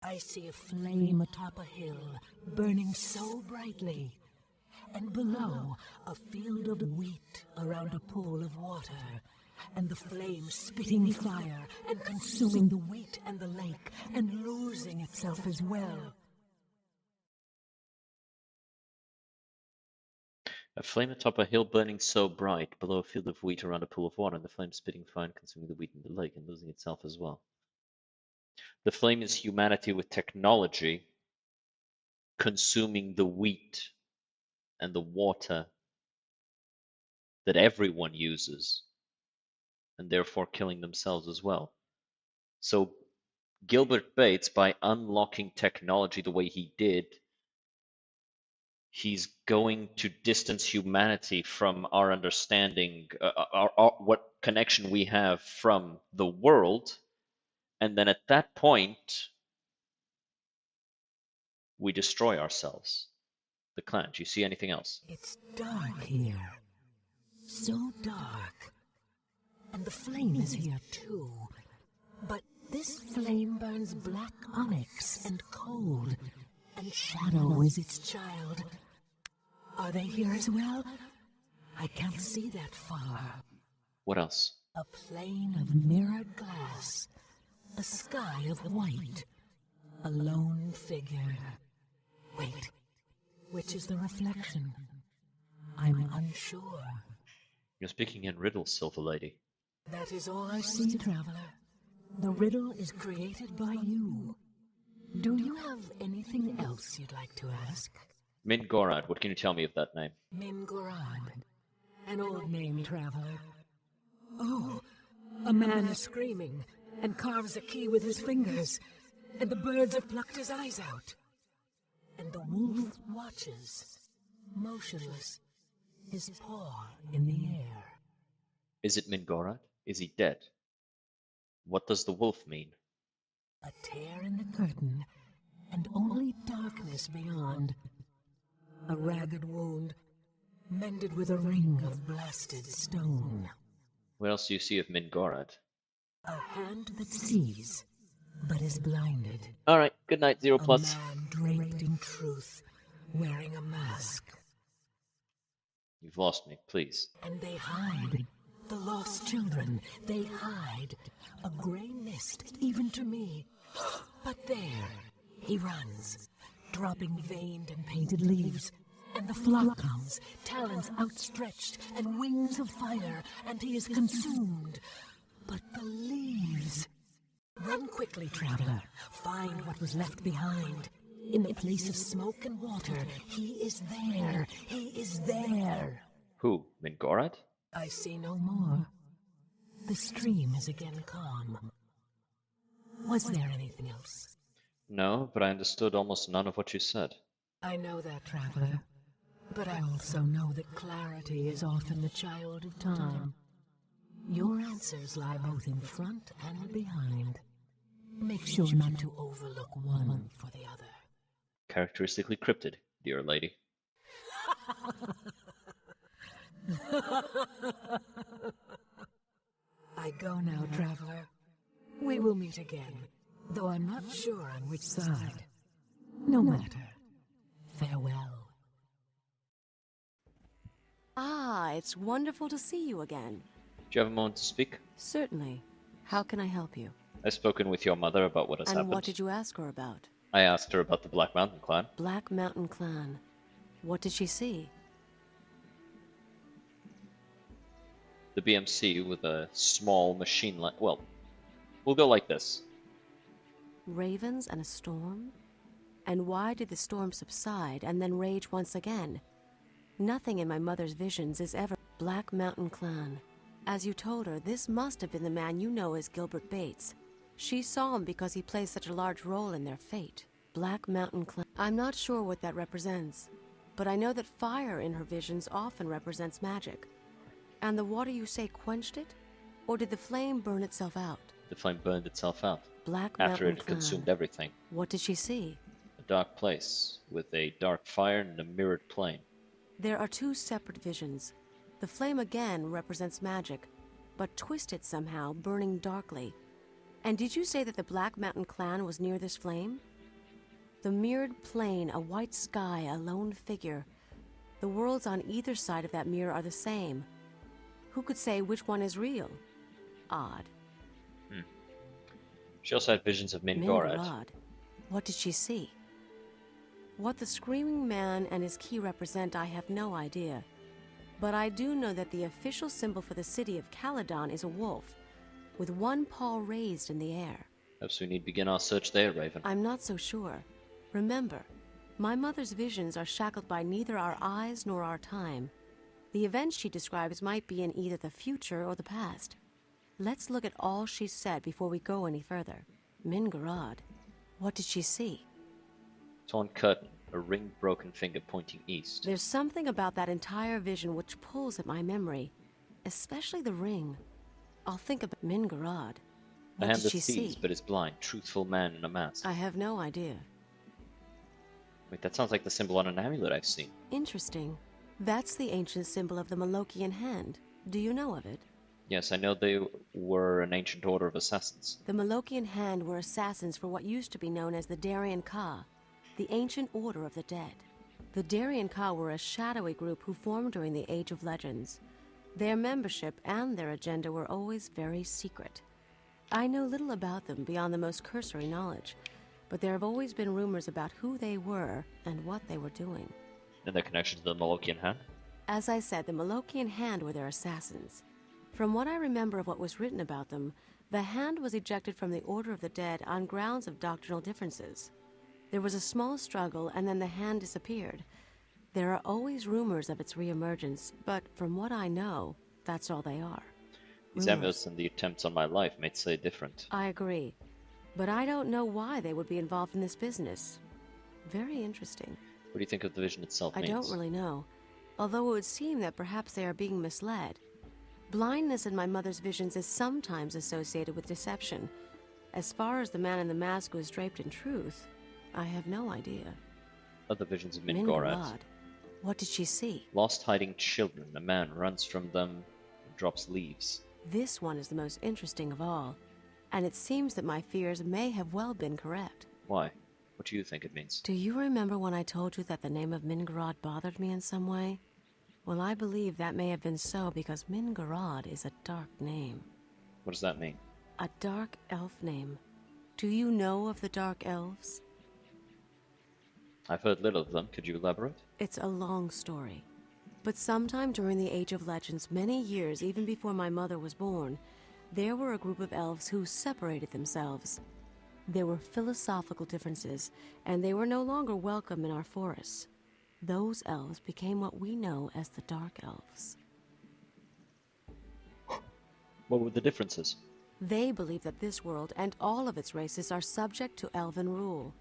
I see a flame atop a hill, burning so brightly, and below, a field of wheat around a pool of water, and the flame spitting fire and consuming the wheat and the lake, and losing itself as well. A flame atop a hill burning so bright, below a field of wheat around a pool of water, and the flame spitting fire and consuming the wheat in the lake and losing itself as well. The flame is humanity with technology, consuming the wheat and the water that everyone uses, and therefore killing themselves as well. So Gilbert Bates, by unlocking technology the way he did, he's going to distance humanity from our understanding, what connection we have from the world, and then at that point, we destroy ourselves. The clan. Do you see anything else? It's dark here. So dark. And the flame is here too. But this flame burns black onyx and cold, and shadow is its child. Are they here as well? I can't see that far. What else? A plain of mirrored glass, a sky of white, a lone figure. Wait, which is the reflection? I'm unsure. You're speaking in riddles, Silver Lady. That is all I see, Traveler. The riddle is created by you. Do you have anything else you'd like to ask? Min Gorad, what can you tell me of that name? Mingorad. An old name, Traveler. Oh, a man is screaming and carves a key with his fingers, and the birds have plucked his eyes out. And the wolf watches, motionless, his paw in the air. Is it Min Gorad? Is he dead? What does the wolf mean? A tear in the curtain, and only darkness beyond. A ragged wound, mended with a ring of blasted stone. What else do you see of Min Gorad? A hand that sees, but is blinded. Alright, good night, Zero A Plus. man draped in truth, wearing a mask. You've lost me, please. And they hide. The lost children, they hide. A gray mist, even to me. But there, he runs, dropping veined and painted leaves. And the flock comes, talons outstretched, and wings of fire, and he is consumed. But the leaves... Run quickly, Traveler. Find what was left behind. In the place of smoke and water, he is there. He is there. Who? Min Gorad? I see no more. The stream is again calm. Was there anything else? No, but I understood almost none of what you said. I know that, Traveler. But I also know that clarity is often the child of time. Your answers lie both in front and behind. Make sure not to overlook one for the other. Characteristically cryptid, dear lady. I go now, Traveler. We will meet again, though I'm not sure on which side. No matter. Farewell. Ah, it's wonderful to see you again. Do you have a moment to speak? Certainly. How can I help you? I've spoken with your mother about what has And happened. what did you ask her about? I asked her about the Black Mountain Clan. Black Mountain Clan. What did she see? The BMC with a small machine like... Well, we'll go like this. Ravens and a storm? And why did the storm subside and then rage once again? Nothing in my mother's visions is ever Black Mountain Clan. As you told her, this must have been the man you know as Gilbert Bates. She saw him because he plays such a large role in their fate. Black Mountain Clan. I'm not sure what that represents, but I know that fire in her visions often represents magic. And the water you say quenched it? Or did the flame burn itself out? The flame burned itself out. Black After Mountain it had Clan. consumed everything. What did she see? A dark place, with a dark fire and a mirrored plane. There are two separate visions. The flame again represents magic, but twisted somehow, burning darkly. And did you say that the Black Mountain Clan was near this flame? The mirrored plane, a white sky, a lone figure. The worlds on either side of that mirror are the same. Who could say which one is real? Odd. She also had visions of Min Gorad. Mingorad. What did she see? What the screaming man and his key represent, I have no idea. But I do know that the official symbol for the city of Caledon is a wolf, with one paw raised in the air. Perhaps we need begin our search there, Raven. I'm not so sure. Remember, my mother's visions are shackled by neither our eyes nor our time. The events she describes might be in either the future or the past. Let's look at all she said before we go any further. Mingorad, what did she see? Torn curtain, a ringed broken finger pointing east. There's something about that entire vision which pulls at my memory, especially the ring. I'll think about Mingorad. A What hand did that she sees see? but is blind, truthful man in a mask. I have no idea. Wait, that sounds like the symbol on an amulet I've seen. Interesting. That's the ancient symbol of the Malokian hand. Do you know of it? Yes, I know they were an ancient order of assassins. The Malokian hand were assassins for what used to be known as the Darien Ka, the ancient order of the dead. The Darien Ka were a shadowy group who formed during the Age of Legends. Their membership and their agenda were always very secret. I know little about them beyond the most cursory knowledge, but there have always been rumors about who they were and what they were doing. And their connection to the Malokian hand? As I said, the Malokian Hand were their assassins. From what I remember of what was written about them, the Hand was ejected from the Order of the Dead on grounds of doctrinal differences. There was a small struggle, and then the Hand disappeared. There are always rumors of its reemergence, but from what I know, that's all they are. These amulets and the attempts on my life might say different. I agree, but I don't know why they would be involved in this business. Very interesting. What do you think of the vision itself means? I don't really know, although it would seem that perhaps they are being misled. Blindness in my mother's visions is sometimes associated with deception. As far as the man in the mask was draped in truth, I have no idea. Other visions of Min-Gorad. What did she see? Lost hiding children. A man runs from them and drops leaves. This one is the most interesting of all, and it seems that my fears may have well been correct. Why? What do you think it means? Do you remember when I told you that the name of Min-Gorad bothered me in some way? Well, I believe that may have been so because Min-Gorad is a dark name. What does that mean? A dark elf name. Do you know of the dark elves? I've heard little of them. Could you elaborate? It's a long story. But sometime during the Age of Legends, many years even before my mother was born, there were a group of elves who separated themselves. There were philosophical differences, and they were no longer welcome in our forests. Those elves became what we know as the Dark Elves. What were the differences? They believe that this world and all of its races are subject to elven rule.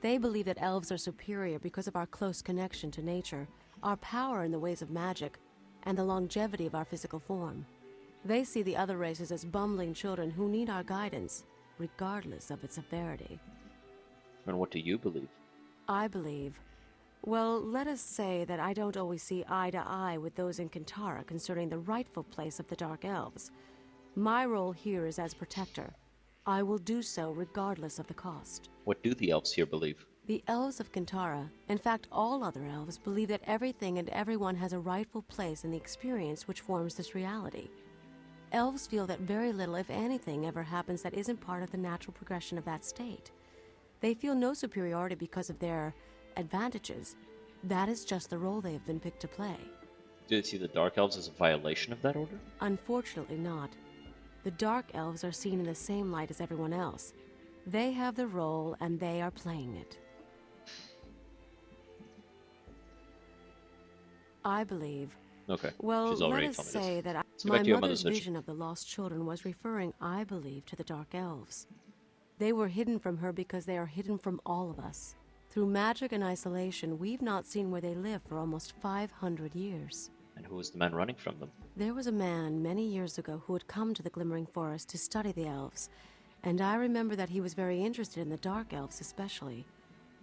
They believe that elves are superior because of our close connection to nature, our power in the ways of magic, and the longevity of our physical form. They see the other races as bumbling children who need our guidance, regardless of its severity. And what do you believe? I believe... Well, let us say that I don't always see eye to eye with those in Kintara concerning the rightful place of the Dark Elves. My role here is as protector. I will do so regardless of the cost. What do the elves here believe? The elves of Kintara, in fact all other elves, believe that everything and everyone has a rightful place in the experience which forms this reality. Elves feel that very little, if anything, ever happens that isn't part of the natural progression of that state. They feel no superiority because of their advantages. That is just the role they have been picked to play. Do they see the Dark Elves as a violation of that order? Unfortunately not. The Dark Elves are seen in the same light as everyone else. They have the role and they are playing it. I believe. Okay. Well, She's let already us told me say this. that Go my back to your mother's mother's vision of the lost children was referring, I believe, to the Dark Elves. They were hidden from her because they are hidden from all of us. Through magic and isolation, we've not seen where they live for almost 500 years. And who was the man running from them? There was a man many years ago who had come to the Glimmering Forest to study the elves, and I remember that he was very interested in the Dark Elves especially.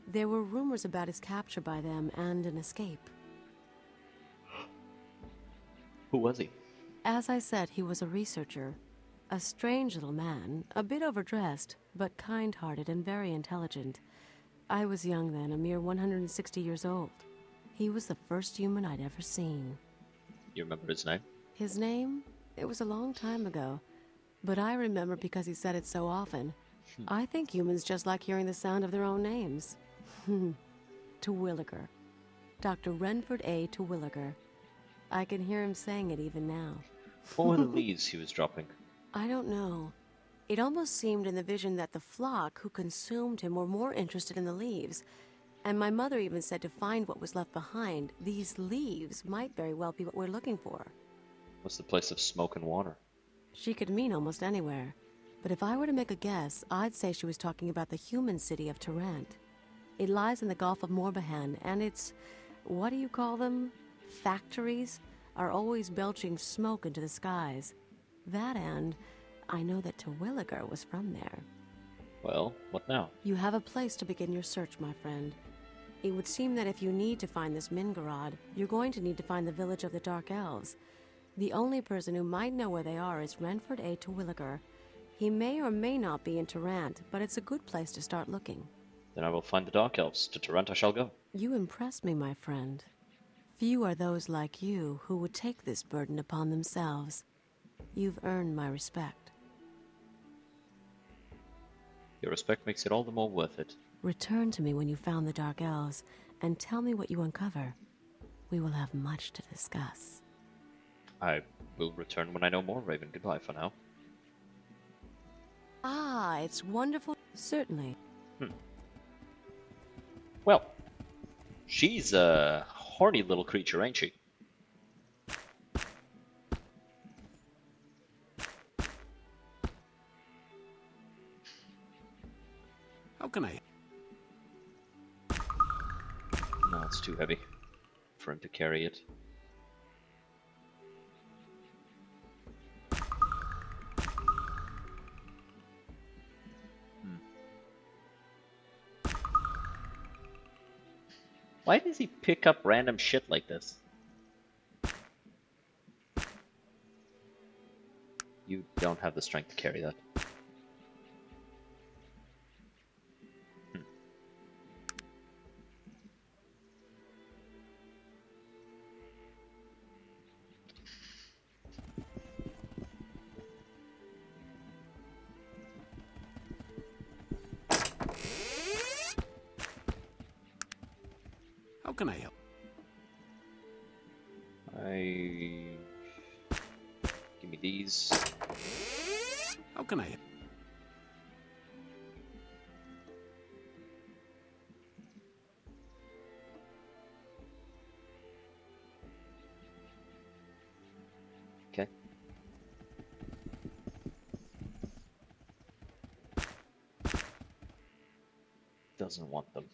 There were rumors about his capture by them and an escape. Who was he? As I said, he was a researcher. A strange little man, a bit overdressed, but kind-hearted and very intelligent. I was young then, a mere 160 years old. He was the first human I'd ever seen. You remember his name? His name? It was a long time ago. But I remember because he said it so often. I think humans just like hearing the sound of their own names. Terwilliger. Dr. Renford A. Terwilliger. I can hear him saying it even now. What were the leaves he was dropping? I don't know. It almost seemed in the vision that the flock who consumed him were more interested in the leaves. And my mother even said to find what was left behind, these leaves might very well be what we're looking for. What's the place of smoke and water? She could mean almost anywhere. But if I were to make a guess, I'd say she was talking about the human city of Tarant. It lies in the Gulf of Morbihan, and its, what do you call them? Factories are always belching smoke into the skies. That and I know that Terwilliger was from there. Well, what now? You have a place to begin your search, my friend. It would seem that if you need to find this Min-Gorad, you're going to need to find the village of the Dark Elves. The only person who might know where they are is Renford A. Terwilliger. He may or may not be in Tarant, but it's a good place to start looking. Then I will find the Dark Elves. To Tarant I shall go. You impress me, my friend. Few are those like you who would take this burden upon themselves. You've earned my respect. Your respect makes it all the more worth it. Return to me when you found the Dark Elves, and tell me what you uncover. We will have much to discuss. I will return when I know more, Raven. Goodbye for now. Ah, it's wonderful. Certainly. Well, she's a horny little creature, ain't she? How can I? No, it's too heavy for him to carry it. Why does he pick up random shit like this? You don't have the strength to carry that. How can I help? Give me these. How can I help? Okay. Doesn't want them.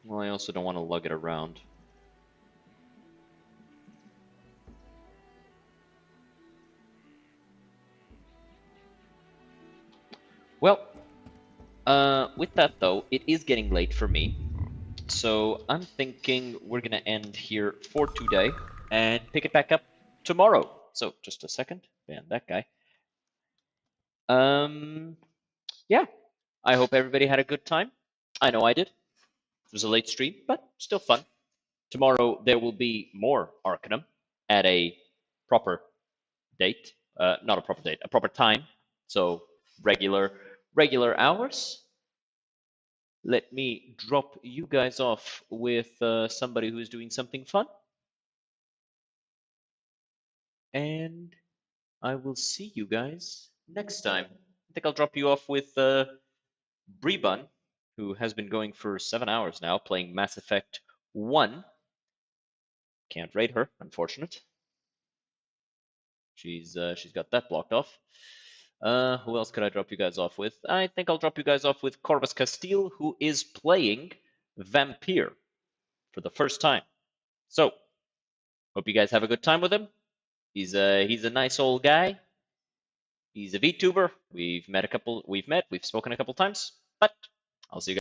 Well, I also don't want to lug it around. Well, with that though, it is getting late for me. So I'm thinking we're gonna end here for today and pick it back up tomorrow. So just a second, ban that guy. Yeah, I hope everybody had a good time. I know I did. It was a late stream, but still fun. Tomorrow there will be more Arcanum at a proper date. Not a proper date, a proper time. So regular hours. Let me drop you guys off with somebody who is doing something fun. And I will see you guys next time. I think I'll drop you off with Brebun, who has been going for 7 hours now, playing Mass Effect 1. Can't rate her, unfortunate. She's got that blocked off. Who else could I drop you guys off with? I think I'll drop you guys off with Corvus Castile, who is playing Vampire for the first time. So, hope you guys have a good time with him. He's a nice old guy. He's a VTuber. We've spoken a couple times, but I'll see you guys.